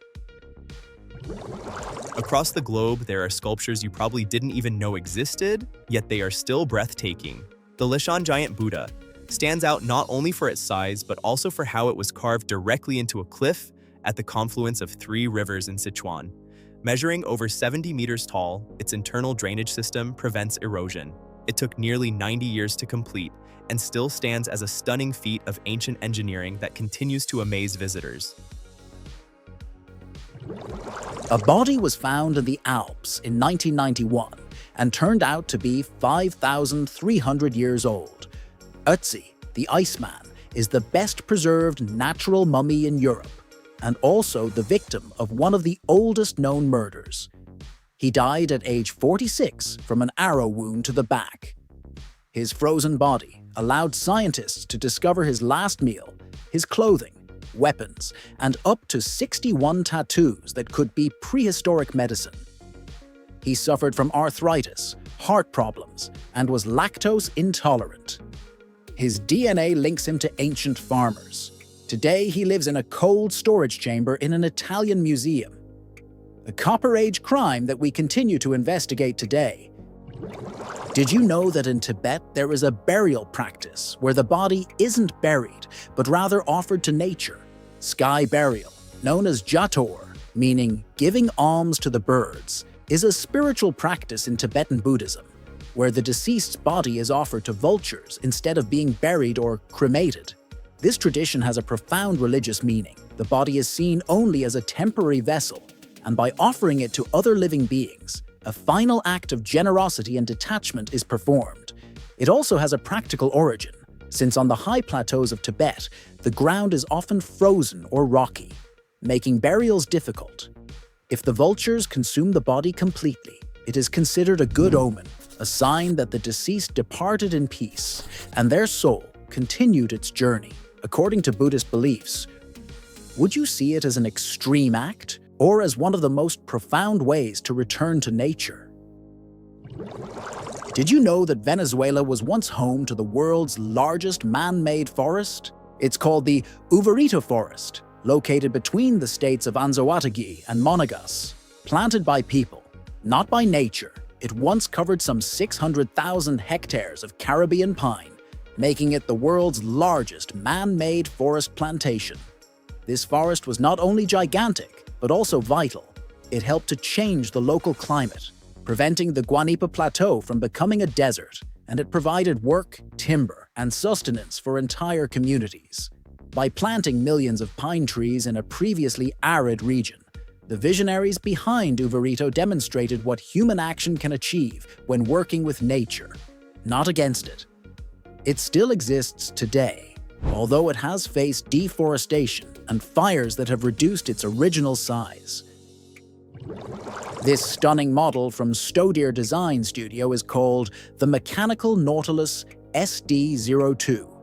Across the globe, there are sculptures you probably didn't even know existed, yet they are still breathtaking. The Lishan Giant Buddha stands out not only for its size, but also for how it was carved directly into a cliff at the confluence of 3 rivers in Sichuan. Measuring over 70 meters tall, its internal drainage system prevents erosion. It took nearly 90 years to complete and still stands as a stunning feat of ancient engineering that continues to amaze visitors. A body was found in the Alps in 1991 and turned out to be 5,300 years old. Ötzi, the Iceman, is the best preserved natural mummy in Europe and also the victim of one of the oldest known murders. He died at age 46 from an arrow wound to the back. His frozen body allowed scientists to discover his last meal, his clothing, weapons, and up to 61 tattoos that could be prehistoric medicine. He suffered from arthritis, heart problems, and was lactose intolerant. His DNA links him to ancient farmers. Today, he lives in a cold storage chamber in an Italian museum. A Copper Age crime that we continue to investigate today. Did you know that in Tibet there is a burial practice where the body isn't buried, but rather offered to nature? Sky burial, known as Jator, meaning giving alms to the birds, is a spiritual practice in Tibetan Buddhism, where the deceased's body is offered to vultures instead of being buried or cremated. This tradition has a profound religious meaning. The body is seen only as a temporary vessel, and by offering it to other living beings, a final act of generosity and detachment is performed. It also has a practical origin, since on the high plateaus of Tibet, the ground is often frozen or rocky, making burials difficult. If the vultures consume the body completely, it is considered a good omen, a sign that the deceased departed in peace, and their soul continued its journey. According to Buddhist beliefs, would you see it as an extreme act, or as one of the most profound ways to return to nature? Did you know that Venezuela was once home to the world's largest man-made forest? It's called the Uvarito Forest, located between the states of Anzoátegui and Monagas. Planted by people, not by nature, it once covered some 600,000 hectares of Caribbean pine, making it the world's largest man-made forest plantation. This forest was not only gigantic, but also vital. It helped to change the local climate, preventing the Guanipa Plateau from becoming a desert, and it provided work, timber, and sustenance for entire communities. By planting millions of pine trees in a previously arid region, the visionaries behind Uvarito demonstrated what human action can achieve when working with nature, not against it. It still exists today, although it has faced deforestation and fires that have reduced its original size. This stunning model from Stodier Design Studio is called the Mechanical Nautilus SD02.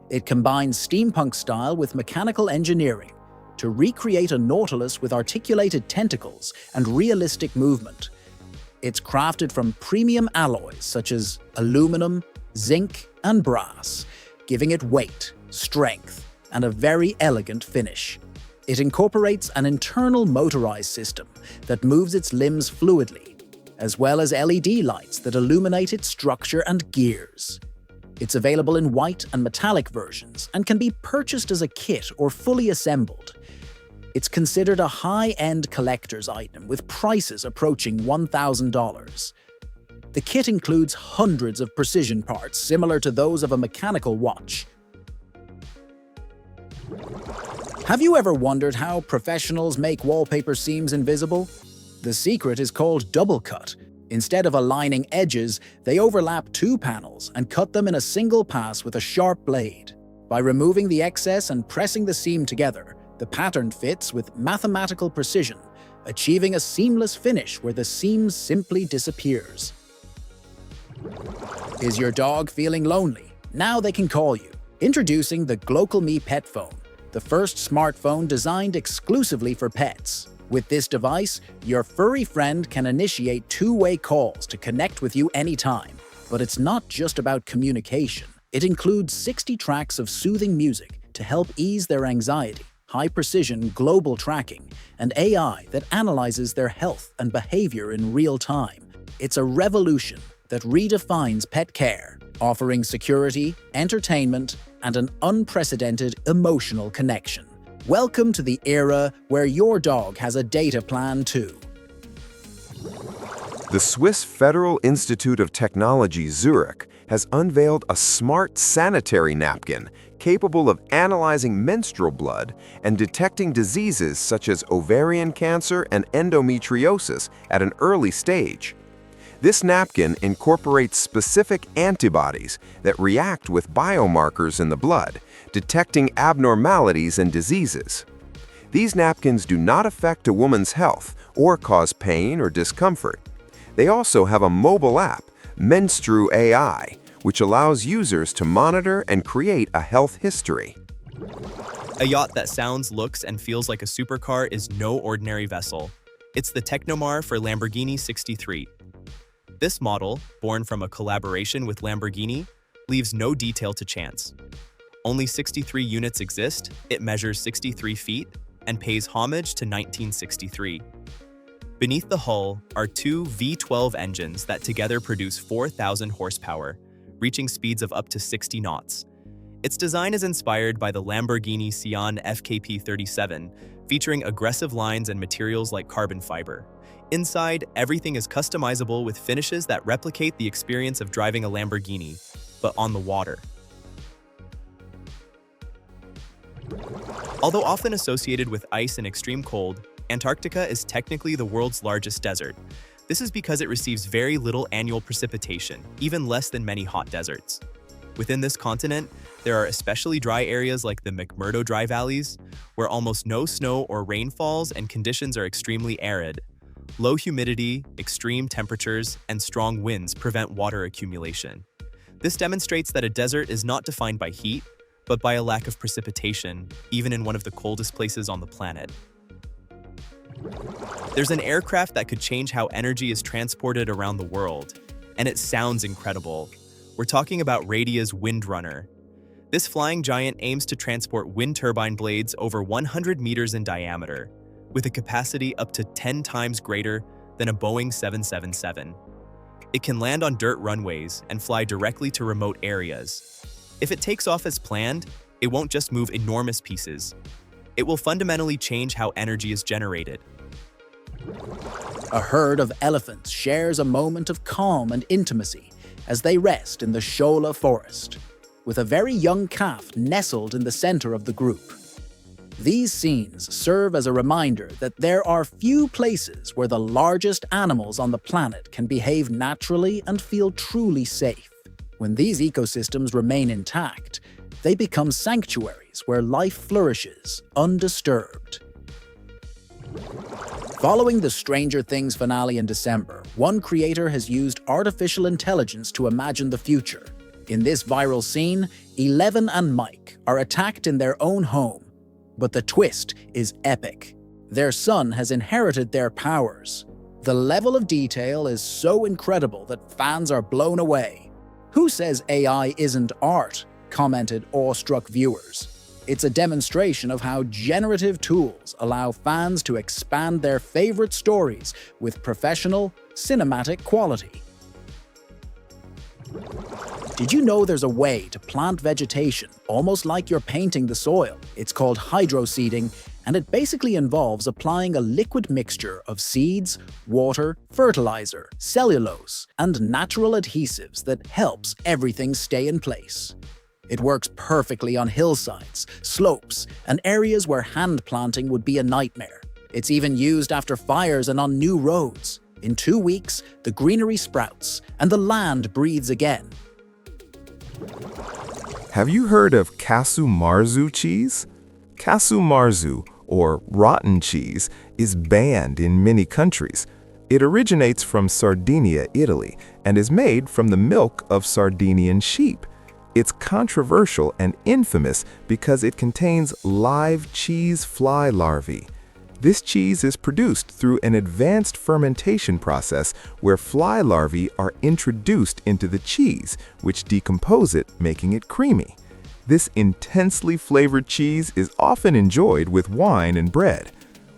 It combines steampunk style with mechanical engineering to recreate a Nautilus with articulated tentacles and realistic movement. It's crafted from premium alloys such as aluminum, zinc, and brass, giving it weight, strength, and a very elegant finish. It incorporates an internal motorized system that moves its limbs fluidly, as well as LED lights that illuminate its structure and gears. It's available in white and metallic versions and can be purchased as a kit or fully assembled. It's considered a high-end collector's item with prices approaching $1,000. The kit includes hundreds of precision parts similar to those of a mechanical watch. Have you ever wondered how professionals make wallpaper seams invisible? The secret is called double cut. Instead of aligning edges, they overlap two panels and cut them in a single pass with a sharp blade. By removing the excess and pressing the seam together, the pattern fits with mathematical precision, achieving a seamless finish where the seam simply disappears. Is your dog feeling lonely? Now they can call you. Introducing the GlocalMe Pet Phone, the first smartphone designed exclusively for pets. With this device, your furry friend can initiate two-way calls to connect with you anytime. But it's not just about communication. It includes 60 tracks of soothing music to help ease their anxiety, high-precision global tracking, and AI that analyzes their health and behavior in real time. It's a revolution that redefines pet care, offering security, entertainment, and an unprecedented emotional connection. Welcome to the era where your dog has a data plan too. The Swiss Federal Institute of Technology, Zurich, has unveiled a smart sanitary napkin capable of analyzing menstrual blood and detecting diseases such as ovarian cancer and endometriosis at an early stage. This napkin incorporates specific antibodies that react with biomarkers in the blood, detecting abnormalities and diseases. These napkins do not affect a woman's health or cause pain or discomfort. They also have a mobile app, Menstru AI, which allows users to monitor and create a health history. A yacht that sounds, looks, and feels like a supercar is no ordinary vessel. It's the Technomar for Lamborghini 63. This model, born from a collaboration with Lamborghini, leaves no detail to chance. Only 63 units exist, it measures 63 feet, and pays homage to 1963. Beneath the hull are two V12 engines that together produce 4,000 horsepower, reaching speeds of up to 60 knots. Its design is inspired by the Lamborghini Sian FKP37, featuring aggressive lines and materials like carbon fiber. Inside, everything is customizable with finishes that replicate the experience of driving a Lamborghini, but on the water. Although often associated with ice and extreme cold, Antarctica is technically the world's largest desert. This is because it receives very little annual precipitation, even less than many hot deserts. Within this continent, there are especially dry areas like the McMurdo Dry Valleys, where almost no snow or rain falls and conditions are extremely arid. Low humidity, extreme temperatures, and strong winds prevent water accumulation. This demonstrates that a desert is not defined by heat, but by a lack of precipitation, even in one of the coldest places on the planet. There's an aircraft that could change how energy is transported around the world, and it sounds incredible. We're talking about Radia's Windrunner. This flying giant aims to transport wind turbine blades over 100 meters in diameter, with a capacity up to 10 times greater than a Boeing 777. It can land on dirt runways and fly directly to remote areas. If it takes off as planned, it won't just move enormous pieces. It will fundamentally change how energy is generated. A herd of elephants shares a moment of calm and intimacy as they rest in the Shola forest, with a very young calf nestled in the center of the group. These scenes serve as a reminder that there are few places where the largest animals on the planet can behave naturally and feel truly safe. When these ecosystems remain intact, they become sanctuaries where life flourishes undisturbed. Following the Stranger Things finale in December, one creator has used artificial intelligence to imagine the future. In this viral scene, Eleven and Mike are attacked in their own home. But the twist is epic. Their son has inherited their powers. The level of detail is so incredible that fans are blown away. "Who says AI isn't art?" commented awestruck viewers. It's a demonstration of how generative tools allow fans to expand their favorite stories with professional, cinematic quality. Did you know there's a way to plant vegetation almost like you're painting the soil? It's called hydroseeding, and it basically involves applying a liquid mixture of seeds, water, fertilizer, cellulose, and natural adhesives that helps everything stay in place. It works perfectly on hillsides, slopes, and areas where hand planting would be a nightmare. It's even used after fires and on new roads. In 2 weeks, the greenery sprouts, and the land breathes again. Have you heard of casu marzu cheese? Casu marzu, or rotten cheese, is banned in many countries. It originates from Sardinia, Italy, and is made from the milk of Sardinian sheep. It's controversial and infamous because it contains live cheese fly larvae. This cheese is produced through an advanced fermentation process where fly larvae are introduced into the cheese, which decompose it, making it creamy. This intensely flavored cheese is often enjoyed with wine and bread.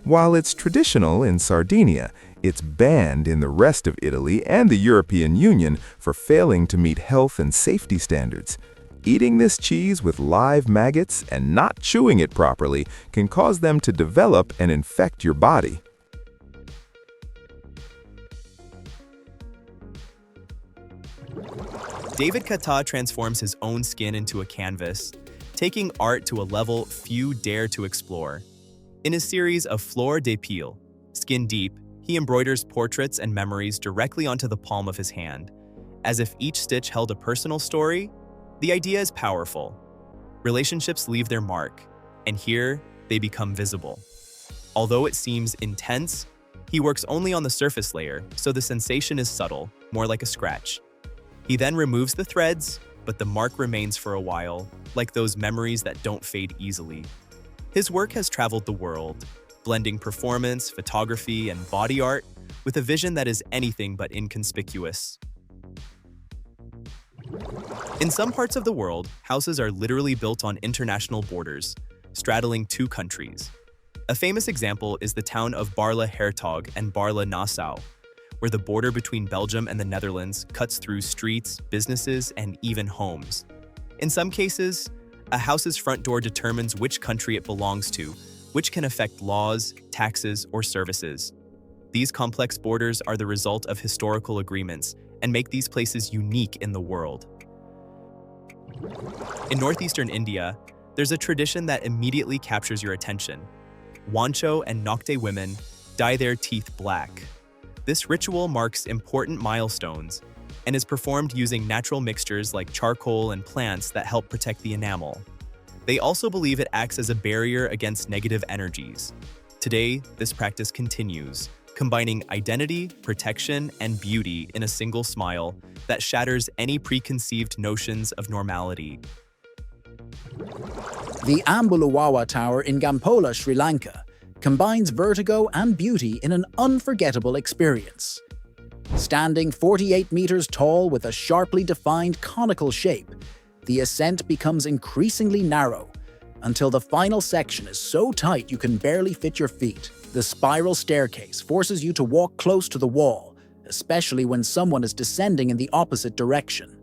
While it's traditional in Sardinia, it's banned in the rest of Italy and the European Union for failing to meet health and safety standards. Eating this cheese with live maggots and not chewing it properly can cause them to develop and infect your body. David Kata transforms his own skin into a canvas, taking art to a level few dare to explore. In his series of Fleur de Peau, Skin Deep, he embroiders portraits and memories directly onto the palm of his hand. As if each stitch held a personal story, the idea is powerful. Relationships leave their mark, and here they become visible. Although it seems intense, he works only on the surface layer, so the sensation is subtle, more like a scratch. He then removes the threads, but the mark remains for a while, like those memories that don't fade easily. His work has traveled the world, blending performance, photography, and body art with a vision that is anything but inconspicuous. In some parts of the world, houses are literally built on international borders, straddling 2 countries. A famous example is the town of Barle-Hertog and Barle-Nassau, where the border between Belgium and the Netherlands cuts through streets, businesses, and even homes. In some cases, a house's front door determines which country it belongs to, which can affect laws, taxes, or services. These complex borders are the result of historical agreements and make these places unique in the world. In northeastern India, there's a tradition that immediately captures your attention. Wancho and Nokte women dye their teeth black. This ritual marks important milestones and is performed using natural mixtures like charcoal and plants that help protect the enamel. They also believe it acts as a barrier against negative energies. Today, this practice continues, combining identity, protection, and beauty in a single smile that shatters any preconceived notions of normality. The Ambuluwawa Tower in Gampola, Sri Lanka, combines vertigo and beauty in an unforgettable experience. Standing 48 meters tall with a sharply defined conical shape, the ascent becomes increasingly narrow, until the final section is so tight you can barely fit your feet. The spiral staircase forces you to walk close to the wall, especially when someone is descending in the opposite direction.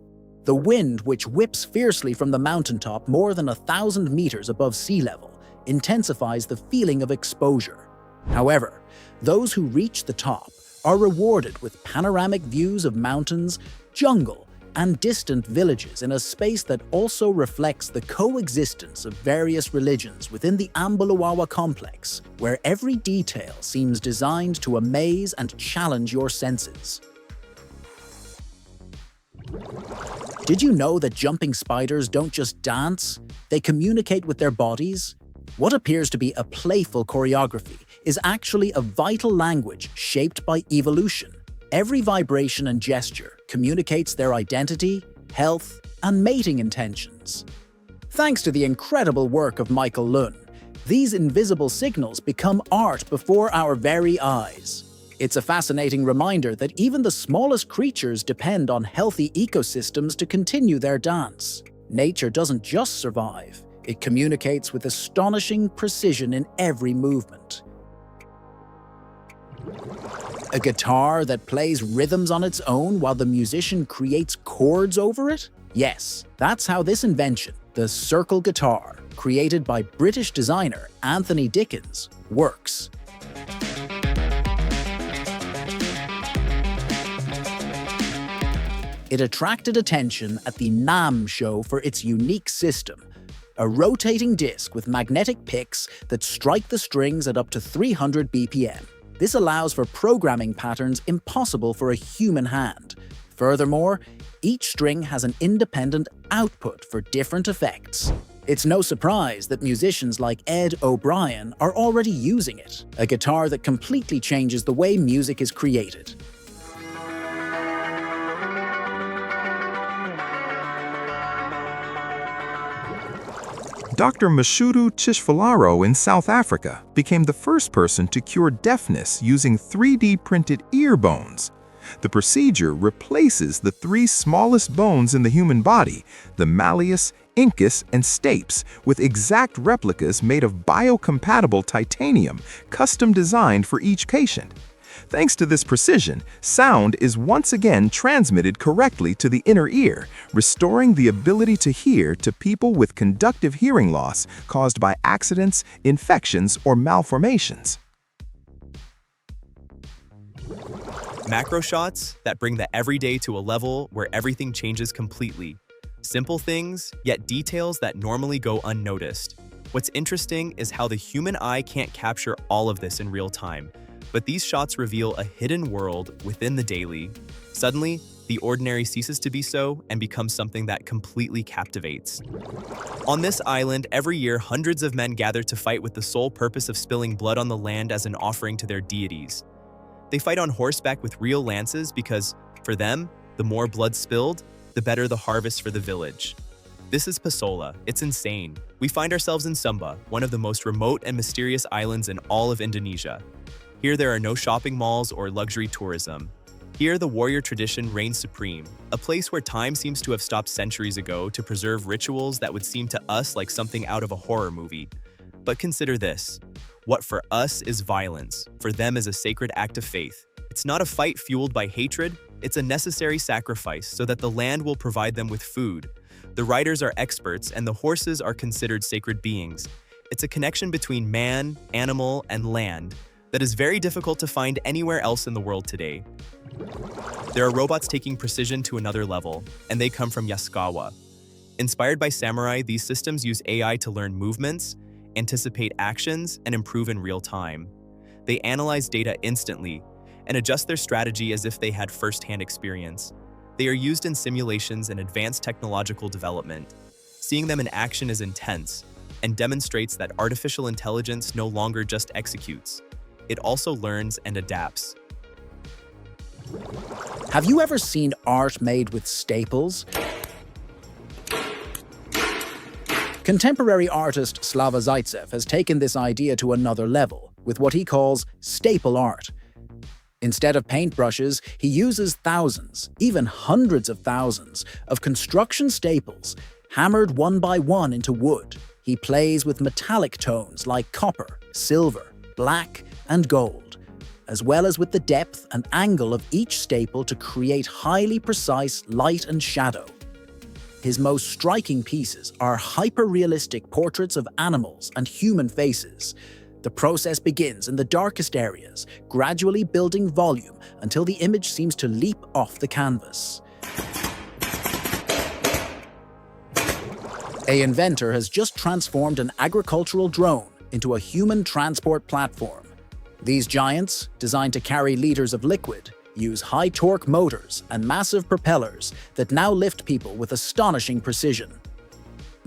The wind, which whips fiercely from the mountaintop more than 1,000 meters above sea level, intensifies the feeling of exposure. However, those who reach the top are rewarded with panoramic views of mountains, jungle, and distant villages in a space that also reflects the coexistence of various religions within the Ambuluwawa complex, where every detail seems designed to amaze and challenge your senses. Did you know that jumping spiders don't just dance? They communicate with their bodies? What appears to be a playful choreography is actually a vital language shaped by evolution. Every vibration and gesture communicates their identity, health, and mating intentions. Thanks to the incredible work of Michael Lun, these invisible signals become art before our very eyes. It's a fascinating reminder that even the smallest creatures depend on healthy ecosystems to continue their dance. Nature doesn't just survive, it communicates with astonishing precision in every movement. A guitar that plays rhythms on its own while the musician creates chords over it? Yes, that's how this invention, the circle guitar, created by British designer Anthony Dickens, works. It attracted attention at the NAMM show for its unique system, a rotating disc with magnetic picks that strike the strings at up to 300 BPM. This allows for programming patterns impossible for a human hand. Furthermore, each string has an independent output for different effects. It's no surprise that musicians like Ed O'Brien are already using it, a guitar that completely changes the way music is created. Dr. Mashudu Chishvalaro in South Africa became the first person to cure deafness using 3D printed ear bones. The procedure replaces the three smallest bones in the human body, the malleus, incus, and stapes, with exact replicas made of biocompatible titanium, custom designed for each patient. Thanks to this precision, sound is once again transmitted correctly to the inner ear, restoring the ability to hear to people with conductive hearing loss caused by accidents, infections, or malformations. Macro shots that bring the everyday to a level where everything changes completely. Simple things, yet details that normally go unnoticed. What's interesting is how the human eye can't capture all of this in real time, but these shots reveal a hidden world within the daily. Suddenly, the ordinary ceases to be so and becomes something that completely captivates. On this island, every year hundreds of men gather to fight with the sole purpose of spilling blood on the land as an offering to their deities. They fight on horseback with real lances because, for them, the more blood spilled, the better the harvest for the village. This is Pasola. It's insane. We find ourselves in Sumba, one of the most remote and mysterious islands in all of Indonesia. Here there are no shopping malls or luxury tourism. Here the warrior tradition reigns supreme, a place where time seems to have stopped centuries ago to preserve rituals that would seem to us like something out of a horror movie. But consider this. What for us is violence, for them is a sacred act of faith. It's not a fight fueled by hatred, it's a necessary sacrifice so that the land will provide them with food. The riders are experts and the horses are considered sacred beings. It's a connection between man, animal, and land that is very difficult to find anywhere else in the world today. There are robots taking precision to another level, and they come from Yaskawa. Inspired by samurai, these systems use AI to learn movements, anticipate actions, and improve in real time. They analyze data instantly and adjust their strategy as if they had first-hand experience. They are used in simulations and advanced technological development. Seeing them in action is intense and demonstrates that artificial intelligence no longer just executes. It also learns and adapts. Have you ever seen art made with staples? Contemporary artist Slava Zaitsev has taken this idea to another level with what he calls staple art. Instead of paintbrushes, he uses thousands, even hundreds of thousands, of construction staples, hammered one by one into wood. He plays with metallic tones like copper, silver, black, and gold, as well as with the depth and angle of each staple to create highly precise light and shadow. His most striking pieces are hyper-realistic portraits of animals and human faces. The process begins in the darkest areas, gradually building volume until the image seems to leap off the canvas. An inventor has just transformed an agricultural drone into a human transport platform. These giants, designed to carry liters of liquid, use high-torque motors and massive propellers that now lift people with astonishing precision.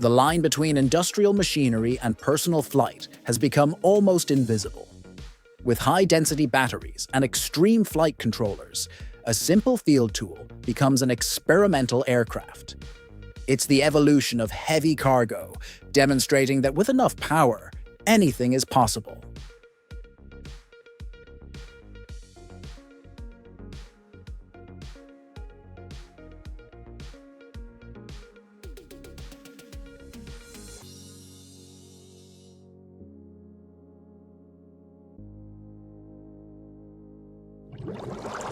The line between industrial machinery and personal flight has become almost invisible. With high-density batteries and extreme flight controllers, a simple field tool becomes an experimental aircraft. It's the evolution of heavy cargo, demonstrating that with enough power, anything is possible.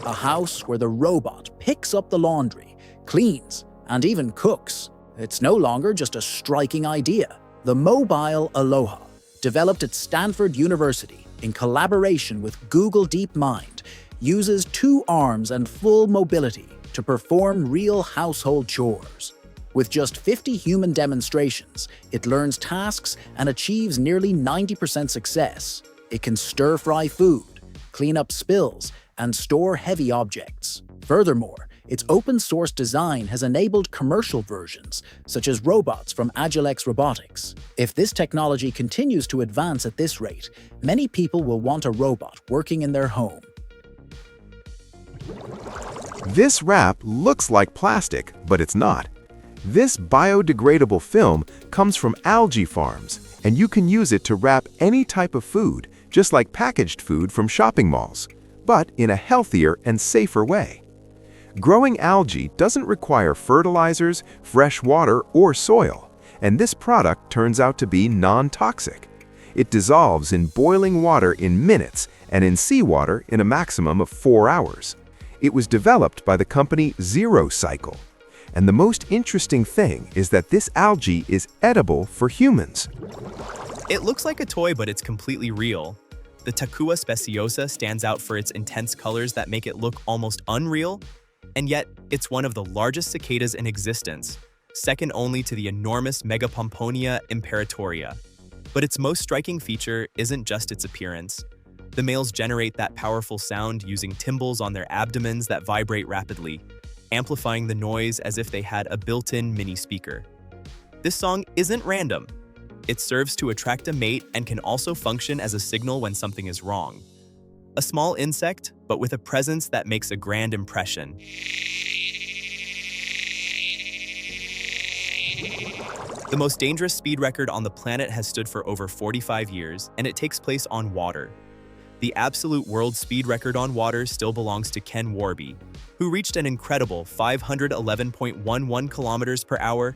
A house where the robot picks up the laundry, cleans, and even cooks. It's no longer just a striking idea. The mobile Aloha, developed at Stanford University in collaboration with Google DeepMind, uses 2 arms and full mobility to perform real household chores. With just 50 human demonstrations, it learns tasks and achieves nearly 90% success. It can stir-fry food, clean up spills, and store heavy objects. Furthermore, its open-source design has enabled commercial versions, such as robots from Agilex Robotics. If this technology continues to advance at this rate, many people will want a robot working in their home. This wrap looks like plastic, but it's not. This biodegradable film comes from algae farms, and you can use it to wrap any type of food, just like packaged food from shopping malls, but in a healthier and safer way. Growing algae doesn't require fertilizers, fresh water, or soil, and this product turns out to be non-toxic. It dissolves in boiling water in minutes and in seawater in a maximum of 4 hours. It was developed by the company Zero Cycle. And the most interesting thing is that this algae is edible for humans. It looks like a toy, but it's completely real. The Takua speciosa stands out for its intense colors that make it look almost unreal, and yet it's one of the largest cicadas in existence, second only to the enormous Megapomponia imperatoria. But its most striking feature isn't just its appearance. The males generate that powerful sound using timbals on their abdomens that vibrate rapidly, amplifying the noise as if they had a built-in mini speaker. This song isn't random. It serves to attract a mate and can also function as a signal when something is wrong. A small insect, but with a presence that makes a grand impression. The most dangerous speed record on the planet has stood for over 45 years, and it takes place on water. The absolute world speed record on water still belongs to Ken Warby, who reached an incredible 511.11 kilometers per hour.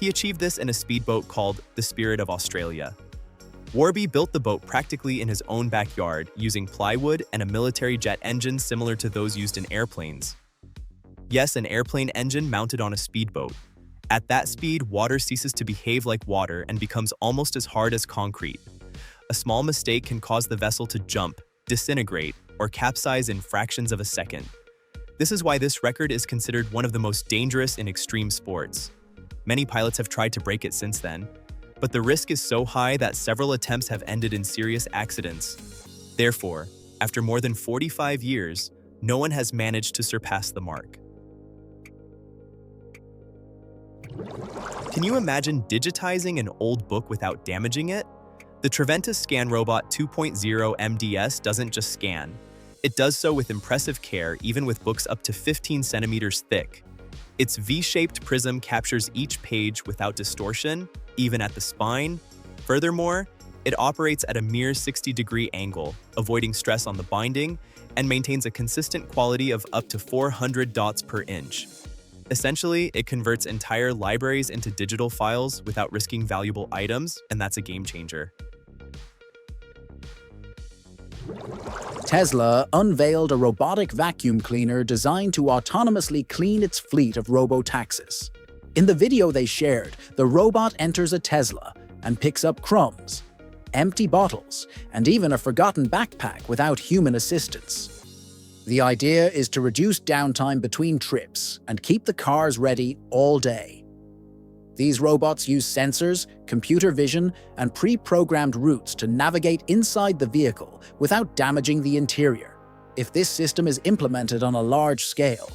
He achieved this in a speedboat called the Spirit of Australia. Warby built the boat practically in his own backyard using plywood and a military jet engine similar to those used in airplanes. Yes, an airplane engine mounted on a speedboat. At that speed, water ceases to behave like water and becomes almost as hard as concrete. A small mistake can cause the vessel to jump, disintegrate, or capsize in fractions of a second. This is why this record is considered one of the most dangerous in extreme sports. Many pilots have tried to break it since then, but the risk is so high that several attempts have ended in serious accidents. Therefore, after more than 45 years, no one has managed to surpass the mark. Can you imagine digitizing an old book without damaging it? The Treventus Scan Robot 2.0 MDS doesn't just scan. It does so with impressive care, even with books up to 15 centimeters thick. Its V-shaped prism captures each page without distortion, even at the spine. Furthermore, it operates at a mere 60-degree angle, avoiding stress on the binding, and maintains a consistent quality of up to 400 dots per inch. Essentially, it converts entire libraries into digital files without risking valuable items, and that's a game changer. Tesla unveiled a robotic vacuum cleaner designed to autonomously clean its fleet of robo-taxis. In the video they shared, the robot enters a Tesla and picks up crumbs, empty bottles, and even a forgotten backpack without human assistance. The idea is to reduce downtime between trips and keep the cars ready all day. These robots use sensors, computer vision, and pre-programmed routes to navigate inside the vehicle without damaging the interior. If this system is implemented on a large scale,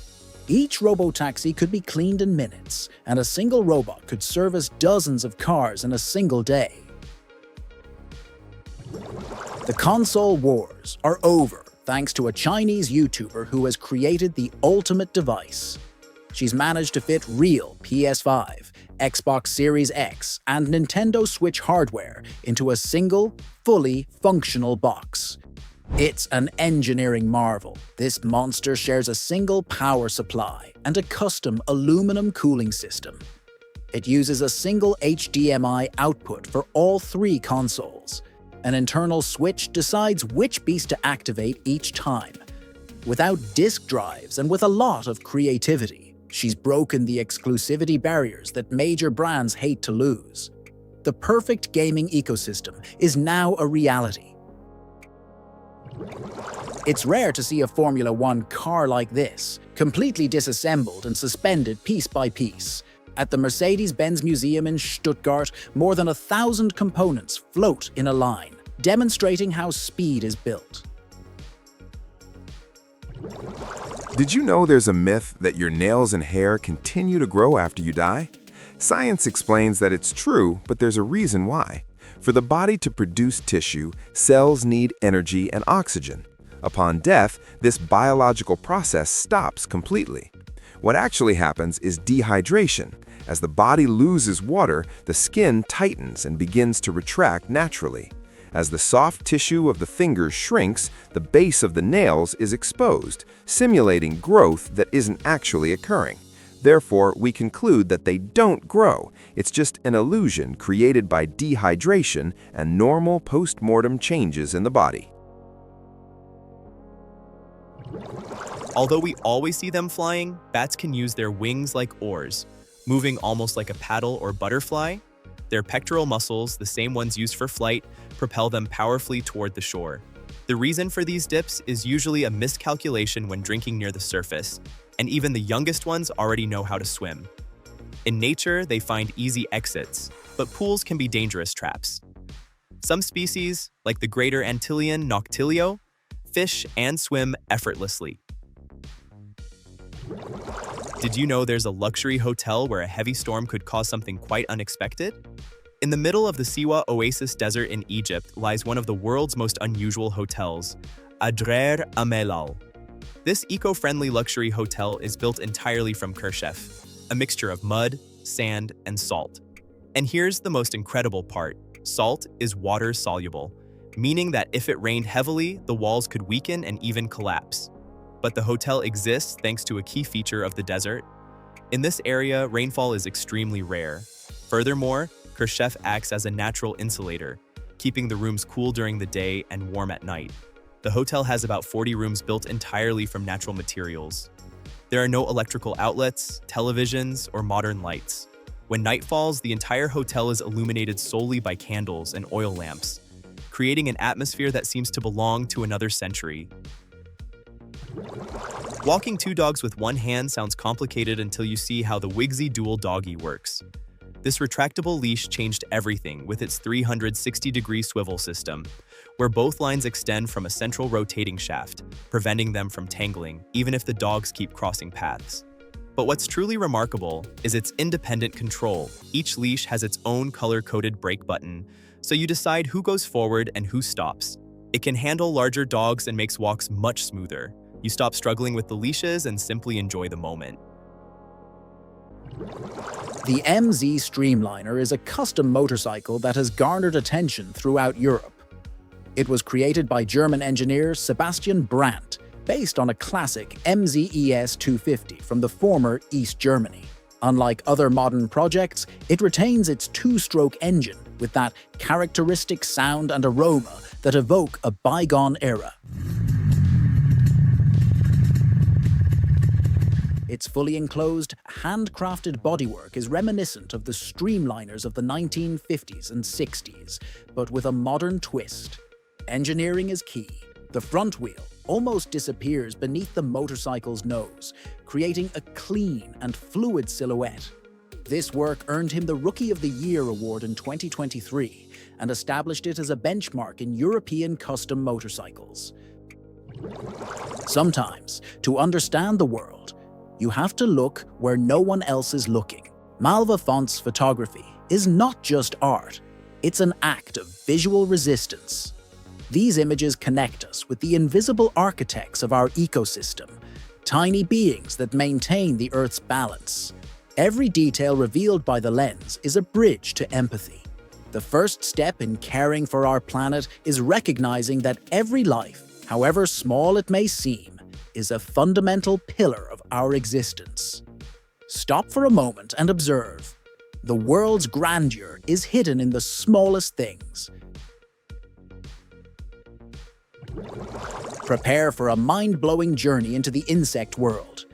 Each robotaxi could be cleaned in minutes, and a single robot could service dozens of cars in a single day. The console wars are over thanks to a Chinese YouTuber who has created the ultimate device. She's managed to fit real PS5, Xbox Series X, and Nintendo Switch hardware into a single, fully functional box. It's an engineering marvel. This monster shares a single power supply and a custom aluminum cooling system. It uses a single HDMI output for all three consoles. An internal switch decides which beast to activate each time. Without disk drives and with a lot of creativity, she's broken the exclusivity barriers that major brands hate to lose. The perfect gaming ecosystem is now a reality. It's rare to see a Formula One car like this, completely disassembled and suspended piece by piece. At the Mercedes-Benz Museum in Stuttgart, more than 1,000 components float in a line, demonstrating how speed is built. Did you know there's a myth that your nails and hair continue to grow after you die? Science explains that it's true, but there's a reason why. For the body to produce tissue, cells need energy and oxygen. Upon death, this biological process stops completely. What actually happens is dehydration. As the body loses water, the skin tightens and begins to retract naturally. As the soft tissue of the fingers shrinks, the base of the nails is exposed, simulating growth that isn't actually occurring. Therefore, we conclude that they don't grow. It's just an illusion created by dehydration and normal post-mortem changes in the body. Although we always see them flying, bats can use their wings like oars, moving almost like a paddle or butterfly. Their pectoral muscles, the same ones used for flight, propel them powerfully toward the shore. The reason for these dips is usually a miscalculation when drinking near the surface, and even the youngest ones already know how to swim. In nature, they find easy exits, but pools can be dangerous traps. Some species, like the greater Antillean noctilio, fish and swim effortlessly. Did you know there's a luxury hotel where a heavy storm could cause something quite unexpected? In the middle of the Siwa Oasis Desert in Egypt lies one of the world's most unusual hotels, Adrer Amelal. This eco-friendly luxury hotel is built entirely from kershef, a mixture of mud, sand, and salt. And here's the most incredible part. Salt is water-soluble, meaning that if it rained heavily, the walls could weaken and even collapse. But the hotel exists thanks to a key feature of the desert. In this area, rainfall is extremely rare. Furthermore, kershef acts as a natural insulator, keeping the rooms cool during the day and warm at night. The hotel has about 40 rooms built entirely from natural materials. There are no electrical outlets, televisions, or modern lights. When night falls, the entire hotel is illuminated solely by candles and oil lamps, creating an atmosphere that seems to belong to another century. Walking two dogs with one hand sounds complicated until you see how the Wigsy Dual Doggy works. This retractable leash changed everything with its 360-degree swivel system, where both lines extend from a central rotating shaft, preventing them from tangling, even if the dogs keep crossing paths. But what's truly remarkable is its independent control. Each leash has its own color-coded brake button, so you decide who goes forward and who stops. It can handle larger dogs and makes walks much smoother. You stop struggling with the leashes and simply enjoy the moment. The MZ Streamliner is a custom motorcycle that has garnered attention throughout Europe. It was created by German engineer Sebastian Brandt, based on a classic MZ-ES 250 from the former East Germany. Unlike other modern projects, it retains its two-stroke engine with that characteristic sound and aroma that evoke a bygone era. Its fully enclosed, handcrafted bodywork is reminiscent of the streamliners of the 1950s and 60s, but with a modern twist. Engineering is key. The front wheel almost disappears beneath the motorcycle's nose, creating a clean and fluid silhouette. This work earned him the Rookie of the Year award in 2023 and established it as a benchmark in European custom motorcycles. Sometimes, to understand the world, you have to look where no one else is looking. Malva Font's photography is not just art, it's an act of visual resistance. These images connect us with the invisible architects of our ecosystem, tiny beings that maintain the Earth's balance. Every detail revealed by the lens is a bridge to empathy. The first step in caring for our planet is recognizing that every life, however small it may seem, is a fundamental pillar of our existence. Stop for a moment and observe. The world's grandeur is hidden in the smallest things. Prepare for a mind-blowing journey into the insect world.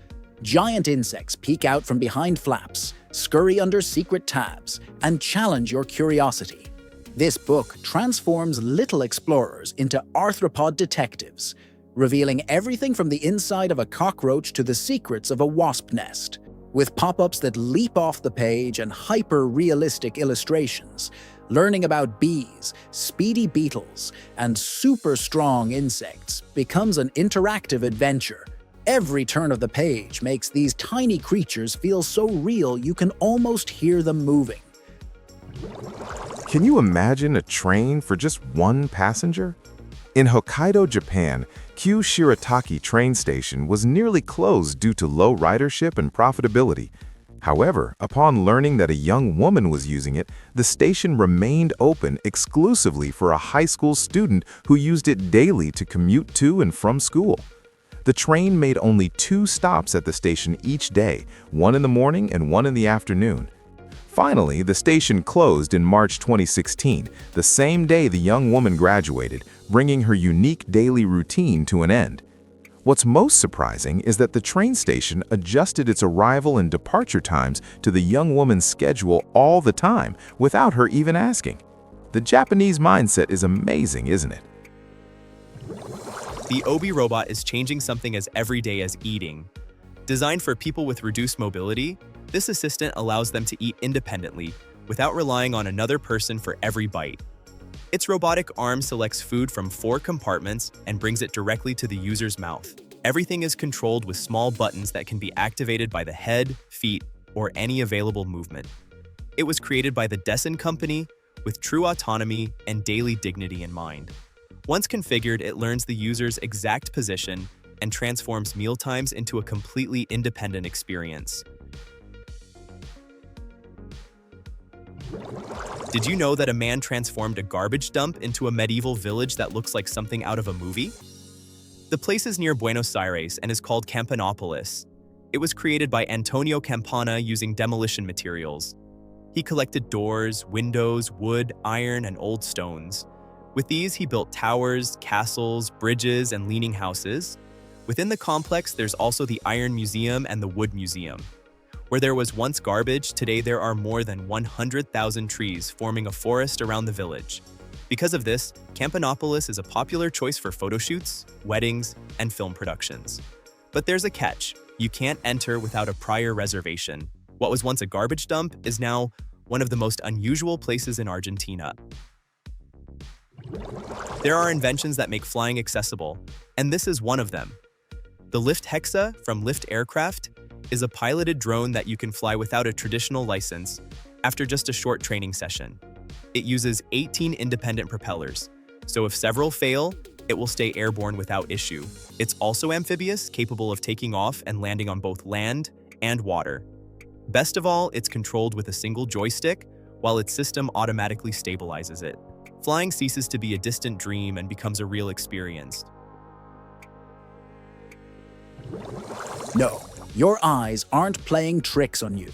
Giant insects peek out from behind flaps, scurry under secret tabs, and challenge your curiosity. This book transforms little explorers into arthropod detectives, revealing everything from the inside of a cockroach to the secrets of a wasp nest. With pop-ups that leap off the page and hyper-realistic illustrations, learning about bees, speedy beetles, and super strong insects becomes an interactive adventure. Every turn of the page makes these tiny creatures feel so real you can almost hear them moving. Can you imagine a train for just one passenger? In Hokkaido, Japan, Q Shirataki train station was nearly closed due to low ridership and profitability. However, upon learning that a young woman was using it, the station remained open exclusively for a high school student who used it daily to commute to and from school. The train made only 2 stops at the station each day, one in the morning and one in the afternoon. Finally, the station closed in March 2016, the same day the young woman graduated, bringing her unique daily routine to an end. What's most surprising is that the train station adjusted its arrival and departure times to the young woman's schedule all the time without her even asking. The Japanese mindset is amazing, isn't it? The Obi robot is changing something as everyday as eating. Designed for people with reduced mobility, this assistant allows them to eat independently without relying on another person for every bite. Its robotic arm selects food from 4 compartments and brings it directly to the user's mouth. Everything is controlled with small buttons that can be activated by the head, feet, or any available movement. It was created by the Dessen Company with true autonomy and daily dignity in mind. Once configured, it learns the user's exact position and transforms mealtimes into a completely independent experience. Did you know that a man transformed a garbage dump into a medieval village that looks like something out of a movie? The place is near Buenos Aires and is called Campanopolis. It was created by Antonio Campana using demolition materials. He collected doors, windows, wood, iron, and old stones. With these, he built towers, castles, bridges, and leaning houses. Within the complex, there's also the Iron Museum and the Wood Museum. Where there was once garbage, today there are more than 100,000 trees forming a forest around the village. Because of this, Campanopolis is a popular choice for photo shoots, weddings, and film productions. But there's a catch. You can't enter without a prior reservation. What was once a garbage dump is now one of the most unusual places in Argentina. There are inventions that make flying accessible, and this is one of them. The Lift Hexa from Lift Aircraft is a piloted drone that you can fly without a traditional license after just a short training session. It uses 18 independent propellers, so if several fail, it will stay airborne without issue. It's also amphibious, capable of taking off and landing on both land and water. Best of all, it's controlled with a single joystick, while its system automatically stabilizes it. Flying ceases to be a distant dream and becomes a real experience. No, your eyes aren't playing tricks on you.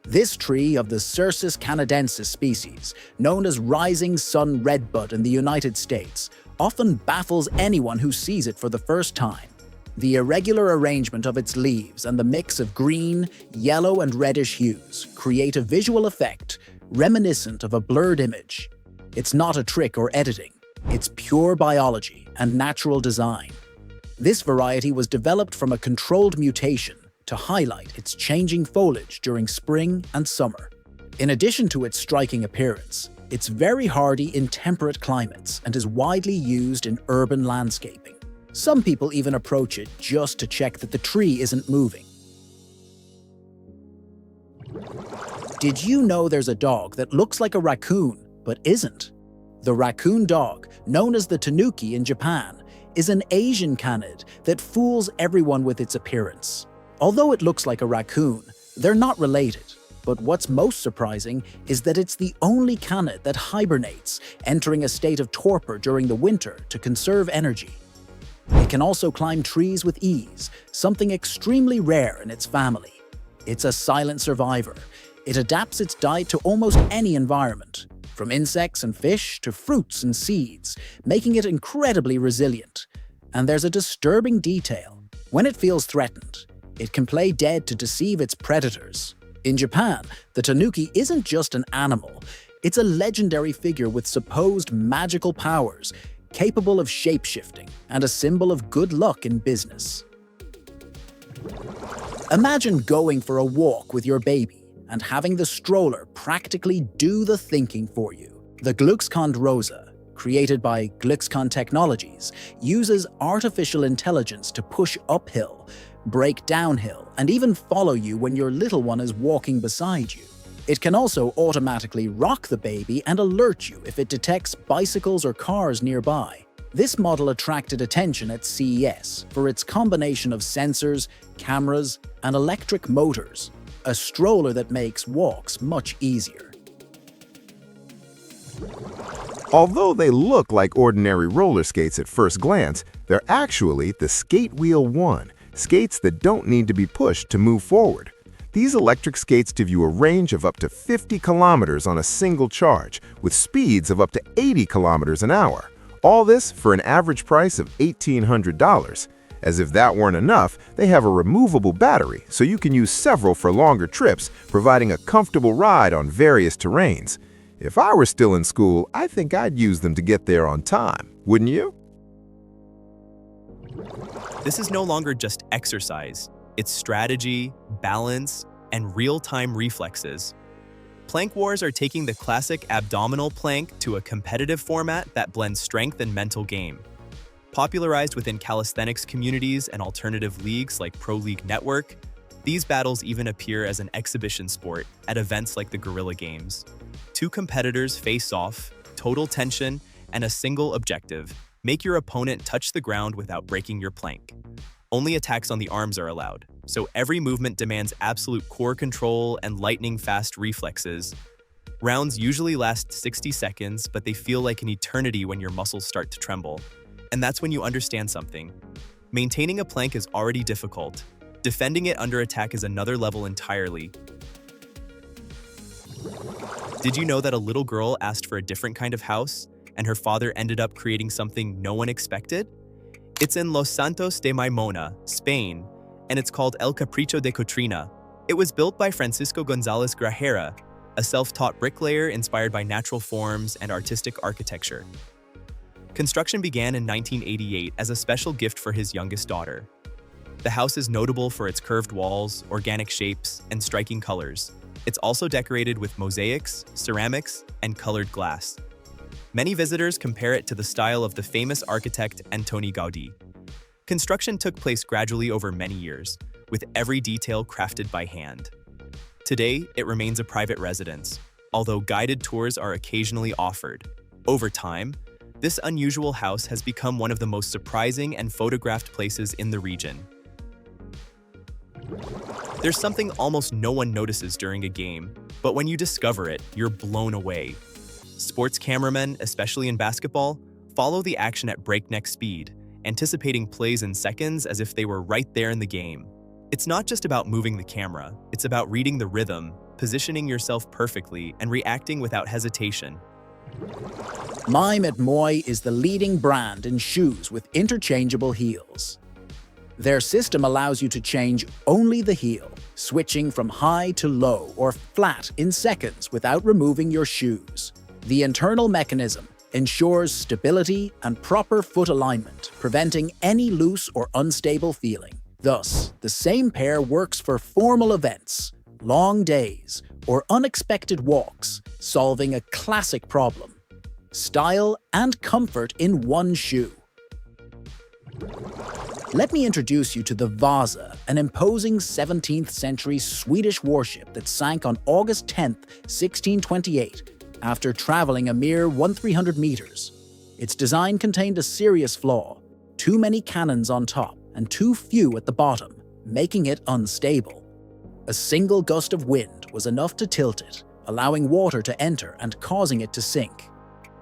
This tree of the Cercis canadensis species, known as rising sun redbud in the United States, often baffles anyone who sees it for the first time. The irregular arrangement of its leaves and the mix of green, yellow, and reddish hues create a visual effect reminiscent of a blurred image. It's not a trick or editing. It's pure biology and natural design. This variety was developed from a controlled mutation to highlight its changing foliage during spring and summer. In addition to its striking appearance, it's very hardy in temperate climates and is widely used in urban landscaping. Some people even approach it just to check that the tree isn't moving. Did you know there's a dog that looks like a raccoon, but isn't? The raccoon dog, known as the tanuki in Japan, is an Asian canid that fools everyone with its appearance. Although it looks like a raccoon, they're not related. But what's most surprising is that it's the only canid that hibernates, entering a state of torpor during the winter to conserve energy. It can also climb trees with ease, something extremely rare in its family. It's a silent survivor. It adapts its diet to almost any environment, from insects and fish to fruits and seeds, making it incredibly resilient. And there's a disturbing detail. When it feels threatened, it can play dead to deceive its predators. In Japan, the tanuki isn't just an animal, it's a legendary figure with supposed magical powers, capable of shape-shifting, and a symbol of good luck in business. Imagine going for a walk with your baby and having the stroller practically do the thinking for you. The Glückskond Rosa, created by Glückskond Technologies, uses artificial intelligence to push uphill, break downhill, and even follow you when your little one is walking beside you. It can also automatically rock the baby and alert you if it detects bicycles or cars nearby. This model attracted attention at CES for its combination of sensors, cameras, and electric motors, a stroller that makes walks much easier. Although they look like ordinary roller skates at first glance, they're actually the Skate Wheel 1, skates that don't need to be pushed to move forward. These electric skates give you a range of up to 50 kilometers on a single charge, with speeds of up to 80 kilometers an hour. All this for an average price of $1,800. As if that weren't enough, they have a removable battery, so you can use several for longer trips, providing a comfortable ride on various terrains. If I were still in school, I think I'd use them to get there on time, wouldn't you? This is no longer just exercise. It's strategy, balance, and real-time reflexes. Plank wars are taking the classic abdominal plank to a competitive format that blends strength and mental game. Popularized within calisthenics communities and alternative leagues like Pro League Network, these battles even appear as an exhibition sport at events like the Guerrilla Games. Two competitors face off, total tension, and a single objective: make your opponent touch the ground without breaking your plank. Only attacks on the arms are allowed, so every movement demands absolute core control and lightning-fast reflexes. Rounds usually last 60 seconds, but they feel like an eternity when your muscles start to tremble. And that's when you understand something. Maintaining a plank is already difficult. Defending it under attack is another level entirely. Did you know that a little girl asked for a different kind of house, and her father ended up creating something no one expected? It's in Los Santos de Maimona, Spain, and it's called El Capricho de Cotrina. It was built by Francisco González Grajera, a self-taught bricklayer inspired by natural forms and artistic architecture. Construction began in 1988 as a special gift for his youngest daughter. The house is notable for its curved walls, organic shapes, and striking colors. It's also decorated with mosaics, ceramics, and colored glass. Many visitors compare it to the style of the famous architect Antoni Gaudí. Construction took place gradually over many years, with every detail crafted by hand. Today, it remains a private residence, although guided tours are occasionally offered. Over time, this unusual house has become one of the most surprising and photographed places in the region. There's something almost no one notices during a game, but when you discover it, you're blown away. Sports cameramen, especially in basketball, follow the action at breakneck speed, anticipating plays in seconds as if they were right there in the game. It's not just about moving the camera, it's about reading the rhythm, positioning yourself perfectly, and reacting without hesitation. Mime et Moi is the leading brand in shoes with interchangeable heels. Their system allows you to change only the heel, switching from high to low or flat in seconds without removing your shoes. The internal mechanism ensures stability and proper foot alignment, preventing any loose or unstable feeling. Thus, the same pair works for formal events, long days, or unexpected walks, solving a classic problem: style and comfort in one shoe. Let me introduce you to the Vasa, an imposing 17th century Swedish warship that sank on August 10, 1628, after traveling a mere 1,300 meters. Its design contained a serious flaw: too many cannons on top and too few at the bottom, making it unstable. A single gust of wind was enough to tilt it, allowing water to enter and causing it to sink.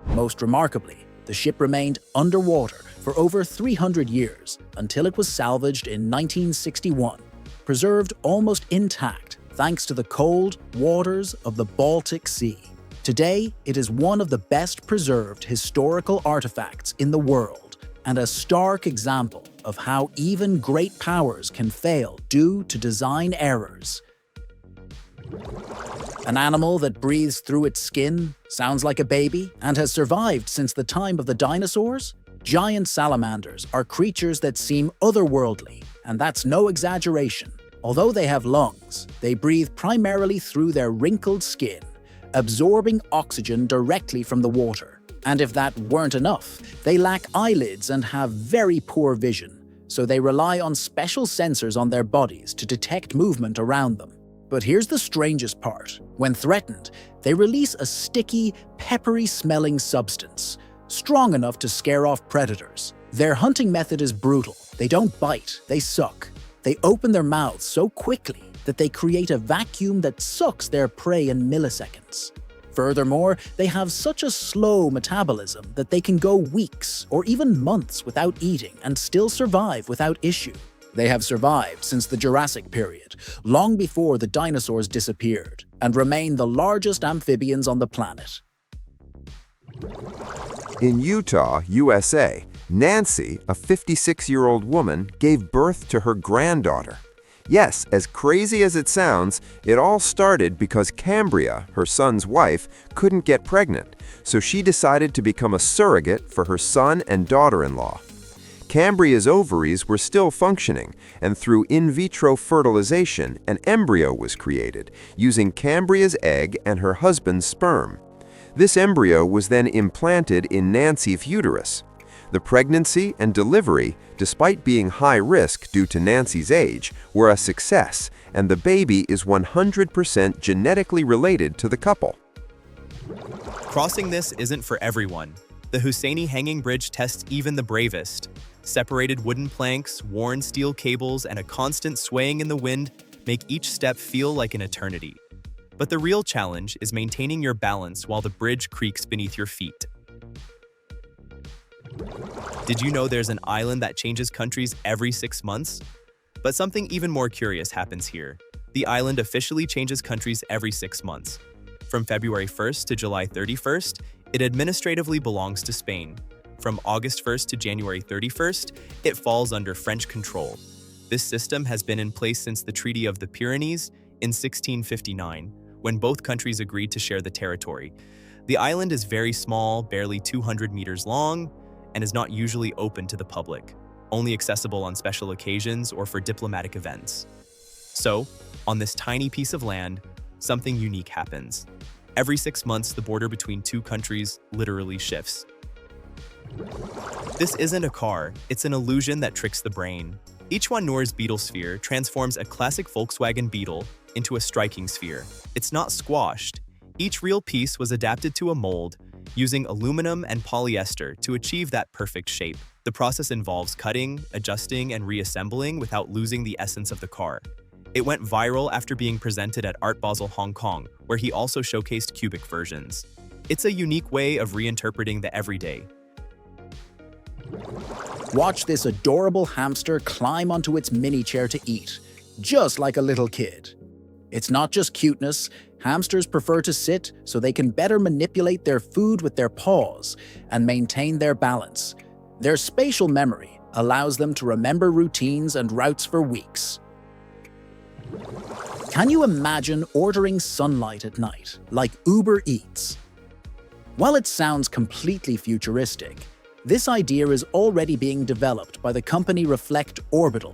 Most remarkably, the ship remained underwater for over 300 years until it was salvaged in 1961, preserved almost intact thanks to the cold waters of the Baltic Sea. Today, it is one of the best preserved historical artifacts in the world and a stark example of how even great powers can fail due to design errors. An animal that breathes through its skin, sounds like a baby, and has survived since the time of the dinosaurs? Giant salamanders are creatures that seem otherworldly, and that's no exaggeration. Although they have lungs, they breathe primarily through their wrinkled skin, absorbing oxygen directly from the water. And if that weren't enough, they lack eyelids and have very poor vision, so they rely on special sensors on their bodies to detect movement around them. But here's the strangest part. When threatened, they release a sticky, peppery-smelling substance, strong enough to scare off predators. Their hunting method is brutal. They don't bite, they suck. They open their mouths so quickly that they create a vacuum that sucks their prey in milliseconds. Furthermore, they have such a slow metabolism that they can go weeks or even months without eating and still survive without issue. They have survived since the Jurassic period, long before the dinosaurs disappeared, and remain the largest amphibians on the planet. In Utah, USA, Nancy, a 56-year-old woman, gave birth to her granddaughter. Yes, as crazy as it sounds, it all started because Cambria, her son's wife, couldn't get pregnant, so she decided to become a surrogate for her son and daughter-in-law. Cambria's ovaries were still functioning, and through in vitro fertilization, an embryo was created, using Cambria's egg and her husband's sperm. This embryo was then implanted in Nancy's uterus. The pregnancy and delivery, despite being high risk due to Nancy's age, were a success, and the baby is 100% genetically related to the couple. Crossing this isn't for everyone. The Husseini hanging bridge tests even the bravest. Separated wooden planks, worn steel cables, and a constant swaying in the wind make each step feel like an eternity. But the real challenge is maintaining your balance while the bridge creaks beneath your feet. Did you know there's an island that changes countries every 6 months? But something even more curious happens here. The island officially changes countries every 6 months. From February 1st to July 31st, it administratively belongs to Spain. From August 1st to January 31st, it falls under French control. This system has been in place since the Treaty of the Pyrenees in 1659, when both countries agreed to share the territory. The island is very small, barely 200 meters long, and is not usually open to the public, only accessible on special occasions or for diplomatic events. So, on this tiny piece of land, something unique happens. Every 6 months, the border between two countries literally shifts. This isn't a car, it's an illusion that tricks the brain. Each one Noor's Beetle sphere transforms a classic Volkswagen Beetle into a striking sphere. It's not squashed. Each real piece was adapted to a mold, using aluminum and polyester to achieve that perfect shape. The process involves cutting, adjusting, and reassembling without losing the essence of the car. It went viral after being presented at Art Basel Hong Kong, where he also showcased cubic versions. It's a unique way of reinterpreting the everyday. Watch this adorable hamster climb onto its mini chair to eat, just like a little kid. It's not just cuteness. Hamsters prefer to sit so they can better manipulate their food with their paws and maintain their balance. Their spatial memory allows them to remember routines and routes for weeks. Can you imagine ordering sunlight at night, like Uber Eats? While it sounds completely futuristic, this idea is already being developed by the company Reflect Orbital,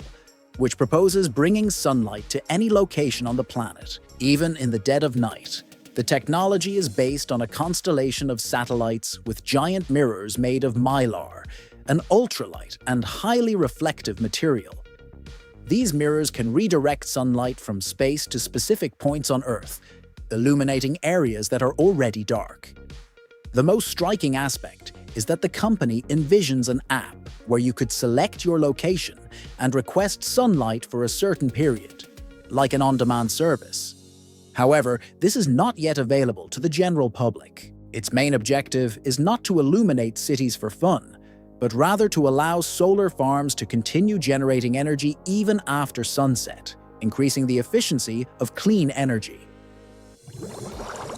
which proposes bringing sunlight to any location on the planet, even in the dead of night. The technology is based on a constellation of satellites with giant mirrors made of mylar, an ultralight and highly reflective material. These mirrors can redirect sunlight from space to specific points on Earth, illuminating areas that are already dark. The most striking aspect is that the company envisions an app where you could select your location and request sunlight for a certain period, like an on-demand service. However, this is not yet available to the general public. Its main objective is not to illuminate cities for fun, but rather to allow solar farms to continue generating energy even after sunset, increasing the efficiency of clean energy.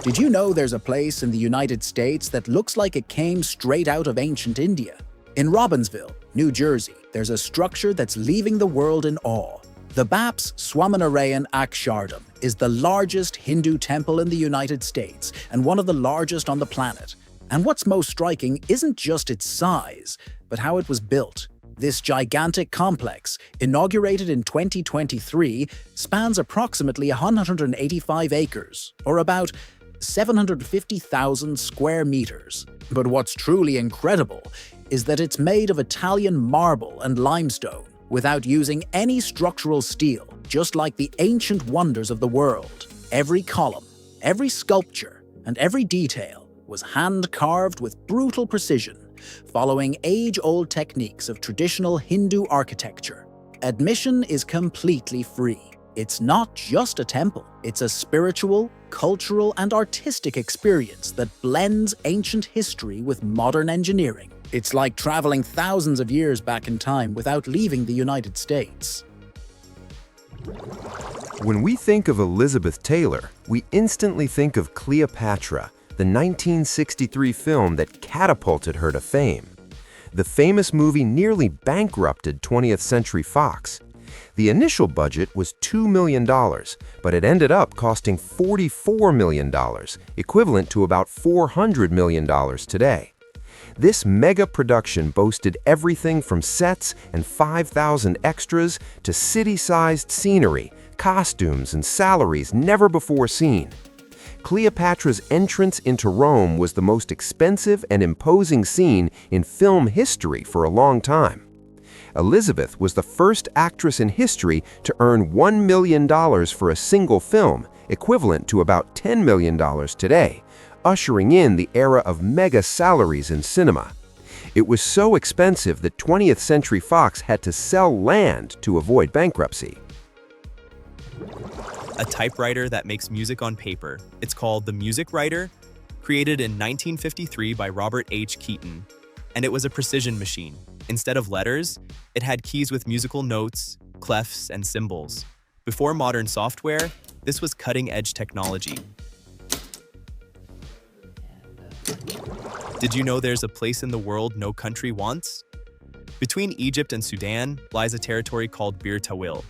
Did you know there's a place in the United States that looks like it came straight out of ancient India? In Robbinsville, New Jersey, there's a structure that's leaving the world in awe. The Baps Swaminarayan Akshardham is the largest Hindu temple in the United States and one of the largest on the planet. And what's most striking isn't just its size, but how it was built. This gigantic complex, inaugurated in 2023, spans approximately 185 acres, or about 750,000 square meters. But what's truly incredible is that it's made of Italian marble and limestone, without using any structural steel, just like the ancient wonders of the world. Every column, every sculpture, and every detail was hand-carved with brutal precision, following age-old techniques of traditional Hindu architecture. Admission is completely free. It's not just a temple, it's a spiritual, cultural, and artistic experience that blends ancient history with modern engineering. It's like traveling thousands of years back in time without leaving the United States. When we think of Elizabeth Taylor, we instantly think of Cleopatra, the 1963 film that catapulted her to fame. The famous movie nearly bankrupted 20th Century Fox. The initial budget was $2 million, but it ended up costing $44 million, equivalent to about $400 million today. This mega production boasted everything from sets and 5,000 extras to city-sized scenery, costumes, and salaries never before seen. Cleopatra's entrance into Rome was the most expensive and imposing scene in film history for a long time. Elizabeth was the first actress in history to earn $1 million for a single film, equivalent to about $10 million today, ushering in the era of mega salaries in cinema. It was so expensive that 20th Century Fox had to sell land to avoid bankruptcy. A typewriter that makes music on paper. It's called the Music Writer, created in 1953 by Robert H. Keaton, and it was a precision machine. Instead of letters, it had keys with musical notes, clefs, and symbols. Before modern software, this was cutting-edge technology. Did you know there's a place in the world no country wants? Between Egypt and Sudan lies a territory called Bir Tawil.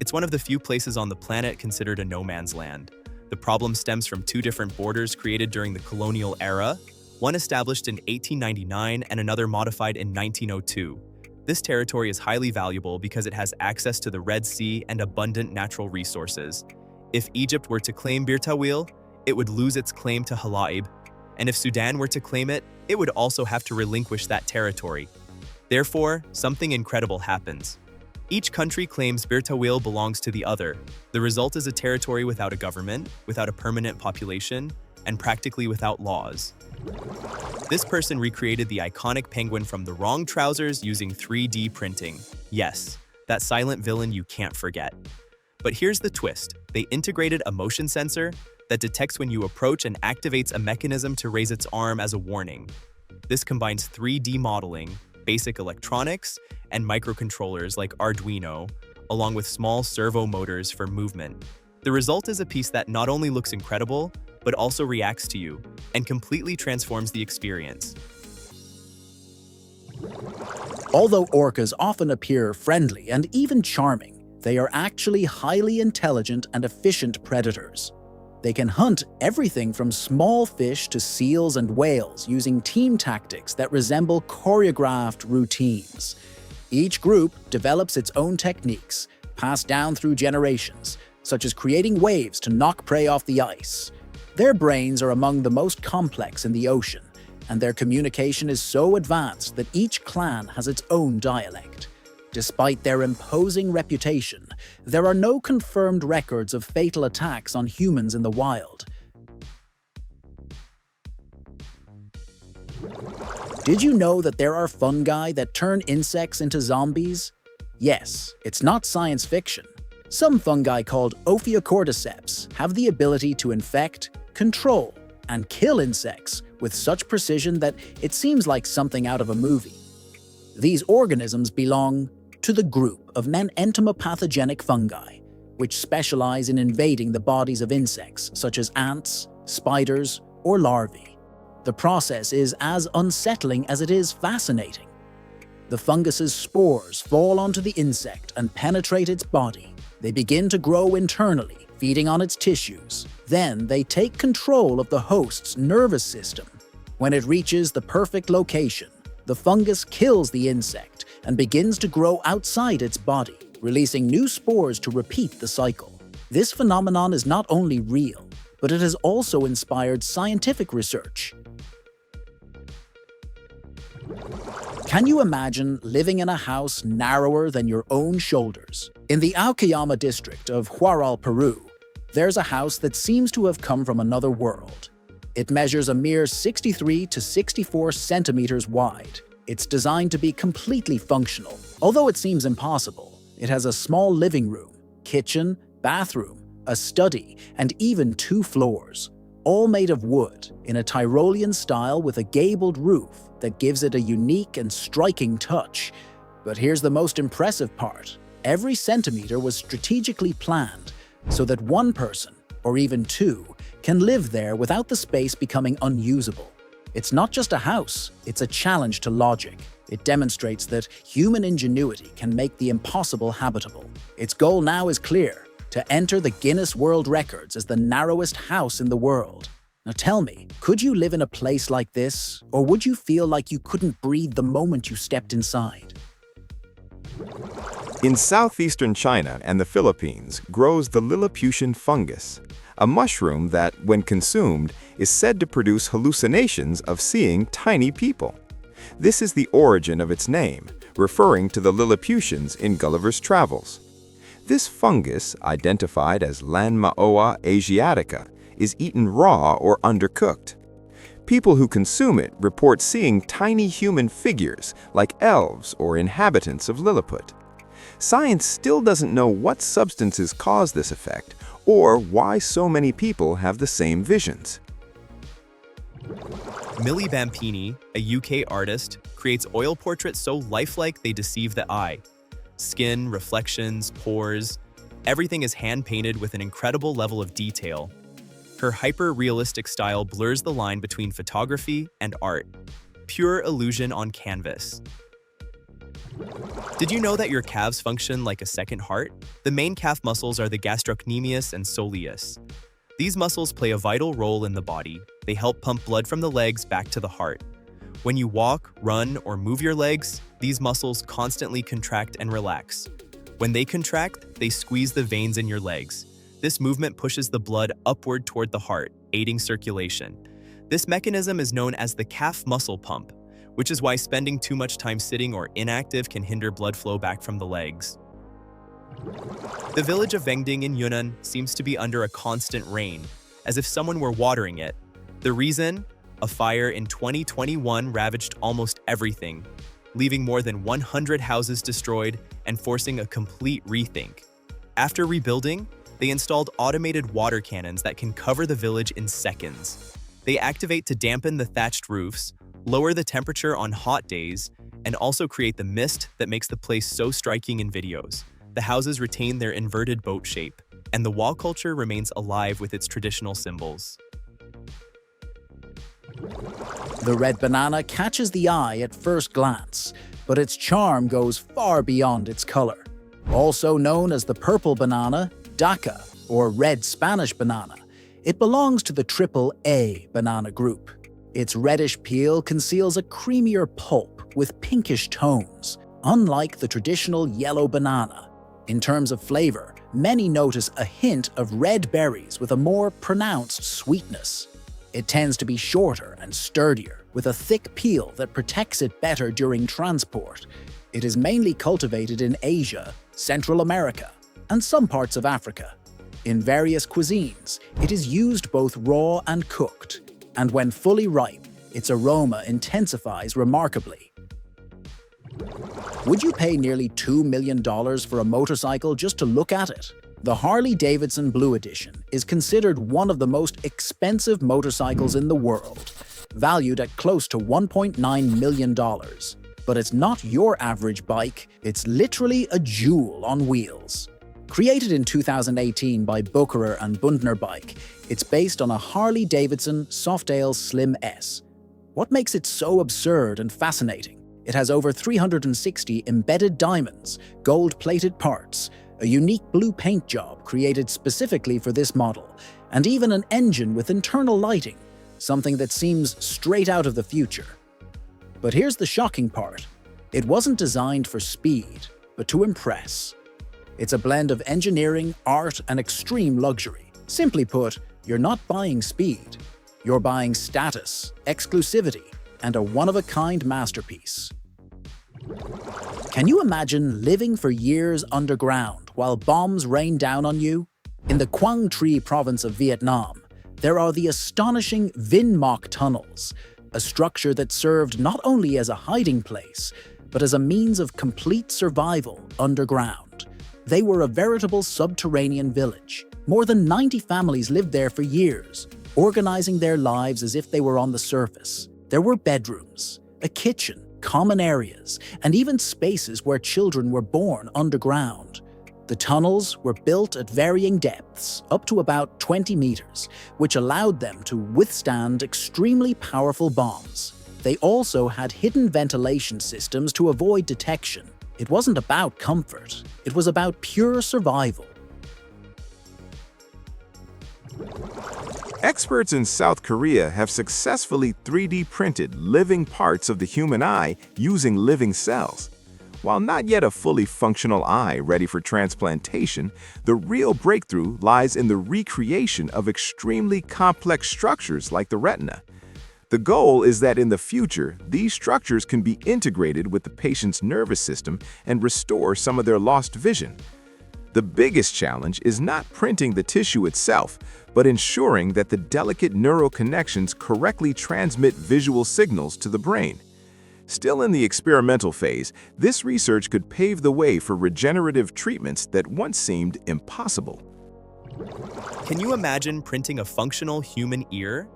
It's one of the few places on the planet considered a no man's land. The problem stems from two different borders created during the colonial era, one established in 1899 and another modified in 1902. This territory is highly valuable because it has access to the Red Sea and abundant natural resources. If Egypt were to claim Bir Tawil, it would lose its claim to Halaib, and if Sudan were to claim it, it would also have to relinquish that territory. Therefore, something incredible happens. Each country claims Bir Tawil belongs to the other. The result is a territory without a government, without a permanent population, and practically without laws. This person recreated the iconic penguin from The Wrong Trousers using 3D printing. Yes, that silent villain you can't forget. But here's the twist. They integrated a motion sensor that detects when you approach and activates a mechanism to raise its arm as a warning. This combines 3D modeling, basic electronics, and microcontrollers like Arduino, along with small servo motors for movement. The result is a piece that not only looks incredible, but also reacts to you and completely transforms the experience. Although orcas often appear friendly and even charming, they are actually highly intelligent and efficient predators. They can hunt everything from small fish to seals and whales using team tactics that resemble choreographed routines. Each group develops its own techniques, passed down through generations, such as creating waves to knock prey off the ice. Their brains are among the most complex in the ocean, and their communication is so advanced that each clan has its own dialect. Despite their imposing reputation, there are no confirmed records of fatal attacks on humans in the wild. Did you know that there are fungi that turn insects into zombies? Yes, it's not science fiction. Some fungi called Ophiocordyceps have the ability to infect, control, and kill insects with such precision that it seems like something out of a movie. These organisms belong to the group of entomopathogenic fungi, which specialize in invading the bodies of insects such as ants, spiders, or larvae. The process is as unsettling as it is fascinating. The fungus's spores fall onto the insect and penetrate its body. They begin to grow internally, feeding on its tissues. Then they take control of the host's nervous system. When it reaches the perfect location, the fungus kills the insect and begins to grow outside its body, releasing new spores to repeat the cycle. This phenomenon is not only real, but it has also inspired scientific research. Can you imagine living in a house narrower than your own shoulders? In the Aoyama district of Huaral, Peru, there's a house that seems to have come from another world. It measures a mere 63 to 64 centimeters wide. It's designed to be completely functional. Although it seems impossible, it has a small living room, kitchen, bathroom, a study, and even 2 floors, all made of wood in a Tyrolean style with a gabled roof that gives it a unique and striking touch. But here's the most impressive part. Every centimeter was strategically planned so that one person, or even 2, can live there without the space becoming unusable. It's not just a house, it's a challenge to logic. It demonstrates that human ingenuity can make the impossible habitable. Its goal now is clear: to enter the Guinness World Records as the narrowest house in the world. Now tell me, could you live in a place like this, or would you feel like you couldn't breathe the moment you stepped inside? In southeastern China and the Philippines grows the Lilliputian fungus, a mushroom that, when consumed, is said to produce hallucinations of seeing tiny people. This is the origin of its name, referring to the Lilliputians in Gulliver's Travels. This fungus, identified as Lanmaoa asiatica, is eaten raw or undercooked. People who consume it report seeing tiny human figures like elves or inhabitants of Lilliput. Science still doesn't know what substances cause this effect or why so many people have the same visions. Millie Bampini, a UK artist, creates oil portraits so lifelike they deceive the eye. Skin, reflections, pores, everything is hand-painted with an incredible level of detail. Her hyper-realistic style blurs the line between photography and art. Pure illusion on canvas. Did you know that your calves function like a second heart? The main calf muscles are the gastrocnemius and soleus. These muscles play a vital role in the body. They help pump blood from the legs back to the heart. When you walk, run, or move your legs, these muscles constantly contract and relax. When they contract, they squeeze the veins in your legs. This movement pushes the blood upward toward the heart, aiding circulation. This mechanism is known as the calf muscle pump, which is why spending too much time sitting or inactive can hinder blood flow back from the legs. The village of Wengding in Yunnan seems to be under a constant rain, as if someone were watering it. The reason? A fire in 2021 ravaged almost everything, leaving more than 100 houses destroyed and forcing a complete rethink. After rebuilding, they installed automated water cannons that can cover the village in seconds. They activate to dampen the thatched roofs, lower the temperature on hot days, and also create the mist that makes the place so striking in videos. The houses retain their inverted boat shape, and the wall culture remains alive with its traditional symbols. The red banana catches the eye at first glance, but its charm goes far beyond its color. Also known as the purple banana, Daca, or red Spanish banana, it belongs to the AAA banana group. Its reddish peel conceals a creamier pulp with pinkish tones, unlike the traditional yellow banana. In terms of flavor, many notice a hint of red berries with a more pronounced sweetness. It tends to be shorter and sturdier, with a thick peel that protects it better during transport. It is mainly cultivated in Asia, Central America, and some parts of Africa. In various cuisines, it is used both raw and cooked, and when fully ripe, its aroma intensifies remarkably. Would you pay nearly $2 million for a motorcycle just to look at it? The Harley-Davidson Blue Edition is considered one of the most expensive motorcycles in the world, valued at close to $1.9 million. But it's not your average bike, it's literally a jewel on wheels. Created in 2018 by Bucherer and Bundner Bike, it's based on a Harley-Davidson Softail Slim S. What makes it so absurd and fascinating? It has over 360 embedded diamonds, gold-plated parts, a unique blue paint job created specifically for this model, and even an engine with internal lighting, something that seems straight out of the future. But here's the shocking part. It wasn't designed for speed, but to impress. It's a blend of engineering, art, and extreme luxury. Simply put, you're not buying speed. You're buying status, exclusivity, and a one-of-a-kind masterpiece. Can you imagine living for years underground while bombs rain down on you? In the Quang Tri province of Vietnam, there are the astonishing Vinh Moc tunnels, a structure that served not only as a hiding place, but as a means of complete survival underground. They were a veritable subterranean village. More than 90 families lived there for years, organizing their lives as if they were on the surface. There were bedrooms, a kitchen, common areas, and even spaces where children were born underground. The tunnels were built at varying depths, up to about 20 meters, which allowed them to withstand extremely powerful bombs. They also had hidden ventilation systems to avoid detection. It wasn't about comfort, it was about pure survival. Experts in South Korea have successfully 3D printed living parts of the human eye using living cells. While not yet a fully functional eye ready for transplantation, the real breakthrough lies in the recreation of extremely complex structures like the retina. The goal is that in the future, these structures can be integrated with the patient's nervous system and restore some of their lost vision. The biggest challenge is not printing the tissue itself, but ensuring that the delicate neural connections correctly transmit visual signals to the brain. Still in the experimental phase, this research could pave the way for regenerative treatments that once seemed impossible. Can you imagine printing a functional human ear?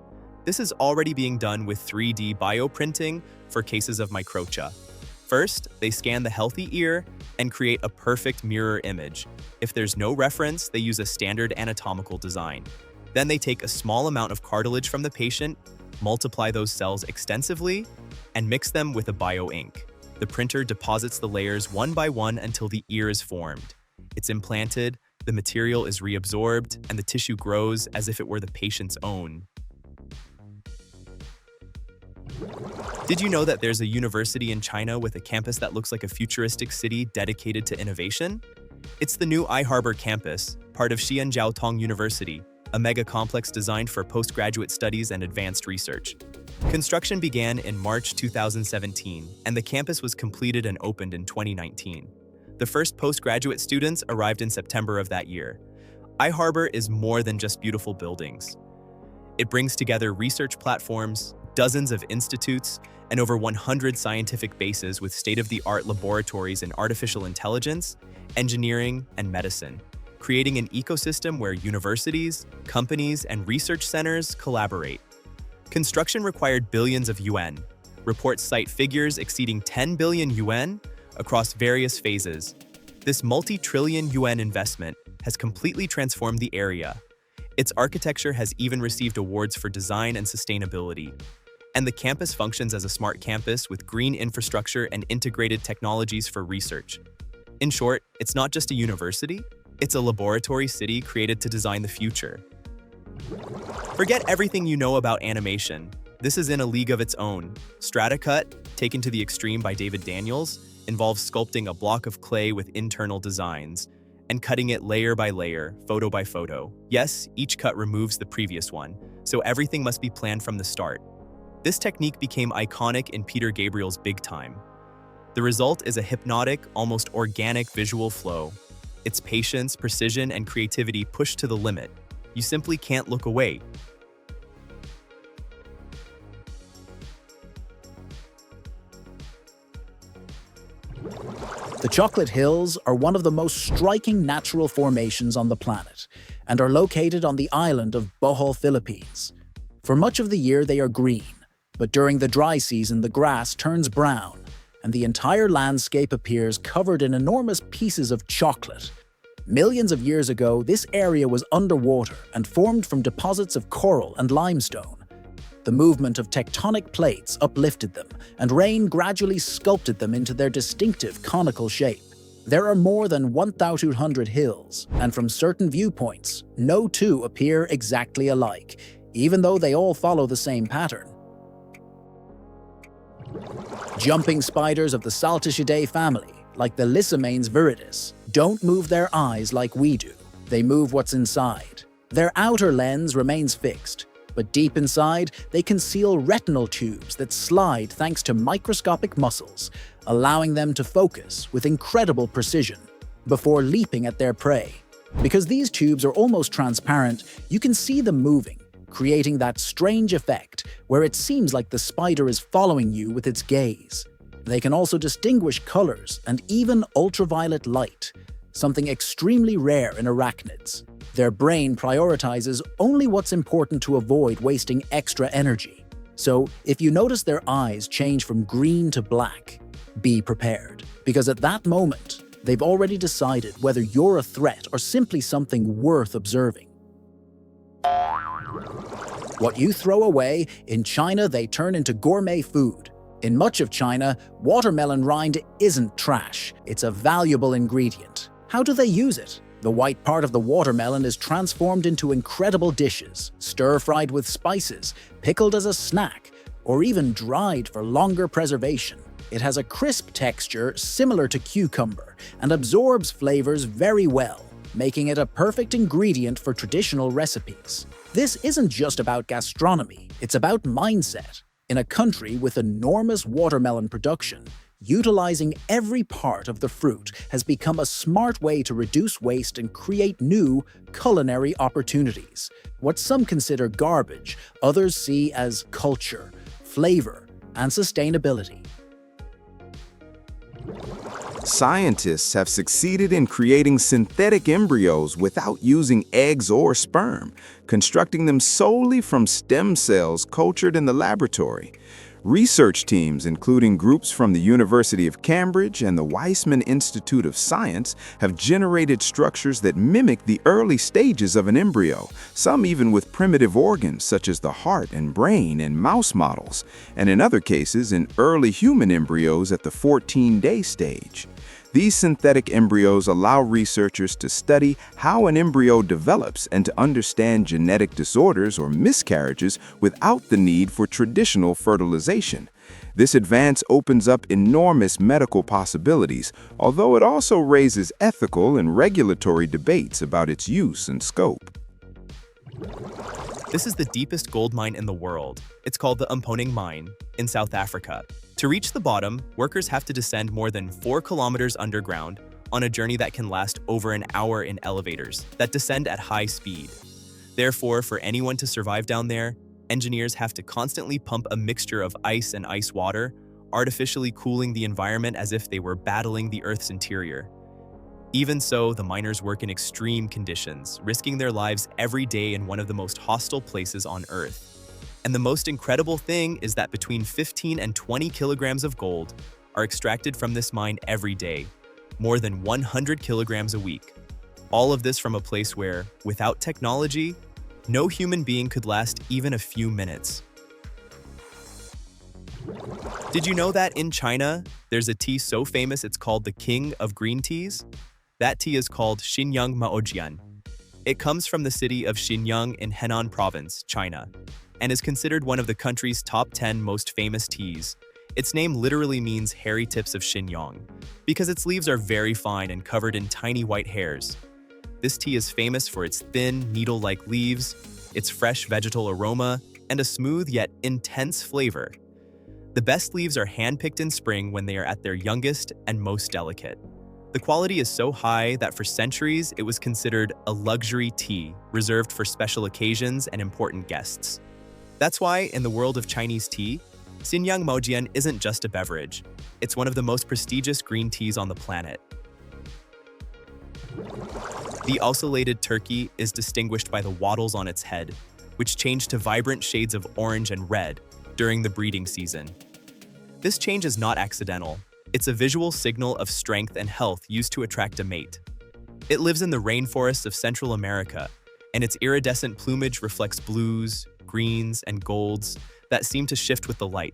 This is already being done with 3D bioprinting for cases of microtia. First, they scan the healthy ear and create a perfect mirror image. If there's no reference, they use a standard anatomical design. Then they take a small amount of cartilage from the patient, multiply those cells extensively, and mix them with a bio-ink. The printer deposits the layers one by one until the ear is formed. It's implanted, the material is reabsorbed, and the tissue grows as if it were the patient's own. Did you know that there's a university in China with a campus that looks like a futuristic city dedicated to innovation? It's the new iHarbor campus, part of Xianjiaotong University, a mega-complex designed for postgraduate studies and advanced research. Construction began in March 2017, and the campus was completed and opened in 2019. The first postgraduate students arrived in September of that year. iHarbor is more than just beautiful buildings. It brings together research platforms, dozens of institutes, and over 100 scientific bases with state-of-the-art laboratories in artificial intelligence, engineering, and medicine, creating an ecosystem where universities, companies, and research centers collaborate. Construction required billions of yuan. Reports cite figures exceeding 10 billion yuan across various phases. This multi-trillion yuan investment has completely transformed the area. Its architecture has even received awards for design and sustainability. And the campus functions as a smart campus with green infrastructure and integrated technologies for research. In short, it's not just a university, it's a laboratory city created to design the future. Forget everything you know about animation. This is in a league of its own. StrataCut, taken to the extreme by David Daniels, involves sculpting a block of clay with internal designs and cutting it layer by layer, photo by photo. Yes, each cut removes the previous one, so everything must be planned from the start. This technique became iconic in Peter Gabriel's Big Time. The result is a hypnotic, almost organic visual flow. It's patience, precision, and creativity pushed to the limit. You simply can't look away. The Chocolate Hills are one of the most striking natural formations on the planet and are located on the island of Bohol, Philippines. For much of the year they are green, but during the dry season the grass turns brown and the entire landscape appears covered in enormous pieces of chocolate. Millions of years ago, this area was underwater and formed from deposits of coral and limestone. The movement of tectonic plates uplifted them, and rain gradually sculpted them into their distinctive conical shape. There are more than 1,200 hills, and from certain viewpoints, no two appear exactly alike, even though they all follow the same pattern. Jumping spiders of the Saltaceae family, like the Lysomanes viridis, don't move their eyes like we do. They move what's inside. Their outer lens remains fixed, but deep inside, they conceal retinal tubes that slide thanks to microscopic muscles, allowing them to focus with incredible precision before leaping at their prey. Because these tubes are almost transparent, you can see them moving, creating that strange effect where it seems like the spider is following you with its gaze. They can also distinguish colors and even ultraviolet light, something extremely rare in arachnids. Their brain prioritizes only what's important to avoid wasting extra energy. So, if you notice their eyes change from green to black, be prepared, because at that moment, they've already decided whether you're a threat or simply something worth observing. What you throw away, in China they turn into gourmet food. In much of China, watermelon rind isn't trash, it's a valuable ingredient. How do they use it? The white part of the watermelon is transformed into incredible dishes, stir-fried with spices, pickled as a snack, or even dried for longer preservation. It has a crisp texture similar to cucumber and absorbs flavors very well, making it a perfect ingredient for traditional recipes. This isn't just about gastronomy, it's about mindset. In a country with enormous watermelon production, utilizing every part of the fruit has become a smart way to reduce waste and create new culinary opportunities. What some consider garbage, others see as culture, flavor, and sustainability. Scientists have succeeded in creating synthetic embryos without using eggs or sperm, constructing them solely from stem cells cultured in the laboratory. Research teams, including groups from the University of Cambridge and the Weizmann Institute of Science, have generated structures that mimic the early stages of an embryo, some even with primitive organs such as the heart and brain in mouse models, and in other cases in early human embryos at the 14-day stage. These synthetic embryos allow researchers to study how an embryo develops and to understand genetic disorders or miscarriages without the need for traditional fertilization. This advance opens up enormous medical possibilities, although it also raises ethical and regulatory debates about its use and scope. This is the deepest gold mine in the world. It's called the Mponeng Mine in South Africa. To reach the bottom, workers have to descend more than 4 kilometers underground on a journey that can last over an hour in elevators that descend at high speed. Therefore, for anyone to survive down there, engineers have to constantly pump a mixture of ice and ice water, artificially cooling the environment as if they were battling the Earth's interior. Even so, the miners work in extreme conditions, risking their lives every day in one of the most hostile places on Earth. And the most incredible thing is that between 15 and 20 kilograms of gold are extracted from this mine every day, more than 100 kilograms a week. All of this from a place where, without technology, no human being could last even a few minutes. Did you know that in China, there's a tea so famous it's called the king of green teas? That tea is called Xinyang Maojian. It comes from the city of Xinyang in Henan Province, China, and is considered one of the country's top 10 most famous teas. Its name literally means hairy tips of Xinyang, because its leaves are very fine and covered in tiny white hairs. This tea is famous for its thin, needle-like leaves, its fresh vegetal aroma, and a smooth yet intense flavor. The best leaves are hand-picked in spring when they are at their youngest and most delicate. The quality is so high that for centuries it was considered a luxury tea reserved for special occasions and important guests. That's why, in the world of Chinese tea, Xinyang Mojian isn't just a beverage. It's one of the most prestigious green teas on the planet. The ocellated turkey is distinguished by the wattles on its head, which change to vibrant shades of orange and red during the breeding season. This change is not accidental. It's a visual signal of strength and health used to attract a mate. It lives in the rainforests of Central America, and its iridescent plumage reflects blues, greens, and golds that seem to shift with the light.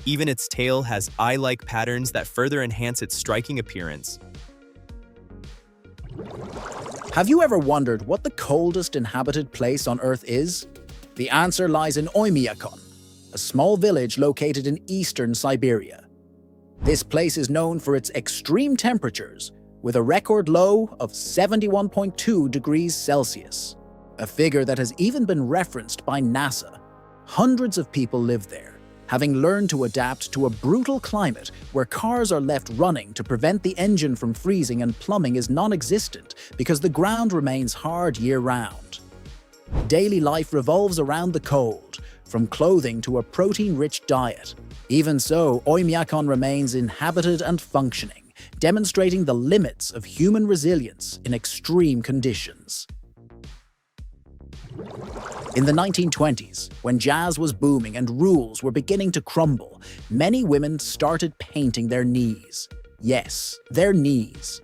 Even its tail has eye-like patterns that further enhance its striking appearance. Have you ever wondered what the coldest inhabited place on Earth is? The answer lies in Oymyakon, a small village located in eastern Siberia. This place is known for its extreme temperatures, with a record low of 71.2 degrees Celsius, a figure that has even been referenced by NASA. Hundreds of people live there, having learned to adapt to a brutal climate where cars are left running to prevent the engine from freezing and plumbing is non-existent because the ground remains hard year-round. Daily life revolves around the cold, from clothing to a protein-rich diet. Even so, Oymyakon remains inhabited and functioning, demonstrating the limits of human resilience in extreme conditions. In the 1920s, when jazz was booming and rules were beginning to crumble, many women started painting their knees. Yes, their knees.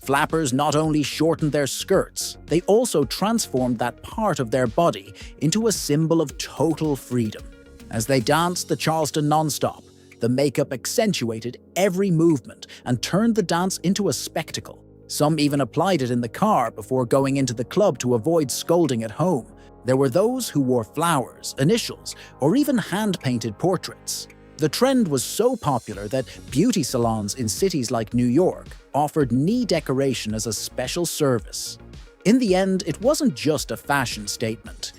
Flappers not only shortened their skirts, they also transformed that part of their body into a symbol of total freedom. As they danced the Charleston nonstop, the makeup accentuated every movement and turned the dance into a spectacle. Some even applied it in the car before going into the club to avoid scolding at home. There were those who wore flowers, initials, or even hand-painted portraits. The trend was so popular that beauty salons in cities like New York offered knee decoration as a special service. In the end, it wasn't just a fashion statement.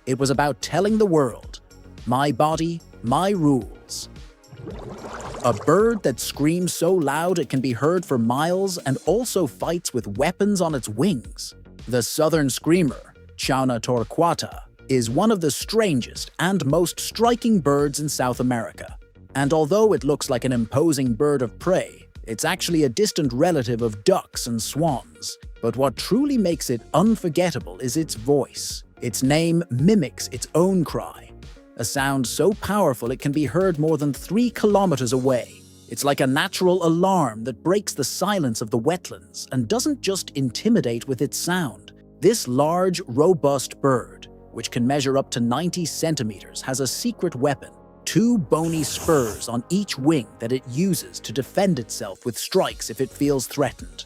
It was about telling the world, "My body, my rules." A bird that screams so loud it can be heard for miles and also fights with weapons on its wings. The southern screamer, Chauna torquata, is one of the strangest and most striking birds in South America. And although it looks like an imposing bird of prey, it's actually a distant relative of ducks and swans. But what truly makes it unforgettable is its voice. Its name mimics its own cry, a sound so powerful it can be heard more than 3 kilometers away. It's like a natural alarm that breaks the silence of the wetlands and doesn't just intimidate with its sound. This large, robust bird, which can measure up to 90 centimeters, has a secret weapon: 2 bony spurs on each wing that it uses to defend itself with strikes if it feels threatened.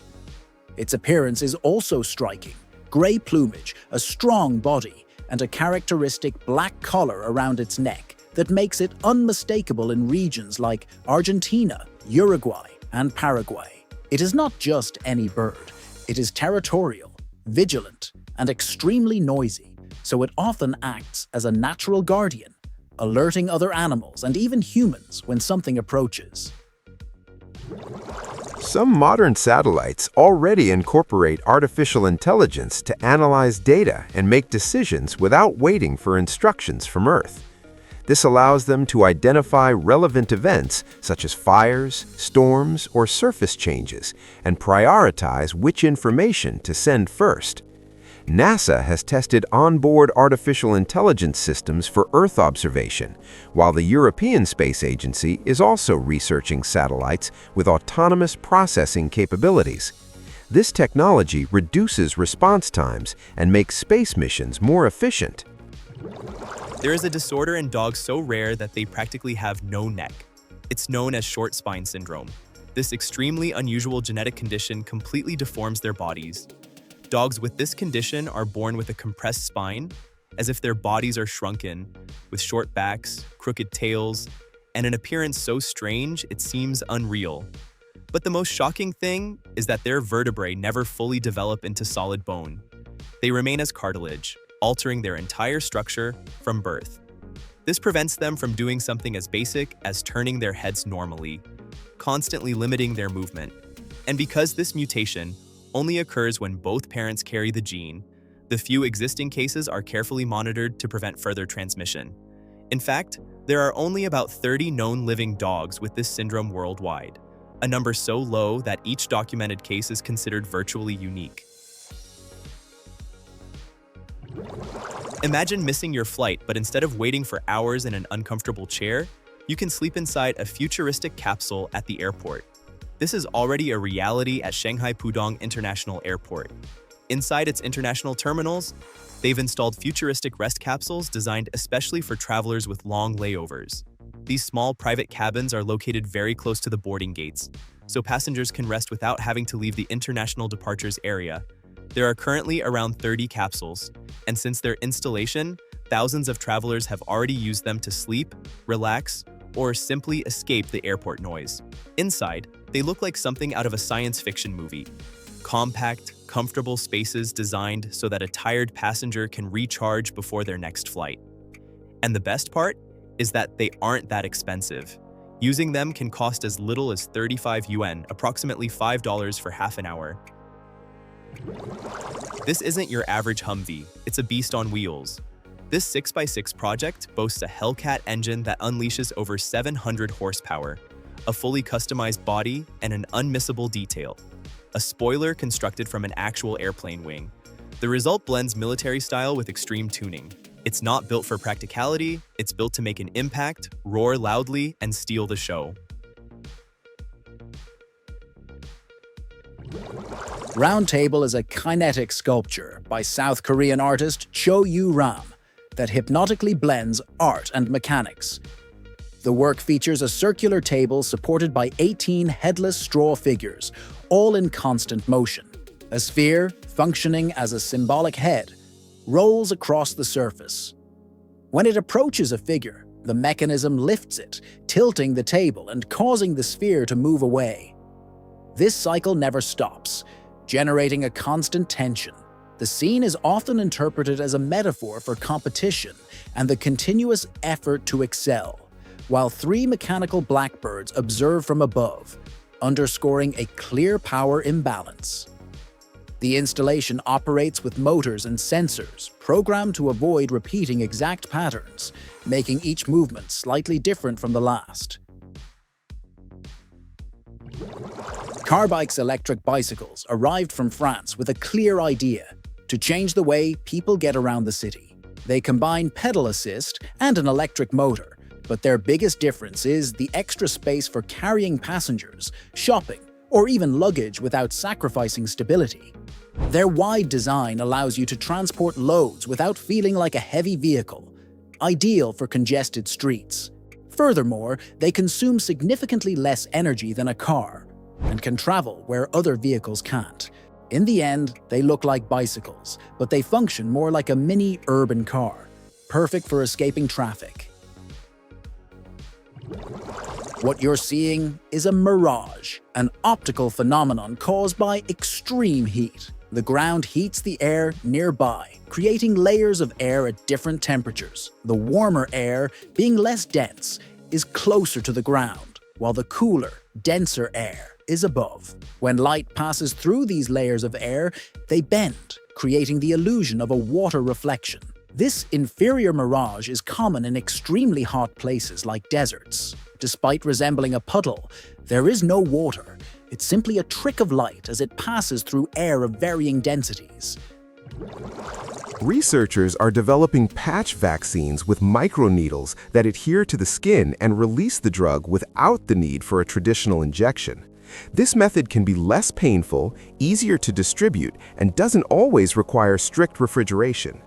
Its appearance is also striking: gray plumage, a strong body, and a characteristic black collar around its neck that makes it unmistakable in regions like Argentina, Uruguay, and Paraguay. It is not just any bird. It is territorial, vigilant, and extremely noisy, so it often acts as a natural guardian, alerting other animals and even humans when something approaches. Some modern satellites already incorporate artificial intelligence to analyze data and make decisions without waiting for instructions from Earth. This allows them to identify relevant events such as fires, storms, or surface changes and prioritize which information to send first. NASA has tested onboard artificial intelligence systems for Earth observation, while the European Space Agency is also researching satellites with autonomous processing capabilities. This technology reduces response times and makes space missions more efficient. There is a disorder in dogs so rare that they practically have no neck. It's known as short spine syndrome. This extremely unusual genetic condition completely deforms their bodies. Dogs with this condition are born with a compressed spine, as if their bodies are shrunken, with short backs, crooked tails, and an appearance so strange it seems unreal. But the most shocking thing is that their vertebrae never fully develop into solid bone. They remain as cartilage, altering their entire structure from birth. This prevents them from doing something as basic as turning their heads normally, constantly limiting their movement. And because this mutation only occurs when both parents carry the gene, the few existing cases are carefully monitored to prevent further transmission. In fact, there are only about 30 known living dogs with this syndrome worldwide, a number so low that each documented case is considered virtually unique. Imagine missing your flight, but instead of waiting for hours in an uncomfortable chair, you can sleep inside a futuristic capsule at the airport. This is already a reality at Shanghai Pudong International Airport. Inside its international terminals, they've installed futuristic rest capsules designed especially for travelers with long layovers. These small private cabins are located very close to the boarding gates, so passengers can rest without having to leave the international departures area. There are currently around 30 capsules, and since their installation, thousands of travelers have already used them to sleep, relax, or simply escape the airport noise. Inside, they look like something out of a science fiction movie. Compact, comfortable spaces designed so that a tired passenger can recharge before their next flight. And the best part is that they aren't that expensive. Using them can cost as little as 35 yuan, approximately $5 for half an hour. This isn't your average Humvee, it's a beast on wheels. This 6x6 project boasts a Hellcat engine that unleashes over 700 horsepower, a fully customized body, and an unmissable detail: a spoiler constructed from an actual airplane wing. The result blends military style with extreme tuning. It's not built for practicality, it's built to make an impact, roar loudly, and steal the show. Round Table is a kinetic sculpture by South Korean artist Cho Yu-ram that hypnotically blends art and mechanics. The work features a circular table supported by 18 headless straw figures, all in constant motion. A sphere, functioning as a symbolic head, rolls across the surface. When it approaches a figure, the mechanism lifts it, tilting the table and causing the sphere to move away. This cycle never stops, generating a constant tension. The scene is often interpreted as a metaphor for competition and the continuous effort to excel, while three mechanical blackbirds observe from above, underscoring a clear power imbalance. The installation operates with motors and sensors programmed to avoid repeating exact patterns, making each movement slightly different from the last. Carbike's electric bicycles arrived from France with a clear idea: to change the way people get around the city. They combine pedal assist and an electric motor, but their biggest difference is the extra space for carrying passengers, shopping, or even luggage without sacrificing stability. Their wide design allows you to transport loads without feeling like a heavy vehicle, ideal for congested streets. Furthermore, they consume significantly less energy than a car and can travel where other vehicles can't. In the end, they look like bicycles, but they function more like a mini urban car, perfect for escaping traffic. What you're seeing is a mirage, an optical phenomenon caused by extreme heat. The ground heats the air nearby, creating layers of air at different temperatures. The warmer air, being less dense, is closer to the ground, while the cooler, denser air is above. When light passes through these layers of air, they bend, creating the illusion of a water reflection. This inferior mirage is common in extremely hot places like deserts. Despite resembling a puddle, there is no water. It's simply a trick of light as it passes through air of varying densities. Researchers are developing patch vaccines with microneedles that adhere to the skin and release the drug without the need for a traditional injection. This method can be less painful, easier to distribute, and doesn't always require strict refrigeration.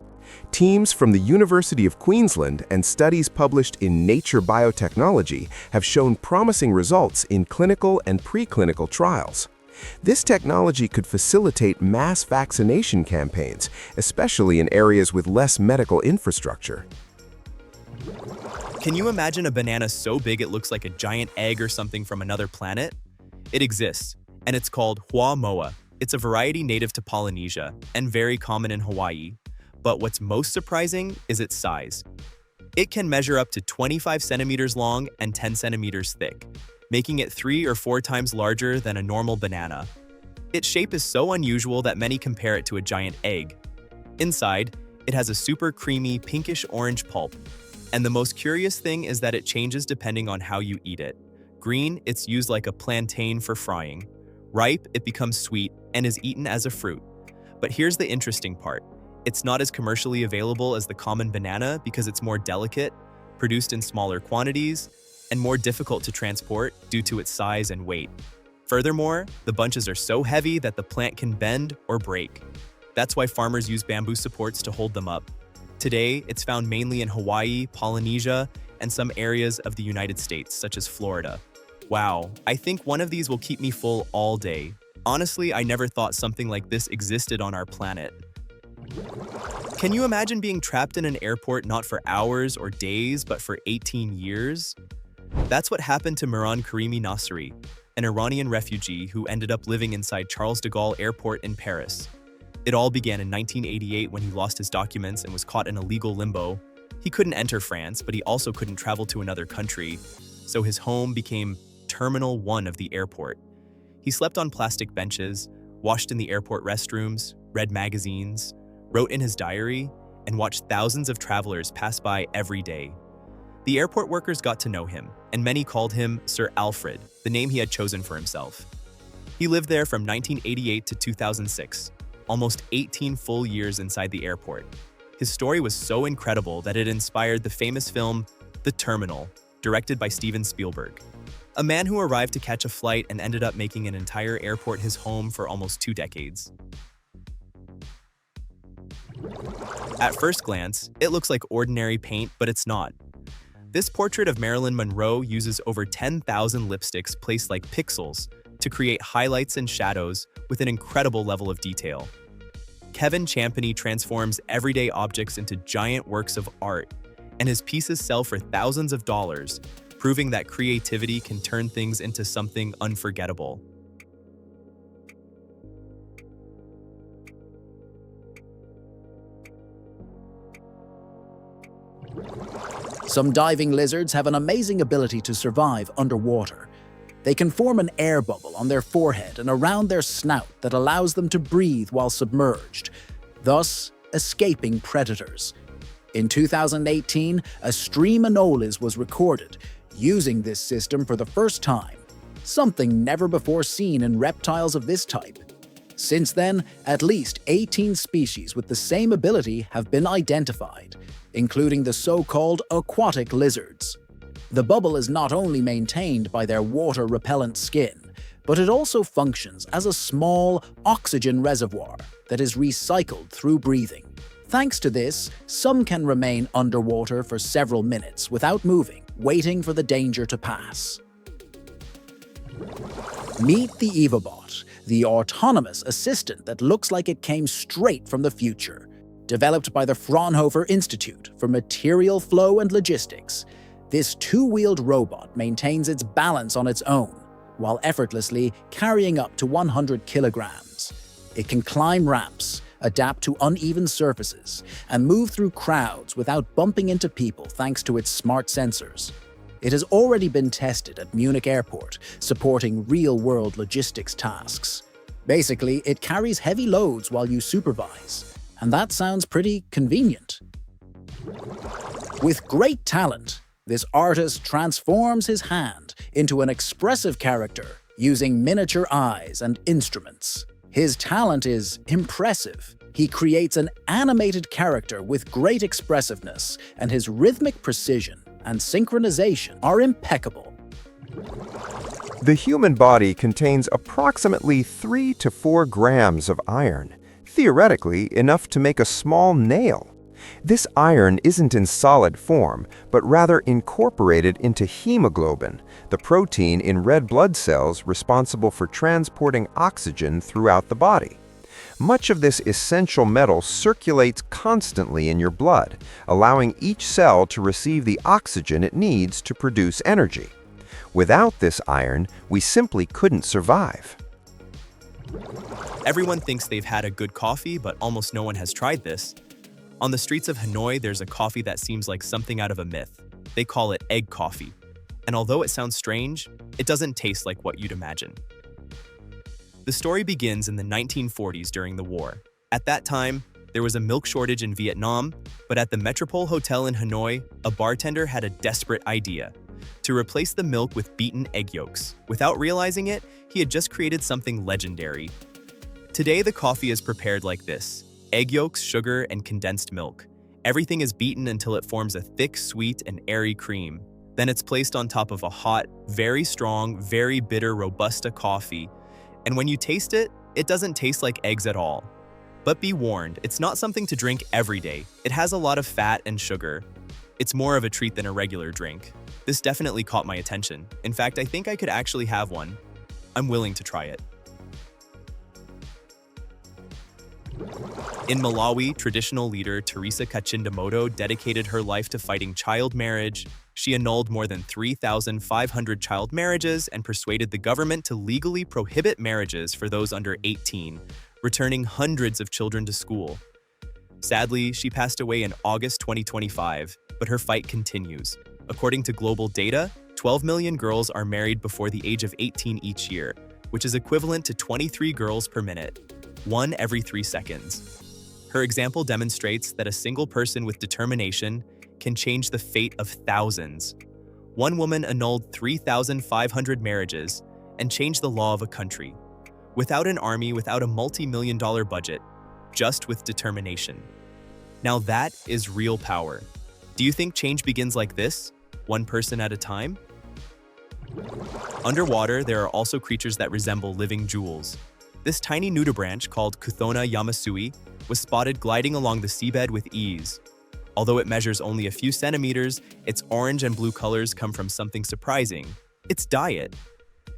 Teams from the University of Queensland and studies published in Nature Biotechnology have shown promising results in clinical and preclinical trials. This technology could facilitate mass vaccination campaigns, especially in areas with less medical infrastructure. Can you imagine a banana so big it looks like a giant egg or something from another planet? It exists, and it's called hua moa. It's a variety native to Polynesia and very common in Hawaii. But what's most surprising is its size. It can measure up to 25 centimeters long and 10 centimeters thick, making it 3 or 4 times larger than a normal banana. Its shape is so unusual that many compare it to a giant egg. Inside, it has a super creamy pinkish-orange pulp. And the most curious thing is that it changes depending on how you eat it. Green, it's used like a plantain for frying. Ripe, it becomes sweet and is eaten as a fruit. But here's the interesting part. It's not as commercially available as the common banana because it's more delicate, produced in smaller quantities, and more difficult to transport due to its size and weight. Furthermore, the bunches are so heavy that the plant can bend or break. That's why farmers use bamboo supports to hold them up. Today, it's found mainly in Hawaii, Polynesia, and some areas of the United States, such as Florida. Wow, I think one of these will keep me full all day. Honestly, I never thought something like this existed on our planet. Can you imagine being trapped in an airport not for hours or days, but for 18 years? That's what happened to Mehran Karimi Nasseri, an Iranian refugee who ended up living inside Charles de Gaulle Airport in Paris. It all began in 1988 when he lost his documents and was caught in a legal limbo. He couldn't enter France, but he also couldn't travel to another country, so his home became Terminal 1 of the airport. He slept on plastic benches, washed in the airport restrooms, read magazines, wrote in his diary, and watched thousands of travelers pass by every day. The airport workers got to know him, and many called him Sir Alfred, the name he had chosen for himself. He lived there from 1988 to 2006, almost 18 full years inside the airport. His story was so incredible that it inspired the famous film The Terminal, directed by Steven Spielberg. A man who arrived to catch a flight and ended up making an entire airport his home for almost 2 decades. At first glance, it looks like ordinary paint, but it's not. This portrait of Marilyn Monroe uses over 10,000 lipsticks placed like pixels to create highlights and shadows with an incredible level of detail. Kevin Champagny transforms everyday objects into giant works of art, and his pieces sell for thousands of dollars, proving that creativity can turn things into something unforgettable. Some diving lizards have an amazing ability to survive underwater. They can form an air bubble on their forehead and around their snout that allows them to breathe while submerged, thus escaping predators. In 2018, a stream anoles was recorded, using this system for the first time, something never before seen in reptiles of this type. Since then, at least 18 species with the same ability have been identified, including the so-called aquatic lizards. The bubble is not only maintained by their water-repellent skin, but it also functions as a small oxygen reservoir that is recycled through breathing. Thanks to this, some can remain underwater for several minutes without moving, waiting for the danger to pass. Meet the EvaBot, the autonomous assistant that looks like it came straight from the future. Developed by the Fraunhofer Institute for Material Flow and Logistics, this two-wheeled robot maintains its balance on its own, while effortlessly carrying up to 100 kilograms. It can climb ramps, adapt to uneven surfaces, and move through crowds without bumping into people thanks to its smart sensors. It has already been tested at Munich Airport, supporting real-world logistics tasks. Basically, it carries heavy loads while you supervise, and that sounds pretty convenient. With great talent, this artist transforms his hand into an expressive character using miniature eyes and instruments. His talent is impressive. He creates an animated character with great expressiveness, and his rhythmic precision and synchronization are impeccable. The human body contains approximately 3 to 4 grams of iron, theoretically enough to make a small nail. This iron isn't in solid form, but rather incorporated into hemoglobin, the protein in red blood cells responsible for transporting oxygen throughout the body. Much of this essential metal circulates constantly in your blood, allowing each cell to receive the oxygen it needs to produce energy. Without this iron, we simply couldn't survive. Everyone thinks they've had a good coffee, but almost no one has tried this. On the streets of Hanoi, there's a coffee that seems like something out of a myth. They call it egg coffee. And although it sounds strange, it doesn't taste like what you'd imagine. The story begins in the 1940s during the war. At that time, there was a milk shortage in Vietnam, but at the Metropole Hotel in Hanoi, a bartender had a desperate idea: to replace the milk with beaten egg yolks. Without realizing it, he had just created something legendary. Today, the coffee is prepared like this: egg yolks, sugar, and condensed milk. Everything is beaten until it forms a thick, sweet, and airy cream. Then it's placed on top of a hot, very strong, very bitter Robusta coffee. And when you taste it, it doesn't taste like eggs at all. But be warned, it's not something to drink every day. It has a lot of fat and sugar. It's more of a treat than a regular drink. This definitely caught my attention. In fact, I think I could actually have one. I'm willing to try it. In Malawi, traditional leader Teresa Kachindamoto dedicated her life to fighting child marriage. She annulled more than 3,500 child marriages and persuaded the government to legally prohibit marriages for those under 18, returning hundreds of children to school. Sadly, she passed away in August 2025, but her fight continues. According to global data, 12 million girls are married before the age of 18 each year, which is equivalent to 23 girls per minute, 1 every 3 seconds. Her example demonstrates that a single person with determination can change the fate of thousands. One woman annulled 3,500 marriages and changed the law of a country. Without an army, without a multi-million-dollar budget, just with determination. Now that is real power. Do you think change begins like this, one person at a time? Underwater, there are also creatures that resemble living jewels. This tiny nudibranch, called Kuthona yamasui, was spotted gliding along the seabed with ease. Although it measures only a few centimeters, its orange and blue colors come from something surprising: its diet.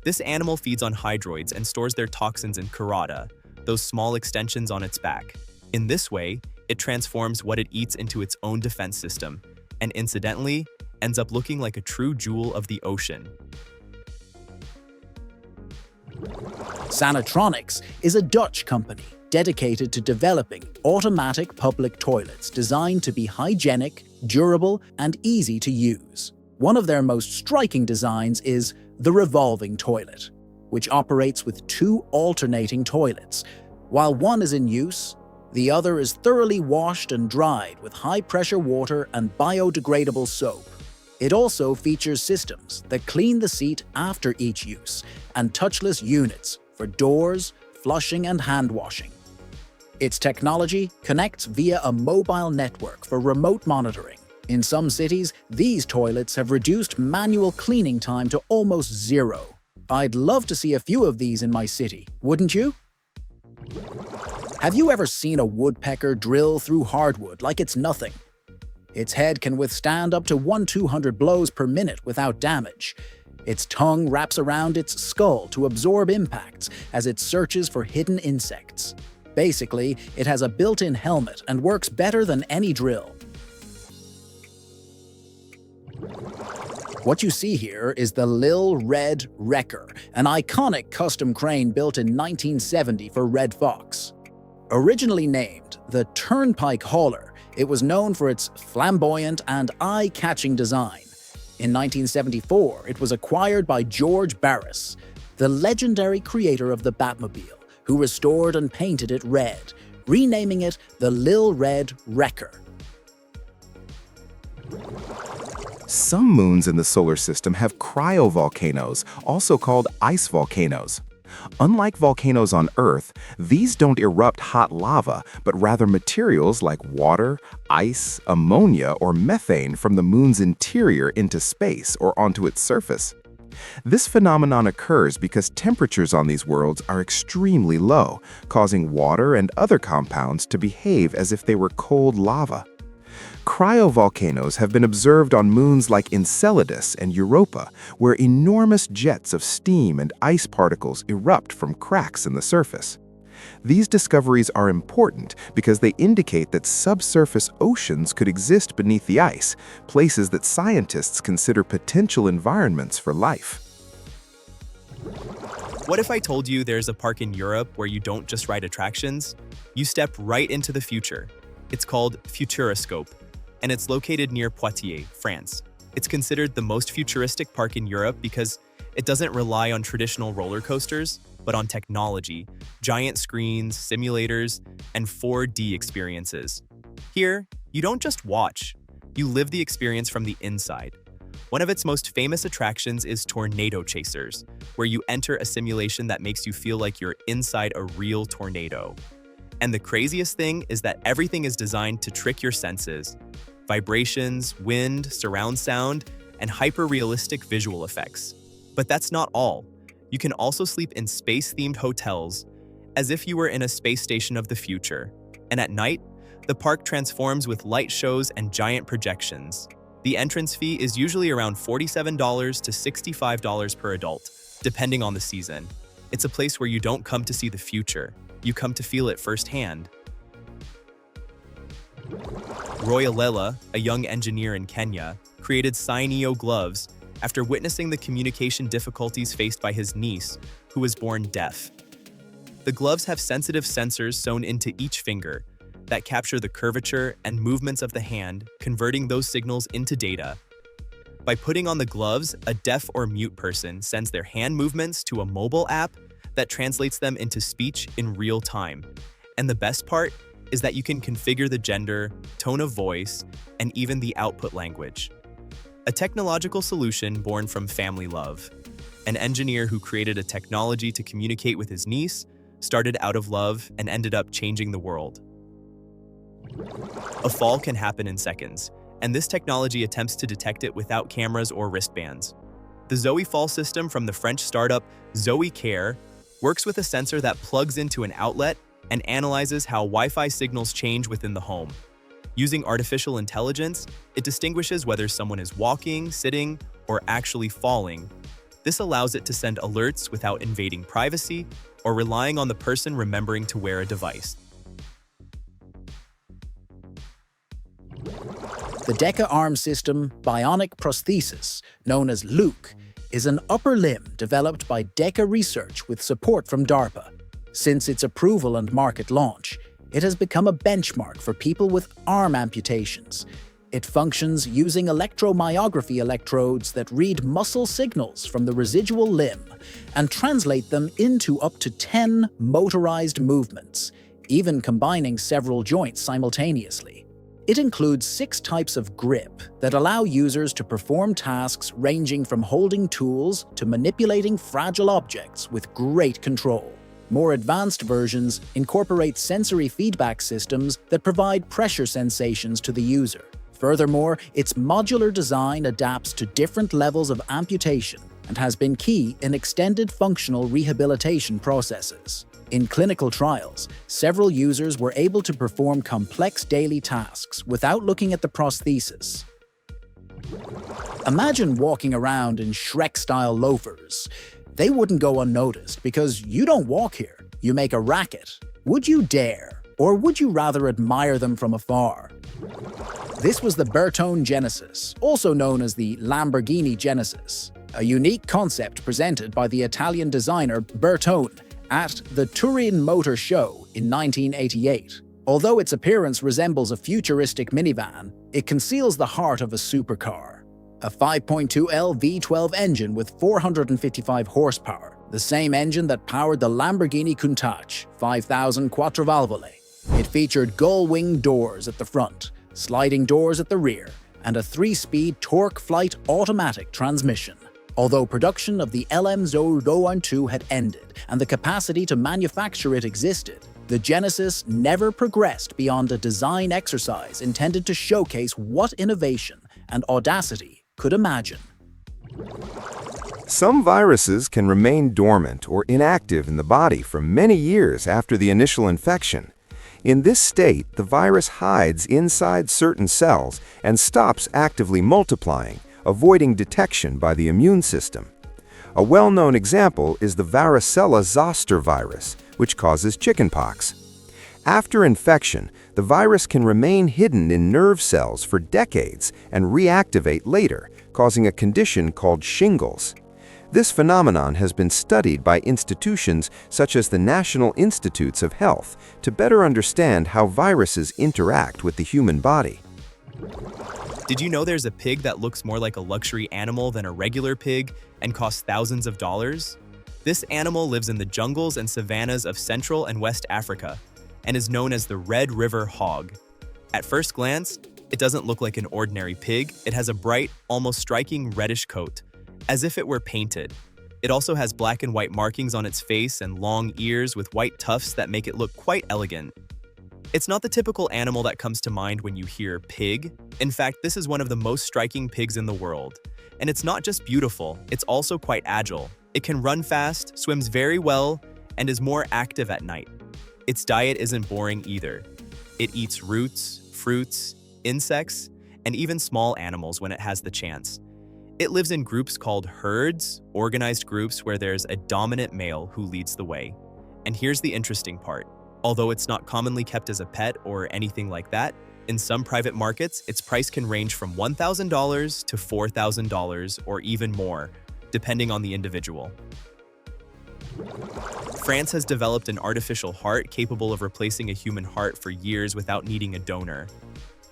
This animal feeds on hydroids and stores their toxins in chorata, those small extensions on its back. In this way, it transforms what it eats into its own defense system, and incidentally, ends up looking like a true jewel of the ocean. Sanitronics is a Dutch company dedicated to developing automatic public toilets designed to be hygienic, durable, and easy to use. One of their most striking designs is the revolving toilet, which operates with 2 alternating toilets. While one is in use, the other is thoroughly washed and dried with high-pressure water and biodegradable soap. It also features systems that clean the seat after each use and touchless units for doors, flushing, and hand washing. Its technology connects via a mobile network for remote monitoring. In some cities, these toilets have reduced manual cleaning time to almost 0. I'd love to see a few of these in my city, wouldn't you? Have you ever seen a woodpecker drill through hardwood like it's nothing? Its head can withstand up to 1,200 blows per minute without damage. Its tongue wraps around its skull to absorb impacts as it searches for hidden insects. Basically, it has a built-in helmet and works better than any drill. What you see here is the Lil Red Wrecker, an iconic custom crane built in 1970 for Red Fox. Originally named the Turnpike Hauler, it was known for its flamboyant and eye-catching design. In 1974, it was acquired by George Barris, the legendary creator of the Batmobile, who restored and painted it red, renaming it the Lil Red Wrecker. Some moons in the solar system have cryovolcanoes, also called ice volcanoes. Unlike volcanoes on Earth, these don't erupt hot lava, but rather materials like water, ice, ammonia, or methane from the moon's interior into space or onto its surface. This phenomenon occurs because temperatures on these worlds are extremely low, causing water and other compounds to behave as if they were cold lava. Cryovolcanoes have been observed on moons like Enceladus and Europa, where enormous jets of steam and ice particles erupt from cracks in the surface. These discoveries are important because they indicate that subsurface oceans could exist beneath the ice, places that scientists consider potential environments for life. What if I told you there's a park in Europe where you don't just ride attractions? You step right into the future. It's called Futuroscope, and it's located near Poitiers, France. It's considered the most futuristic park in Europe because it doesn't rely on traditional roller coasters, but on technology, giant screens, simulators, and 4D experiences. Here, you don't just watch, you live the experience from the inside. One of its most famous attractions is Tornado Chasers, where you enter a simulation that makes you feel like you're inside a real tornado. And the craziest thing is that everything is designed to trick your senses. Vibrations, wind, surround sound, and hyper-realistic visual effects. But that's not all. You can also sleep in space-themed hotels, as if you were in a space station of the future. And at night, the park transforms with light shows and giant projections. The entrance fee is usually around $47 to $65 per adult, depending on the season. It's a place where you don't come to see the future, you come to feel it firsthand. Roy Alela, a young engineer in Kenya, created Cyneo gloves after witnessing the communication difficulties faced by his niece, who was born deaf. The gloves have sensitive sensors sewn into each finger that capture the curvature and movements of the hand, converting those signals into data. By putting on the gloves, a deaf or mute person sends their hand movements to a mobile app that translates them into speech in real time. And the best part is that you can configure the gender, tone of voice, and even the output language. A technological solution born from family love. An engineer who created a technology to communicate with his niece started out of love and ended up changing the world. A fall can happen in seconds, and this technology attempts to detect it without cameras or wristbands. The Zoe Fall system from the French startup Zoe Care works with a sensor that plugs into an outlet and analyzes how Wi-Fi signals change within the home. Using artificial intelligence, it distinguishes whether someone is walking, sitting, or actually falling. This allows it to send alerts without invading privacy or relying on the person remembering to wear a device. The DECA arm system bionic prosthesis, known as Luke, is an upper limb developed by DECA Research with support from DARPA. Since its approval and market launch, it has become a benchmark for people with arm amputations. It functions using electromyography electrodes that read muscle signals from the residual limb and translate them into up to 10 motorized movements, even combining several joints simultaneously. It includes 6 types of grip that allow users to perform tasks ranging from holding tools to manipulating fragile objects with great control. More advanced versions incorporate sensory feedback systems that provide pressure sensations to the user. Furthermore, its modular design adapts to different levels of amputation and has been key in extended functional rehabilitation processes. In clinical trials, several users were able to perform complex daily tasks without looking at the prosthesis. Imagine walking around in Shrek-style loafers. They wouldn't go unnoticed because you don't walk here, you make a racket. Would you dare? Or would you rather admire them from afar? This was the Bertone Genesis, also known as the Lamborghini Genesis, a unique concept presented by the Italian designer Bertone at the Turin Motor Show in 1988. Although its appearance resembles a futuristic minivan, it conceals the heart of a supercar. A 5.2L V12 engine with 455 horsepower, the same engine that powered the Lamborghini Countach 5000 Quattrovalvole. It featured gull-wing doors at the front, sliding doors at the rear, and a 3-speed torque-flight automatic transmission. Although production of the LM012 had ended and the capacity to manufacture it existed, the Genesis never progressed beyond a design exercise intended to showcase what innovation and audacity could imagine. Some viruses can remain dormant or inactive in the body for many years after the initial infection. In this state, the virus hides inside certain cells and stops actively multiplying, avoiding detection by the immune system. A well-known example is the varicella zoster virus, which causes chickenpox. After infection, the virus can remain hidden in nerve cells for decades and reactivate later, causing a condition called shingles. This phenomenon has been studied by institutions such as the National Institutes of Health to better understand how viruses interact with the human body. Did you know there's a pig that looks more like a luxury animal than a regular pig and costs thousands of dollars? This animal lives in the jungles and savannas of Central and West Africa and is known as the Red River hog. At first glance, it doesn't look like an ordinary pig. It has a bright, almost striking reddish coat, as if it were painted. It also has black and white markings on its face and long ears with white tufts that make it look quite elegant. It's not the typical animal that comes to mind when you hear pig. In fact, this is one of the most striking pigs in the world. And it's not just beautiful, it's also quite agile. It can run fast, swims very well, and is more active at night. Its diet isn't boring either. It eats roots, fruits, insects, and even small animals when it has the chance. It lives in groups called herds, organized groups where there's a dominant male who leads the way. And here's the interesting part. Although it's not commonly kept as a pet or anything like that, in some private markets, its price can range from $1,000 to $4,000 or even more, depending on the individual. France has developed an artificial heart capable of replacing a human heart for years without needing a donor.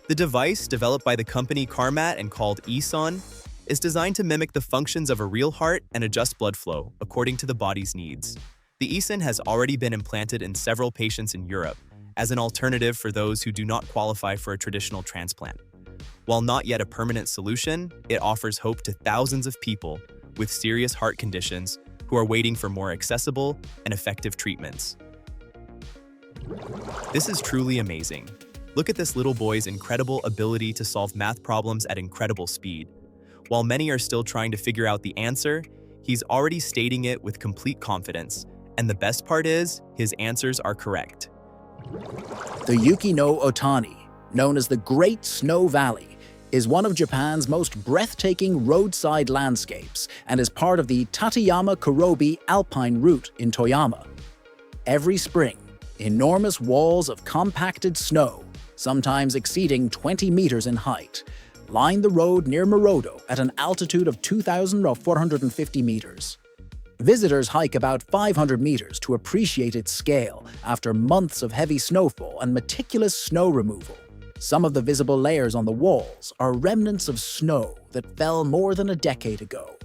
The device, developed by the company Carmat and called eSon, is designed to mimic the functions of a real heart and adjust blood flow according to the body's needs. The eSon has already been implanted in several patients in Europe as an alternative for those who do not qualify for a traditional transplant. While not yet a permanent solution, it offers hope to thousands of people with serious heart conditions who are waiting for more accessible and effective treatments. This is truly amazing. Look at this little boy's incredible ability to solve math problems at incredible speed. While many are still trying to figure out the answer, he's already stating it with complete confidence. And the best part is, his answers are correct. The Yukino Otani, known as the Great Snow Valley, is one of Japan's most breathtaking roadside landscapes and is part of the Tateyama-Kurobi Alpine Route in Toyama. Every spring, enormous walls of compacted snow, sometimes exceeding 20 meters in height, line the road near Morodo at an altitude of 2,450 meters. Visitors hike about 500 meters to appreciate its scale after months of heavy snowfall and meticulous snow removal. Some of the visible layers on the walls are remnants of snow that fell more than a decade ago.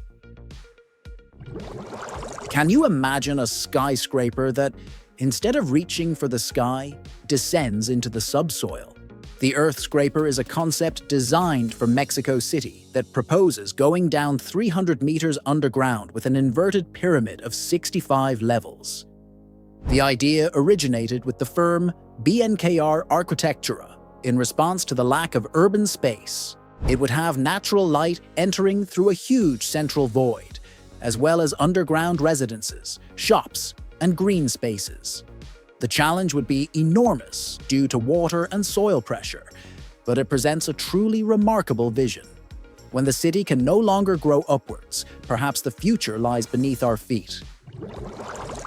Can you imagine a skyscraper that, instead of reaching for the sky, descends into the subsoil? The Earth Scraper is a concept designed for Mexico City that proposes going down 300 meters underground with an inverted pyramid of 65 levels. The idea originated with the firm BNKR Arquitectura in response to the lack of urban space. It would have natural light entering through a huge central void, as well as underground residences, shops, and green spaces. The challenge would be enormous due to water and soil pressure, but it presents a truly remarkable vision. When the city can no longer grow upwards, perhaps the future lies beneath our feet.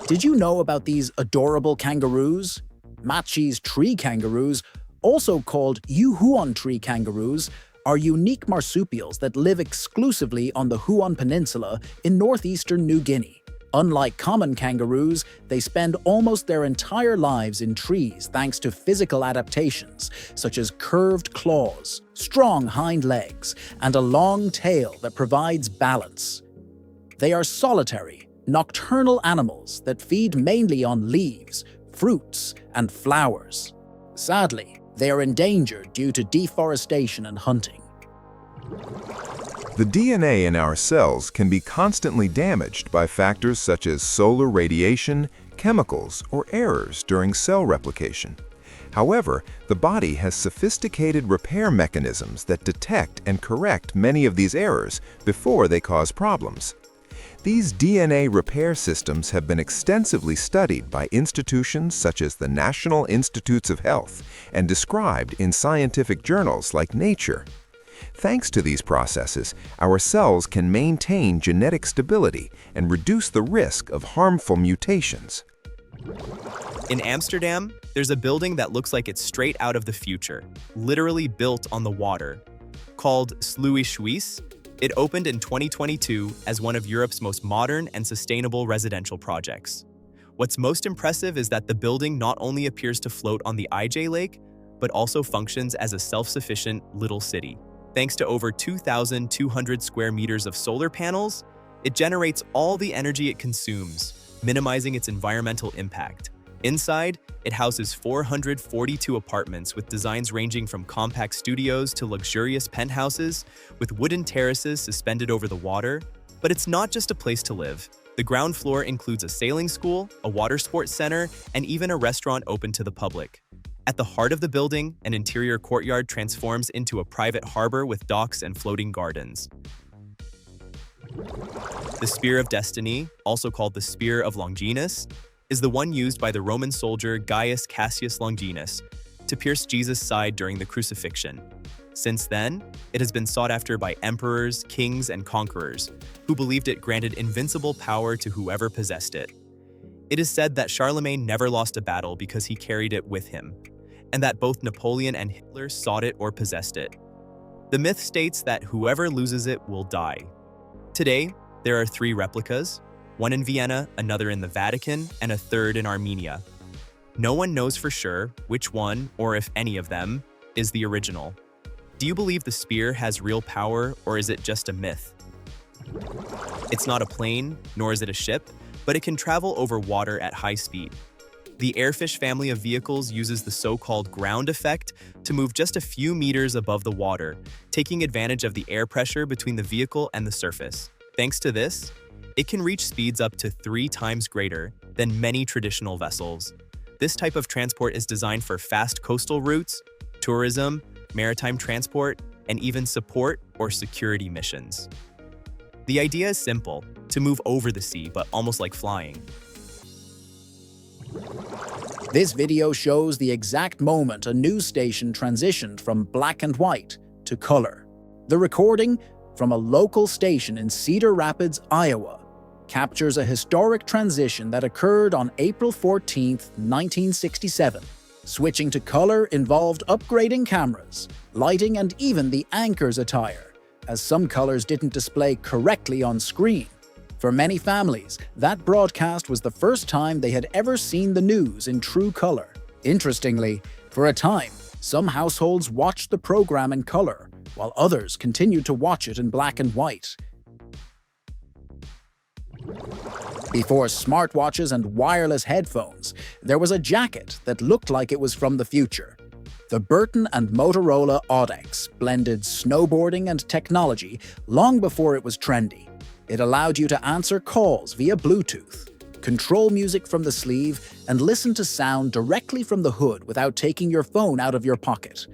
Did you know about these adorable kangaroos? Machi's tree kangaroos, also called Yuhuan tree kangaroos, are unique marsupials that live exclusively on the Huon Peninsula in northeastern New Guinea. Unlike common kangaroos, they spend almost their entire lives in trees thanks to physical adaptations, such as curved claws, strong hind legs, and a long tail that provides balance. They are solitary, nocturnal animals that feed mainly on leaves, fruits, and flowers. Sadly, they are endangered due to deforestation and hunting. The DNA in our cells can be constantly damaged by factors such as solar radiation, chemicals, or errors during cell replication. However, the body has sophisticated repair mechanisms that detect and correct many of these errors before they cause problems. These DNA repair systems have been extensively studied by institutions such as the National Institutes of Health and described in scientific journals like Nature. Thanks to these processes, our cells can maintain genetic stability and reduce the risk of harmful mutations. In Amsterdam, there's a building that looks like it's straight out of the future, literally built on the water. Called Sluishuis, It opened in 2022 as one of Europe's most modern and sustainable residential projects. What's most impressive is that the building not only appears to float on the IJ Lake, but also functions as a self-sufficient little city. Thanks to over 2,200 square meters of solar panels, it generates all the energy it consumes, minimizing its environmental impact. Inside, it houses 442 apartments with designs ranging from compact studios to luxurious penthouses, with wooden terraces suspended over the water. But it's not just a place to live. The ground floor includes a sailing school, a water sports center, and even a restaurant open to the public. At the heart of the building, an interior courtyard transforms into a private harbor with docks and floating gardens. The Spear of Destiny, also called the Spear of Longinus, is the one used by the Roman soldier Gaius Cassius Longinus to pierce Jesus' side during the crucifixion. Since then, it has been sought after by emperors, kings, and conquerors, who believed it granted invincible power to whoever possessed it. It is said that Charlemagne never lost a battle because he carried it with him, and that both Napoleon and Hitler sought it or possessed it. The myth states that whoever loses it will die. Today, there are 3 replicas, one in Vienna, another in the Vatican, and a third in Armenia. No one knows for sure which one, or if any of them, is the original. Do you believe the spear has real power, or is it just a myth? It's not a plane, nor is it a ship, but it can travel over water at high speed. The Airfish family of vehicles uses the so-called ground effect to move just a few meters above the water, taking advantage of the air pressure between the vehicle and the surface. Thanks to this, it can reach speeds up to 3 times greater than many traditional vessels. This type of transport is designed for fast coastal routes, tourism, maritime transport, and even support or security missions. The idea is simple, to move over the sea, but almost like flying. This video shows the exact moment a news station transitioned from black and white to color. The recording, from a local station in Cedar Rapids, Iowa, captures a historic transition that occurred on April 14, 1967. Switching to color involved upgrading cameras, lighting, and even the anchor's attire, as some colors didn't display correctly on screen. For many families, that broadcast was the first time they had ever seen the news in true color. Interestingly, for a time, some households watched the program in color, while others continued to watch it in black and white. Before smartwatches and wireless headphones, there was a jacket that looked like it was from the future. The Burton and Motorola Audex blended snowboarding and technology long before it was trendy. It allowed you to answer calls via Bluetooth, control music from the sleeve, and listen to sound directly from the hood without taking your phone out of your pocket.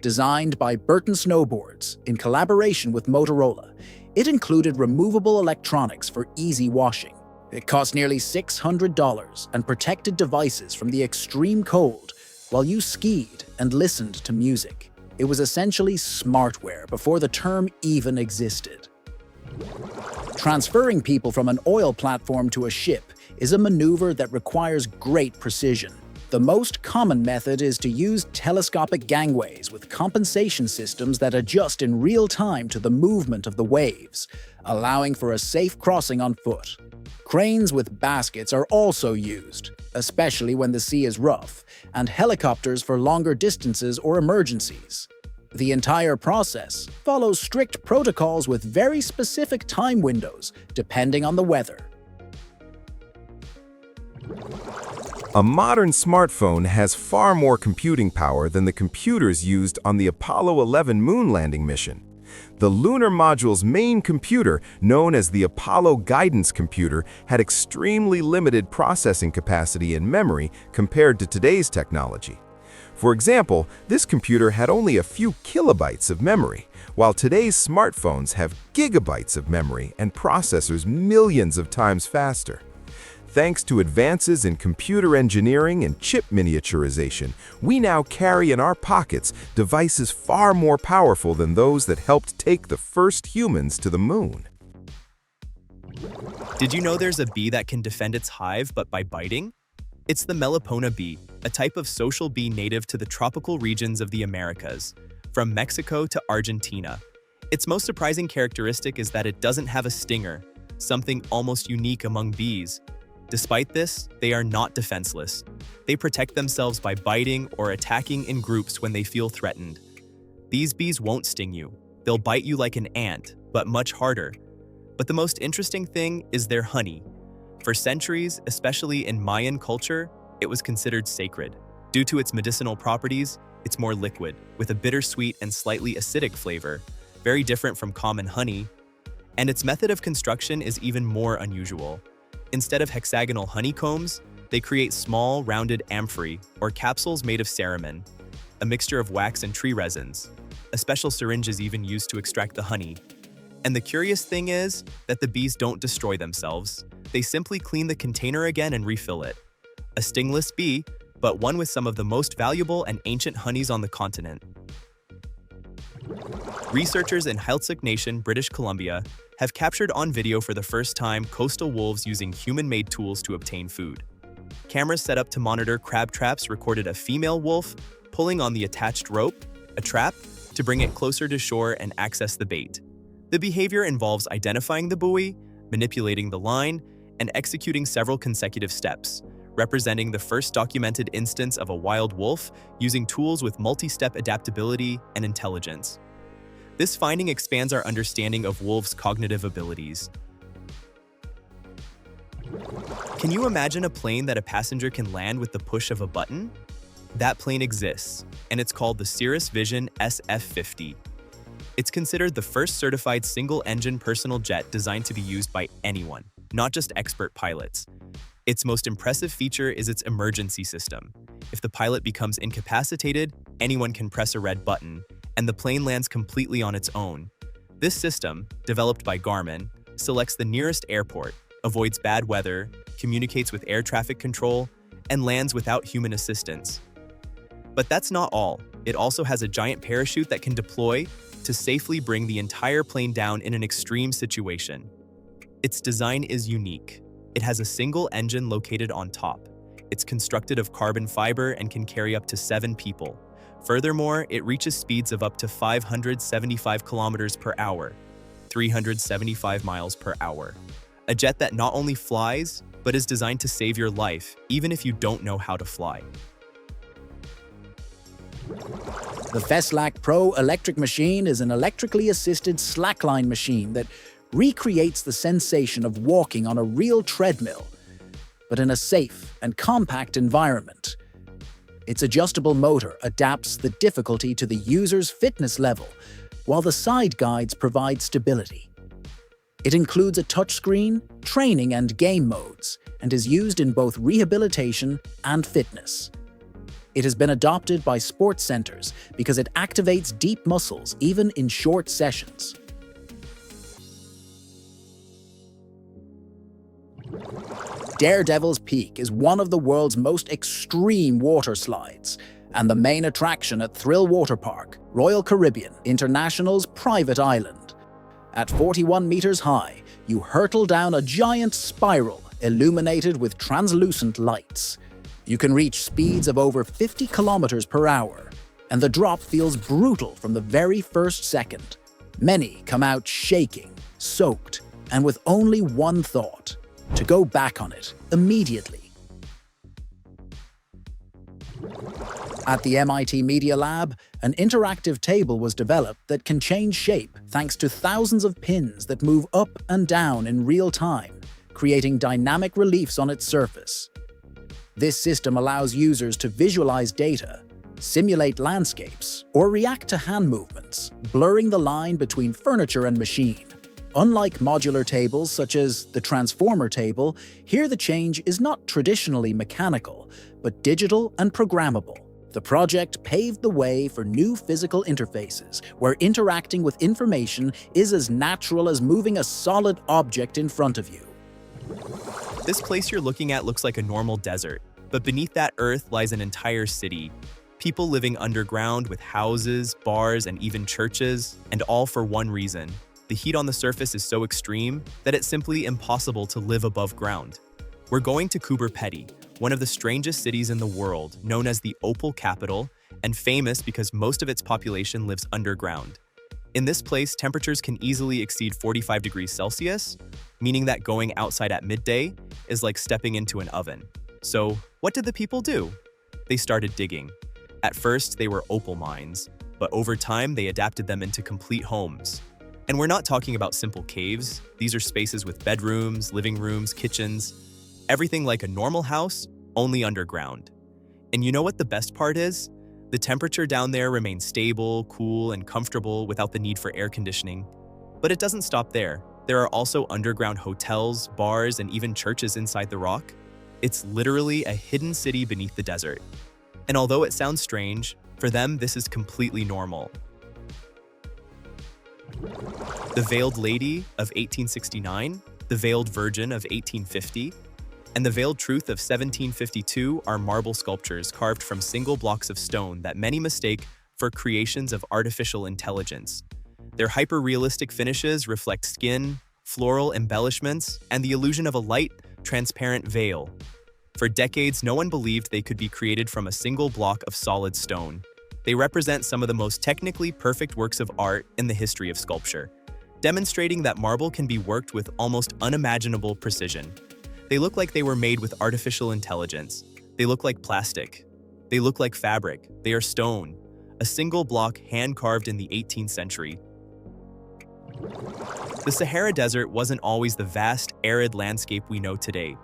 Designed by Burton Snowboards in collaboration with Motorola, it included removable electronics for easy washing. It cost nearly $600 and protected devices from the extreme cold while you skied and listened to music. It was essentially smartwear before the term even existed. Transferring people from an oil platform to a ship is a maneuver that requires great precision. The most common method is to use telescopic gangways with compensation systems that adjust in real time to the movement of the waves, allowing for a safe crossing on foot. Cranes with baskets are also used, especially when the sea is rough, and helicopters for longer distances or emergencies. The entire process follows strict protocols with very specific time windows, depending on the weather. A modern smartphone has far more computing power than the computers used on the Apollo 11 moon landing mission. The lunar module's main computer, known as the Apollo Guidance Computer, had extremely limited processing capacity and memory compared to today's technology. For example, this computer had only a few kilobytes of memory, while today's smartphones have gigabytes of memory and processors millions of times faster. Thanks to advances in computer engineering and chip miniaturization, we now carry in our pockets devices far more powerful than those that helped take the first humans to the moon. Did you know there's a bee that can defend its hive but by biting? It's the Melipona bee, a type of social bee native to the tropical regions of the Americas, from Mexico to Argentina. Its most surprising characteristic is that it doesn't have a stinger, something almost unique among bees. Despite this, they are not defenseless. They protect themselves by biting or attacking in groups when they feel threatened. These bees won't sting you. They'll bite you like an ant, but much harder. But the most interesting thing is their honey. For centuries, especially in Mayan culture, it was considered sacred. Due to its medicinal properties, it's more liquid, with a bittersweet and slightly acidic flavor, very different from common honey. And its method of construction is even more unusual. Instead of hexagonal honeycombs, they create small, rounded amphorae, or capsules made of cerumen, a mixture of wax and tree resins. A special syringe is even used to extract the honey. And the curious thing is that the bees don't destroy themselves. They simply clean the container again and refill it. A stingless bee, but one with some of the most valuable and ancient honeys on the continent. Researchers in Heiltsuk Nation, British Columbia, have captured on video for the first time coastal wolves using human-made tools to obtain food. Cameras set up to monitor crab traps recorded a female wolf pulling on the attached rope, a trap, to bring it closer to shore and access the bait. The behavior involves identifying the buoy, manipulating the line, and executing several consecutive steps, representing the first documented instance of a wild wolf using tools with multi-step adaptability and intelligence. This finding expands our understanding of wolves' cognitive abilities. Can you imagine a plane that a passenger can land with the push of a button? That plane exists, and it's called the Cirrus Vision SF-50. It's considered the first certified single-engine personal jet designed to be used by anyone, not just expert pilots. Its most impressive feature is its emergency system. If the pilot becomes incapacitated, anyone can press a red button, and the plane lands completely on its own. This system, developed by Garmin, selects the nearest airport, avoids bad weather, communicates with air traffic control, and lands without human assistance. But that's not all. It also has a giant parachute that can deploy to safely bring the entire plane down in an extreme situation. Its design is unique. It has a single engine located on top. It's constructed of carbon fiber and can carry up to 7 people. Furthermore, it reaches speeds of up to 575 kilometers per hour, 375 miles per hour. A jet that not only flies, but is designed to save your life, even if you don't know how to fly. The Feslac Pro electric machine is an electrically assisted slackline machine that recreates the sensation of walking on a real treadmill, but in a safe and compact environment. Its adjustable motor adapts the difficulty to the user's fitness level, while the side guides provide stability. It includes a touchscreen, training and game modes, and is used in both rehabilitation and fitness. It has been adopted by sports centers because it activates deep muscles even in short sessions. Daredevil's Peak is one of the world's most extreme water slides and the main attraction at Thrill Water Park, Royal Caribbean International's private island. At 41 meters high, you hurtle down a giant spiral illuminated with translucent lights. You can reach speeds of over 50 kilometers per hour, and the drop feels brutal from the very first second. Many come out shaking, soaked, and with only one thought: to go back on it immediately. At the MIT Media Lab, an interactive table was developed that can change shape thanks to thousands of pins that move up and down in real time, creating dynamic reliefs on its surface. This system allows users to visualize data, simulate landscapes, or react to hand movements, blurring the line between furniture and machine. Unlike modular tables such as the transformer table, here the change is not traditionally mechanical, but digital and programmable. The project paved the way for new physical interfaces, where interacting with information is as natural as moving a solid object in front of you. This place you're looking at looks like a normal desert, but beneath that earth lies an entire city. People living underground with houses, bars, and even churches, and all for one reason. The heat on the surface is so extreme that it's simply impossible to live above ground. We're going to Kubur Peti, one of the strangest cities in the world, known as the Opal Capital, and famous because most of its population lives underground. In this place, temperatures can easily exceed 45 degrees Celsius, meaning that going outside at midday is like stepping into an oven. So, what did the people do? They started digging. At first, they were opal mines, but over time, they adapted them into complete homes. And we're not talking about simple caves. These are spaces with bedrooms, living rooms, kitchens, everything like a normal house, only underground. And you know what the best part is? The temperature down there remains stable, cool, and comfortable without the need for air conditioning. But it doesn't stop there. There are also underground hotels, bars, and even churches inside the rock. It's literally a hidden city beneath the desert. And although it sounds strange, for them this is completely normal. The Veiled Lady of 1869, the Veiled Virgin of 1850, and the Veiled Truth of 1752 are marble sculptures carved from single blocks of stone that many mistake for creations of artificial intelligence. Their hyper-realistic finishes reflect skin, floral embellishments, and the illusion of a light, transparent veil. For decades, no one believed they could be created from a single block of solid stone. They represent some of the most technically perfect works of art in the history of sculpture, demonstrating that marble can be worked with almost unimaginable precision. They look like they were made with artificial intelligence. They look like plastic. They look like fabric. They are stone, a single block hand-carved in the 18th century. The Sahara Desert wasn't always the vast, arid landscape we know today.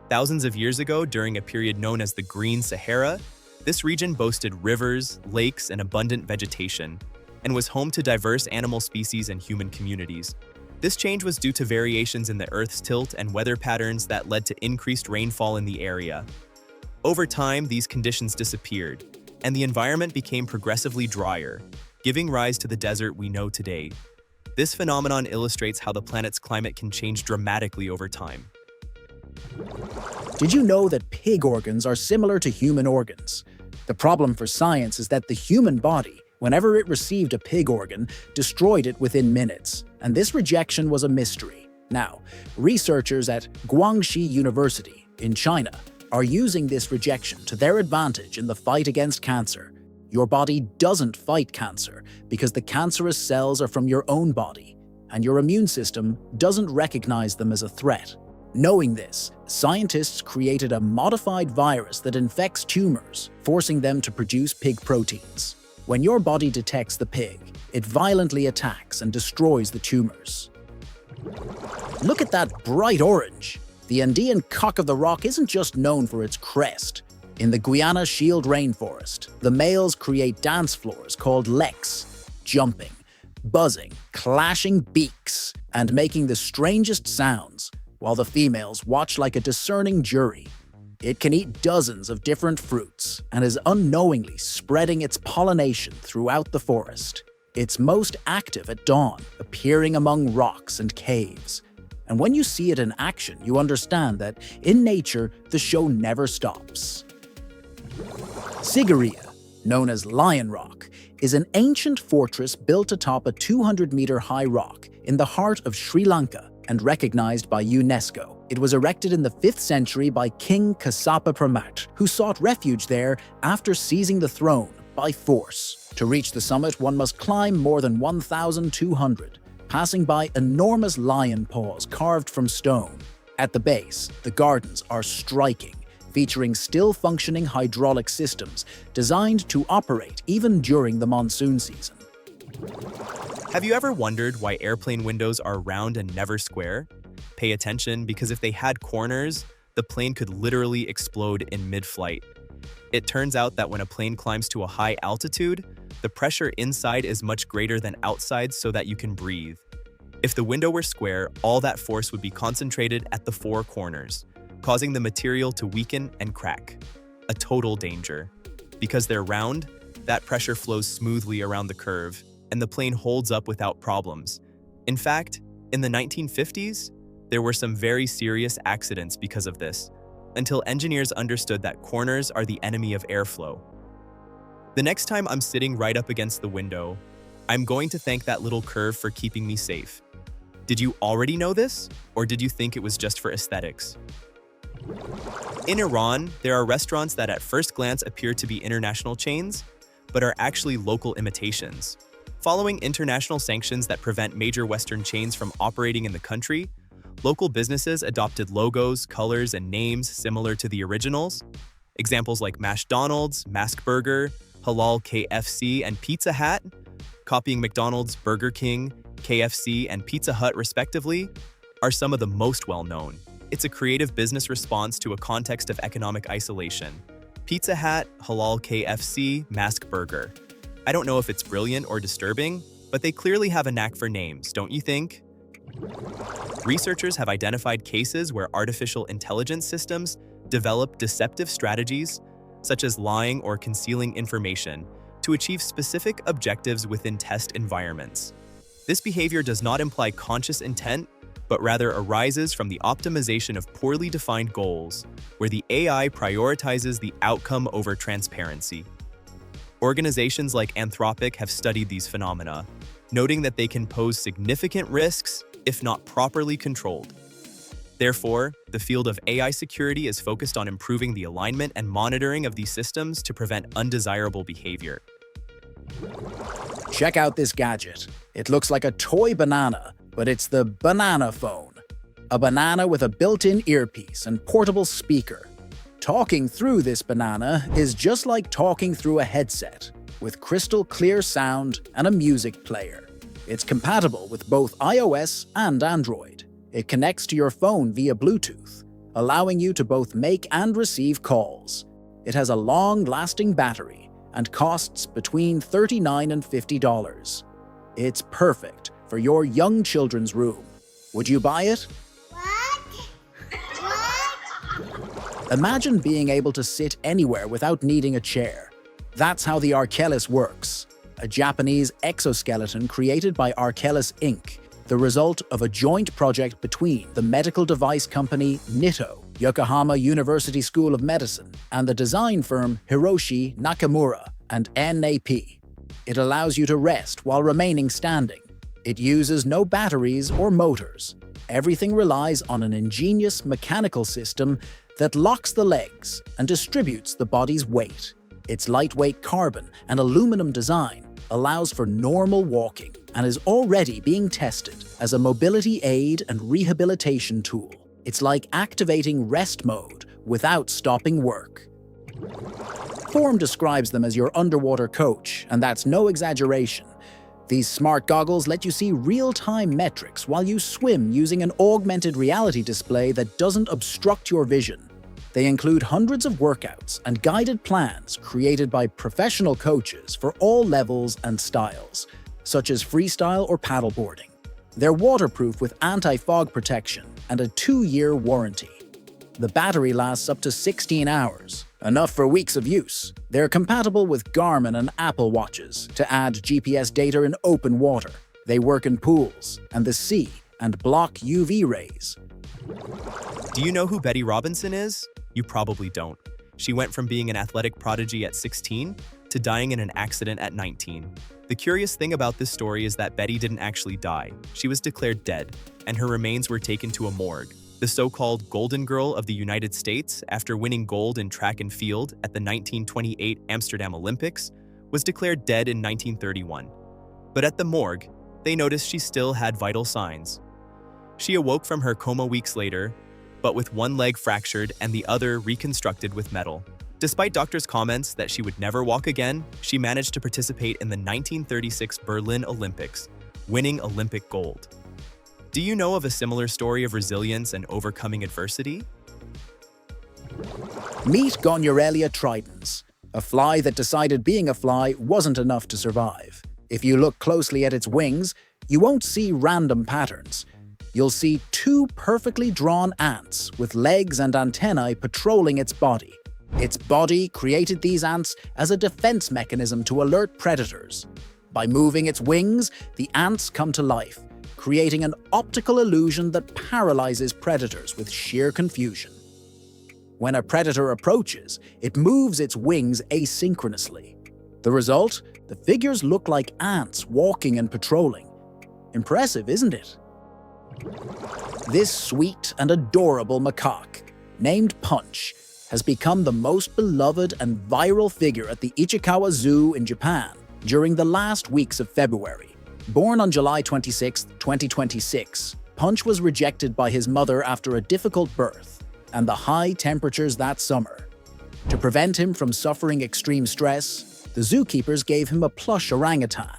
Thousands of years ago, during a period known as the Green Sahara, this region boasted rivers, lakes, and abundant vegetation, and was home to diverse animal species and human communities. This change was due to variations in the Earth's tilt and weather patterns that led to increased rainfall in the area. Over time, these conditions disappeared, and the environment became progressively drier, giving rise to the desert we know today. This phenomenon illustrates how the planet's climate can change dramatically over time. Did you know that pig organs are similar to human organs? The problem for science is that the human body, whenever it received a pig organ, destroyed it within minutes, and this rejection was a mystery. Now, researchers at Guangxi University in China are using this rejection to their advantage in the fight against cancer. Your body doesn't fight cancer because the cancerous cells are from your own body, and your immune system doesn't recognize them as a threat. Knowing this, scientists created a modified virus that infects tumors, forcing them to produce pig proteins. When your body detects the pig, it violently attacks and destroys the tumors. Look at that bright orange! The Andean cock of the rock isn't just known for its crest. In the Guyana Shield rainforest, the males create dance floors called leks, jumping, buzzing, clashing beaks, and making the strangest sounds, while the females watch like a discerning jury. It can eat dozens of different fruits and is unknowingly spreading its pollination throughout the forest. It's most active at dawn, appearing among rocks and caves. And when you see it in action, you understand that, in nature, the show never stops. Sigiriya, known as Lion Rock, is an ancient fortress built atop a 200-meter-high rock in the heart of Sri Lanka and recognized by UNESCO. It was erected in the 5th century by King Kassapa Pramat, who sought refuge there after seizing the throne by force. To reach the summit, one must climb more than 1,200, passing by enormous lion paws carved from stone. At the base, the gardens are striking, featuring still-functioning hydraulic systems designed to operate even during the monsoon season. Have you ever wondered why airplane windows are round and never square? Pay attention, because if they had corners, the plane could literally explode in mid-flight. It turns out that when a plane climbs to a high altitude, the pressure inside is much greater than outside so that you can breathe. If the window were square, all that force would be concentrated at the 4 corners, causing the material to weaken and crack. A total danger. Because they're round, that pressure flows smoothly around the curve, and the plane holds up without problems. In fact, in the 1950s, there were some very serious accidents because of this, until engineers understood that corners are the enemy of airflow. The next time I'm sitting right up against the window, I'm going to thank that little curve for keeping me safe. Did you already know this, or did you think it was just for aesthetics? In Iran, there are restaurants that at first glance appear to be international chains, but are actually local imitations. Following international sanctions that prevent major Western chains from operating in the country, local businesses adopted logos, colors, and names similar to the originals. Examples like McDonald's, Mask Burger, Halal KFC, and Pizza Hut, copying McDonald's, Burger King, KFC, and Pizza Hut respectively, are some of the most well-known. It's a creative business response to a context of economic isolation. Pizza Hut, Halal KFC, Mask Burger. I don't know if it's brilliant or disturbing, but they clearly have a knack for names, don't you think? Researchers have identified cases where artificial intelligence systems develop deceptive strategies, such as lying or concealing information, to achieve specific objectives within test environments. This behavior does not imply conscious intent, but rather arises from the optimization of poorly defined goals, where the AI prioritizes the outcome over transparency. Organizations like Anthropic have studied these phenomena, noting that they can pose significant risks if not properly controlled. Therefore, the field of AI security is focused on improving the alignment and monitoring of these systems to prevent undesirable behavior. Check out this gadget. It looks like a toy banana, but it's the banana phone. A banana with a built-in earpiece and portable speaker. Talking through this banana is just like talking through a headset, with crystal clear sound and a music player. It's compatible with both iOS and Android. It connects to your phone via Bluetooth, allowing you to both make and receive calls. It has a long-lasting battery and costs between $39 and $50. It's perfect for your young children's room. Would you buy it? Imagine being able to sit anywhere without needing a chair. That's how the Arkellis works, a Japanese exoskeleton created by Arkellis Inc., the result of a joint project between the medical device company Nitto, Yokohama University School of Medicine, and the design firm Hiroshi Nakamura and NAP. It allows you to rest while remaining standing. It uses no batteries or motors. Everything relies on an ingenious mechanical system that locks the legs and distributes the body's weight. Its lightweight carbon and aluminum design allows for normal walking and is already being tested as a mobility aid and rehabilitation tool. It's like activating rest mode without stopping work. Form describes them as your underwater coach, and that's no exaggeration. These smart goggles let you see real-time metrics while you swim using an augmented reality display that doesn't obstruct your vision. They include hundreds of workouts and guided plans created by professional coaches for all levels and styles, such as freestyle or paddleboarding. They're waterproof with anti-fog protection and a 2-year warranty. The battery lasts up to 16 hours, enough for weeks of use. They're compatible with Garmin and Apple Watches to add GPS data in open water. They work in pools and the sea and block UV rays. Do you know who Betty Robinson is? You probably don't. She went from being an athletic prodigy at 16 to dying in an accident at 19. The curious thing about this story is that Betty didn't actually die. She was declared dead, and her remains were taken to a morgue. The so-called Golden Girl of the United States, after winning gold in track and field at the 1928 Amsterdam Olympics, was declared dead in 1931. But at the morgue, they noticed she still had vital signs. She awoke from her coma weeks later, but with one leg fractured and the other reconstructed with metal. Despite doctors' comments that she would never walk again, she managed to participate in the 1936 Berlin Olympics, winning Olympic gold. Do you know of a similar story of resilience and overcoming adversity? Meet Gonurelia tridens, a fly that decided being a fly wasn't enough to survive. If you look closely at its wings, you won't see random patterns. You'll see 2 perfectly drawn ants with legs and antennae patrolling its body. Its body created these ants as a defense mechanism to alert predators. By moving its wings, the ants come to life, creating an optical illusion that paralyzes predators with sheer confusion. When a predator approaches, it moves its wings asynchronously. The result? The figures look like ants walking and patrolling. Impressive, isn't it? This sweet and adorable macaque, named Punch, has become the most beloved and viral figure at the Ichikawa Zoo in Japan, During the last weeks of February, born on July 26, 2026, Punch was rejected by his mother after a difficult birth and the high temperatures that summer. To prevent him from suffering extreme stress, the zookeepers gave him a plush orangutan,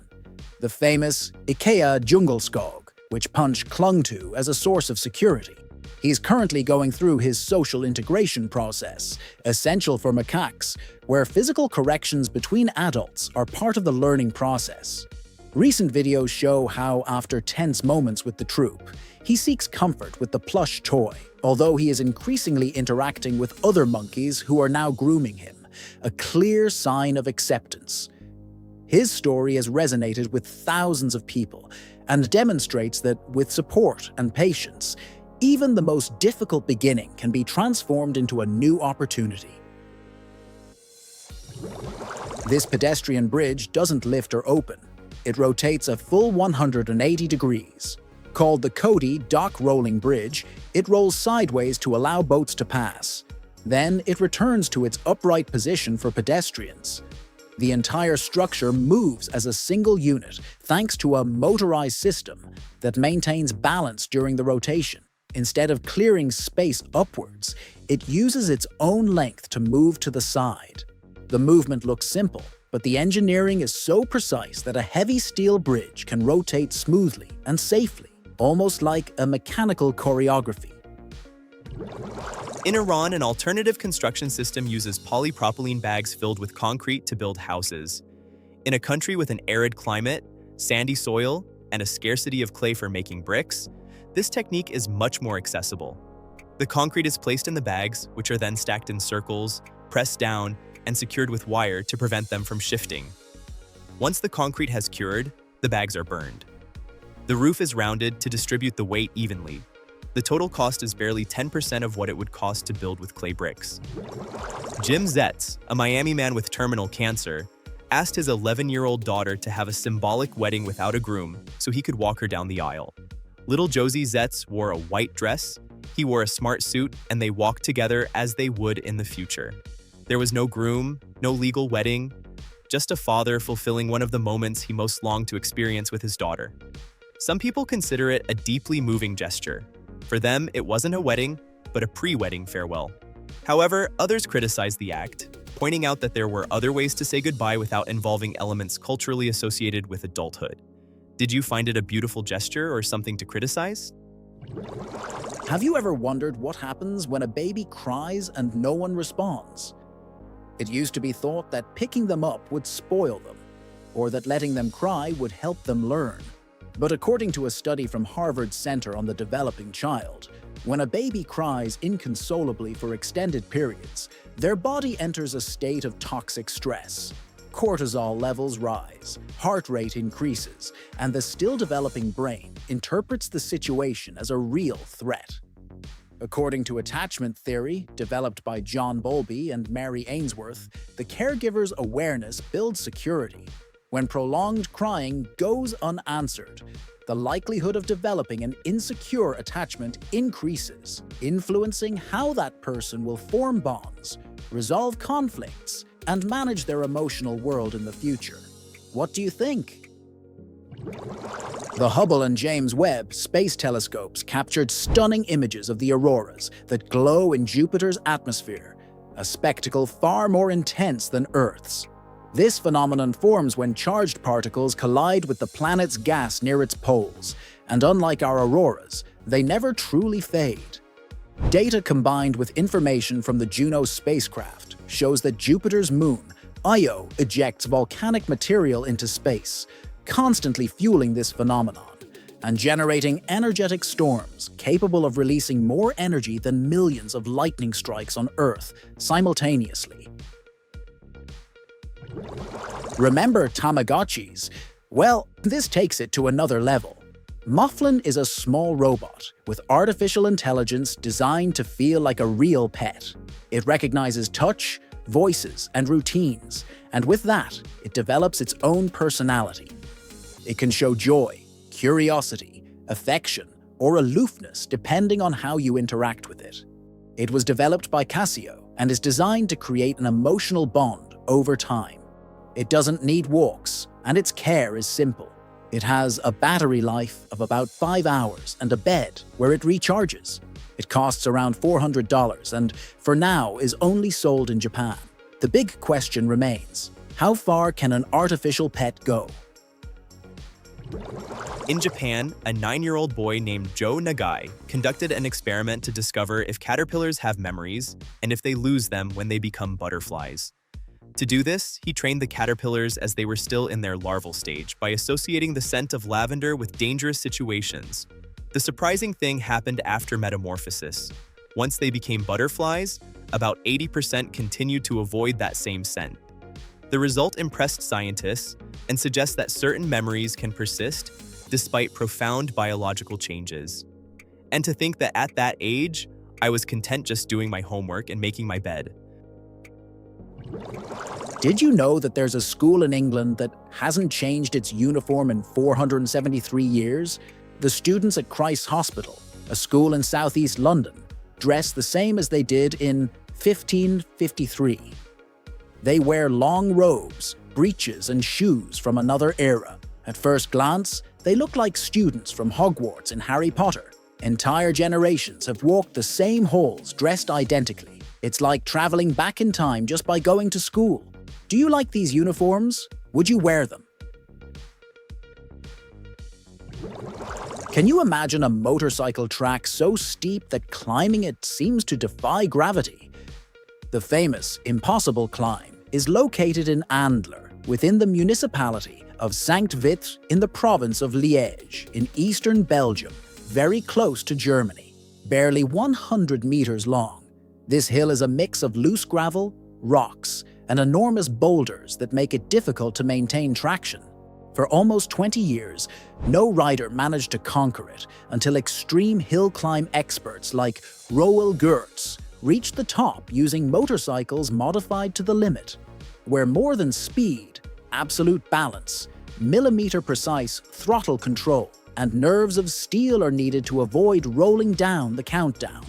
the famous IKEA Djungelskog, which Punch clung to as a source of security. He's currently going through his social integration process, essential for macaques, where physical corrections between adults are part of the learning process. Recent videos show how, after tense moments with the troop, he seeks comfort with the plush toy, although he is increasingly interacting with other monkeys who are now grooming him, a clear sign of acceptance. His story has resonated with thousands of people and demonstrates that, with support and patience, even the most difficult beginning can be transformed into a new opportunity. This pedestrian bridge doesn't lift or open. It rotates a full 180 degrees. Called the Cody Dock Rolling Bridge, it rolls sideways to allow boats to pass. Then it returns to its upright position for pedestrians. The entire structure moves as a single unit thanks to a motorized system that maintains balance during the rotation. Instead of clearing space upwards, it uses its own length to move to the side. The movement looks simple, but the engineering is so precise that a heavy steel bridge can rotate smoothly and safely, almost like a mechanical choreography. In Iran, an alternative construction system uses polypropylene bags filled with concrete to build houses. In a country with an arid climate, sandy soil, and a scarcity of clay for making bricks, this technique is much more accessible. The concrete is placed in the bags, which are then stacked in circles, pressed down, and secured with wire to prevent them from shifting. Once the concrete has cured, the bags are burned. The roof is rounded to distribute the weight evenly. The total cost is barely 10% of what it would cost to build with clay bricks. Jim Zetz, a Miami man with terminal cancer, asked his 11-year-old daughter to have a symbolic wedding without a groom so he could walk her down the aisle. Little Josie Zetz wore a white dress, he wore a smart suit, and they walked together as they would in the future. There was no groom, no legal wedding, just a father fulfilling one of the moments he most longed to experience with his daughter. Some people consider it a deeply moving gesture. For them, it wasn't a wedding, but a pre-wedding farewell. However, others criticize the act, pointing out that there were other ways to say goodbye without involving elements culturally associated with adulthood. Did you find it a beautiful gesture or something to criticize? Have you ever wondered what happens when a baby cries and no one responds? It used to be thought that picking them up would spoil them, or that letting them cry would help them learn. But according to a study from Harvard's Center on the Developing Child, when a baby cries inconsolably for extended periods, their body enters a state of toxic stress. Cortisol levels rise, heart rate increases, and the still-developing brain interprets the situation as a real threat. According to attachment theory, developed by John Bowlby and Mary Ainsworth, the caregiver's awareness builds security. When prolonged crying goes unanswered, the likelihood of developing an insecure attachment increases, influencing how that person will form bonds, resolve conflicts, and manage their emotional world in the future. What do you think? The Hubble and James Webb space telescopes captured stunning images of the auroras that glow in Jupiter's atmosphere, a spectacle far more intense than Earth's. This phenomenon forms when charged particles collide with the planet's gas near its poles, and unlike our auroras, they never truly fade. Data combined with information from the Juno spacecraft shows that Jupiter's moon, Io, ejects volcanic material into space, constantly fueling this phenomenon and generating energetic storms capable of releasing more energy than millions of lightning strikes on Earth simultaneously. Remember Tamagotchis? Well, this takes it to another level. Mufflin is a small robot with artificial intelligence designed to feel like a real pet. It recognizes touch, voices, and routines, and with that, it develops its own personality. It can show joy, curiosity, affection, or aloofness depending on how you interact with it. It was developed by Casio and is designed to create an emotional bond over time. It doesn't need walks, and its care is simple. It has a battery life of about 5 hours and a bed where it recharges. It costs around $400 and, for now, is only sold in Japan. The big question remains: how far can an artificial pet go? In Japan, a 9-year-old boy named Joe Nagai conducted an experiment to discover if caterpillars have memories and if they lose them when they become butterflies. To do this, he trained the caterpillars as they were still in their larval stage by associating the scent of lavender with dangerous situations. The surprising thing happened after metamorphosis. Once they became butterflies, about 80% continued to avoid that same scent. The result impressed scientists and suggests that certain memories can persist despite profound biological changes. And to think that at that age, I was content just doing my homework and making my bed. Did you know that there's a school in England that hasn't changed its uniform in 473 years? The students at Christ's Hospital, a school in southeast London, dress the same as they did in 1553. They wear long robes, breeches, and shoes from another era. At first glance, they look like students from Hogwarts in Harry Potter. Entire generations have walked the same halls dressed identically. It's like traveling back in time just by going to school. Do you like these uniforms? Would you wear them? Can you imagine a motorcycle track so steep that climbing it seems to defy gravity? The famous Impossible Climb is located in Andler, within the municipality of Sankt Vith in the province of Liège in eastern Belgium, very close to Germany, barely 100 meters long. This hill is a mix of loose gravel, rocks, and enormous boulders that make it difficult to maintain traction. For almost 20 years, no rider managed to conquer it until extreme hill climb experts like Roel Geerts reached the top using motorcycles modified to the limit, where more than speed, absolute balance, millimeter-precise throttle control, and nerves of steel are needed to avoid rolling down the countdown.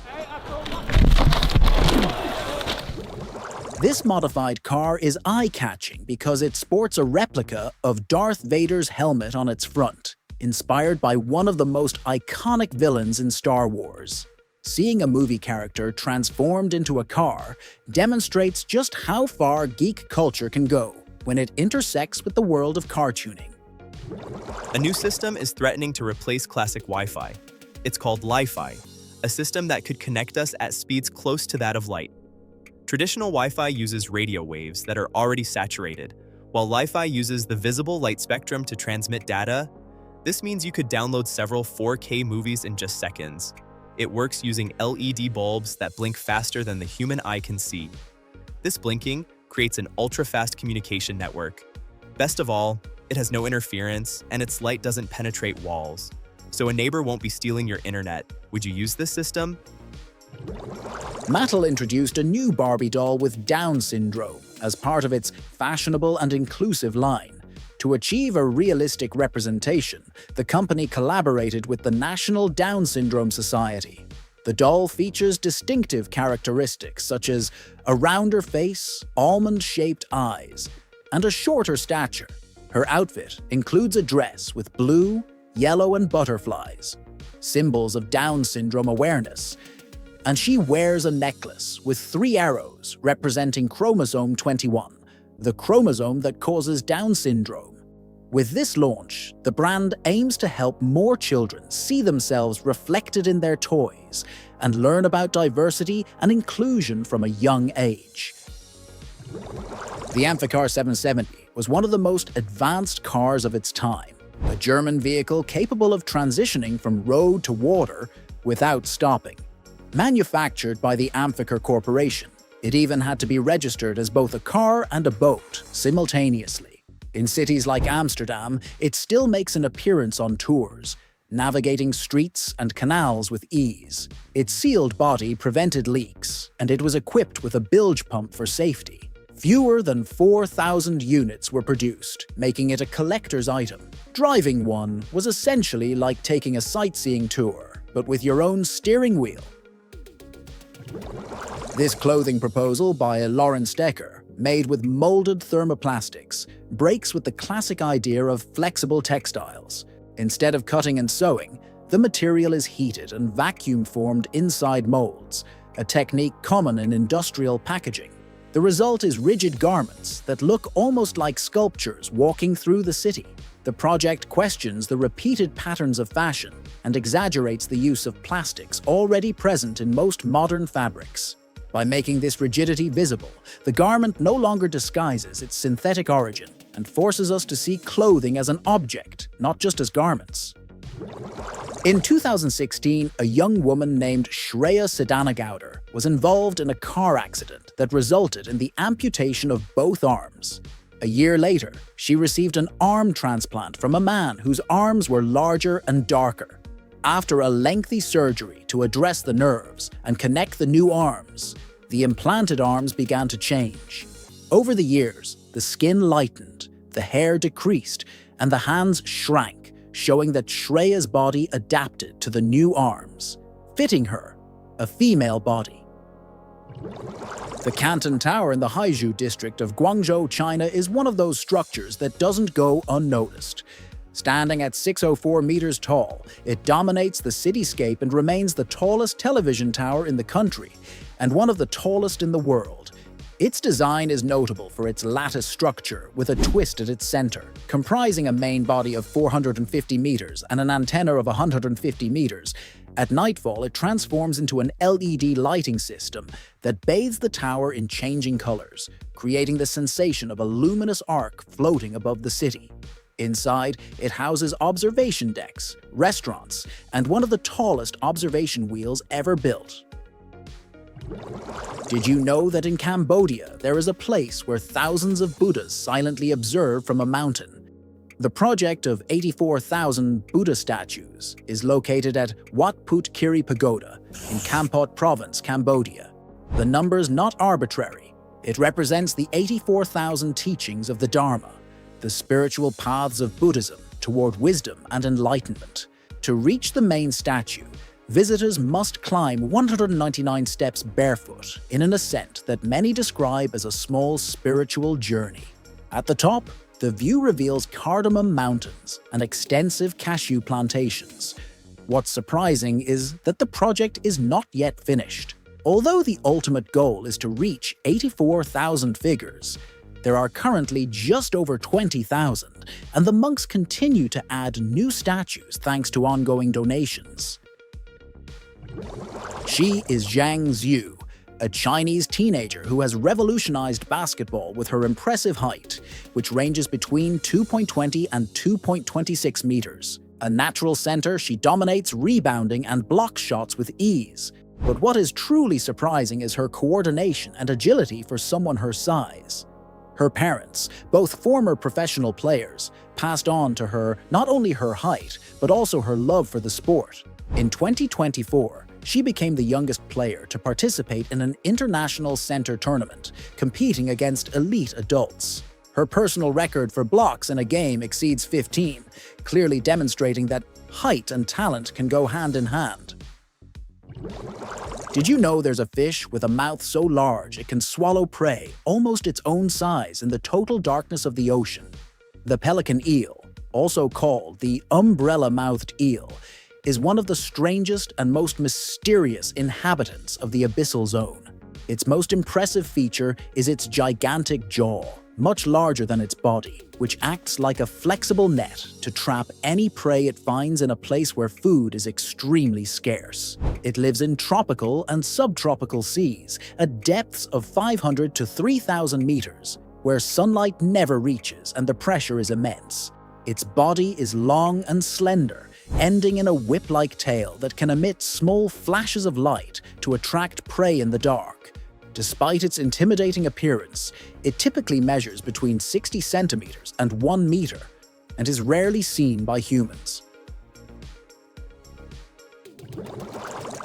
This modified car is eye-catching because it sports a replica of Darth Vader's helmet on its front, inspired by one of the most iconic villains in Star Wars. Seeing a movie character transformed into a car demonstrates just how far geek culture can go when it intersects with the world of car tuning. A new system is threatening to replace classic Wi-Fi. It's called Li-Fi, a system that could connect us at speeds close to that of light. Traditional Wi-Fi uses radio waves that are already saturated, while Li-Fi uses the visible light spectrum to transmit data. This means you could download several 4K movies in just seconds. It works using LED bulbs that blink faster than the human eye can see. This blinking creates an ultra-fast communication network. Best of all, it has no interference and its light doesn't penetrate walls, so a neighbor won't be stealing your internet. Would you use this system? Mattel introduced a new Barbie doll with Down syndrome as part of its fashionable and inclusive line. To achieve a realistic representation, the company collaborated with the National Down Syndrome Society. The doll features distinctive characteristics such as a rounder face, almond-shaped eyes, and a shorter stature. Her outfit includes a dress with blue, yellow, and butterflies, symbols of Down syndrome awareness, and she wears a necklace with 3 arrows representing chromosome 21, the chromosome that causes Down syndrome. With this launch, the brand aims to help more children see themselves reflected in their toys and learn about diversity and inclusion from a young age. The Amphicar 770 was one of the most advanced cars of its time, a German vehicle capable of transitioning from road to water without stopping. Manufactured by the Amphicar Corporation, it even had to be registered as both a car and a boat simultaneously. In cities like Amsterdam, it still makes an appearance on tours, navigating streets and canals with ease. Its sealed body prevented leaks, and it was equipped with a bilge pump for safety. Fewer than 4,000 units were produced, making it a collector's item. Driving one was essentially like taking a sightseeing tour, but with your own steering wheel. This clothing proposal by Lawrence Decker made with molded thermoplastics, breaks with the classic idea of flexible textiles. Instead of cutting and sewing, the material is heated and vacuum-formed inside molds, a technique common in industrial packaging. The result is rigid garments that look almost like sculptures walking through the city. The project questions the repeated patterns of fashion and exaggerates the use of plastics already present in most modern fabrics. By making this rigidity visible, the garment no longer disguises its synthetic origin and forces us to see clothing as an object, not just as garments. In 2016, a young woman named Shreya Siddhanagowder was involved in a car accident that resulted in the amputation of both arms. A year later, she received an arm transplant from a man whose arms were larger and darker. After a lengthy surgery to address the nerves and connect the new arms, the implanted arms began to change. Over the years, the skin lightened, the hair decreased, and the hands shrank, showing that Shreya's body adapted to the new arms, fitting her, a female body. The Canton Tower in the Haizhou district of Guangzhou, China is one of those structures that doesn't go unnoticed. Standing at 604 meters tall, it dominates the cityscape and remains the tallest television tower in the country, and one of the tallest in the world. Its design is notable for its lattice structure with a twist at its center, comprising a main body of 450 meters and an antenna of 150 meters. At nightfall, it transforms into an LED lighting system that bathes the tower in changing colors, creating the sensation of a luminous arc floating above the city. Inside, it houses observation decks, restaurants, and one of the tallest observation wheels ever built. Did you know that in Cambodia there is a place where thousands of Buddhas silently observe from a mountain? The project of 84,000 Buddha statues is located at Wat Phut Kiri Pagoda in Kampot Province, Cambodia. The number's not arbitrary. It represents the 84,000 teachings of the Dharma, the spiritual paths of Buddhism toward wisdom and enlightenment. To reach the main statue, visitors must climb 199 steps barefoot in an ascent that many describe as a small spiritual journey. At the top, the view reveals Cardamom Mountains and extensive cashew plantations. What's surprising is that the project is not yet finished. Although the ultimate goal is to reach 84,000 figures, there are currently just over 20,000, and the monks continue to add new statues thanks to ongoing donations. She is Zhang Zhu, a Chinese teenager who has revolutionized basketball with her impressive height, which ranges between 2.20 and 2.26 meters. A natural center, she dominates rebounding and blocks shots with ease. But what is truly surprising is her coordination and agility for someone her size. Her parents, both former professional players, passed on to her not only her height, but also her love for the sport. In 2024, she became the youngest player to participate in an international center tournament, competing against elite adults. Her personal record for blocks in a game exceeds 15, clearly demonstrating that height and talent can go hand in hand. Did you know there's a fish with a mouth so large it can swallow prey almost its own size in the total darkness of the ocean? The pelican eel, also called the umbrella-mouthed eel, is one of the strangest and most mysterious inhabitants of the abyssal zone. Its most impressive feature is its gigantic jaw, much larger than its body, which acts like a flexible net to trap any prey it finds in a place where food is extremely scarce. It lives in tropical and subtropical seas at depths of 500 to 3,000 meters, where sunlight never reaches and the pressure is immense. Its body is long and slender, ending in a whip-like tail that can emit small flashes of light to attract prey in the dark. Despite its intimidating appearance, it typically measures between 60 centimeters and 1 meter and is rarely seen by humans.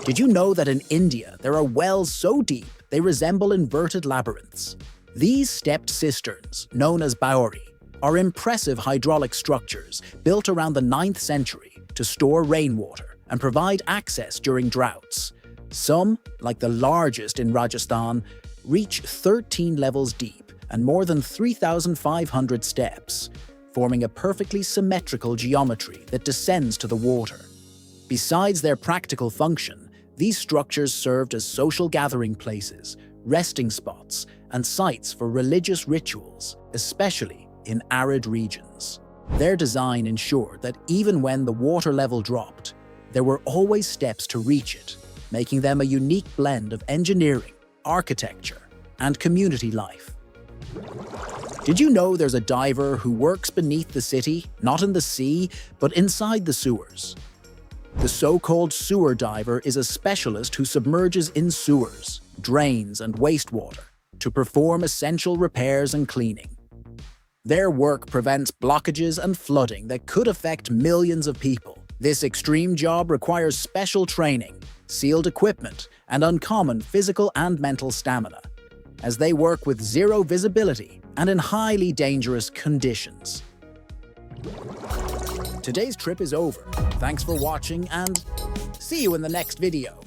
Did you know that in India there are wells so deep they resemble inverted labyrinths? These stepped cisterns, known as baori, are impressive hydraulic structures built around the 9th century to store rainwater and provide access during droughts. Some, like the largest in Rajasthan, reach 13 levels deep and more than 3,500 steps, forming a perfectly symmetrical geometry that descends to the water. Besides their practical function, these structures served as social gathering places, resting spots, and sites for religious rituals, especially in arid regions. Their design ensured that even when the water level dropped, there were always steps to reach it, making them a unique blend of engineering, architecture, and community life. Did you know there's a diver who works beneath the city, not in the sea, but inside the sewers? The so-called sewer diver is a specialist who submerges in sewers, drains, and wastewater to perform essential repairs and cleaning. Their work prevents blockages and flooding that could affect millions of people. This extreme job requires special training, sealed equipment, and uncommon physical and mental stamina, as they work with zero visibility and in highly dangerous conditions. Today's trip is over. Thanks for watching and see you in the next video.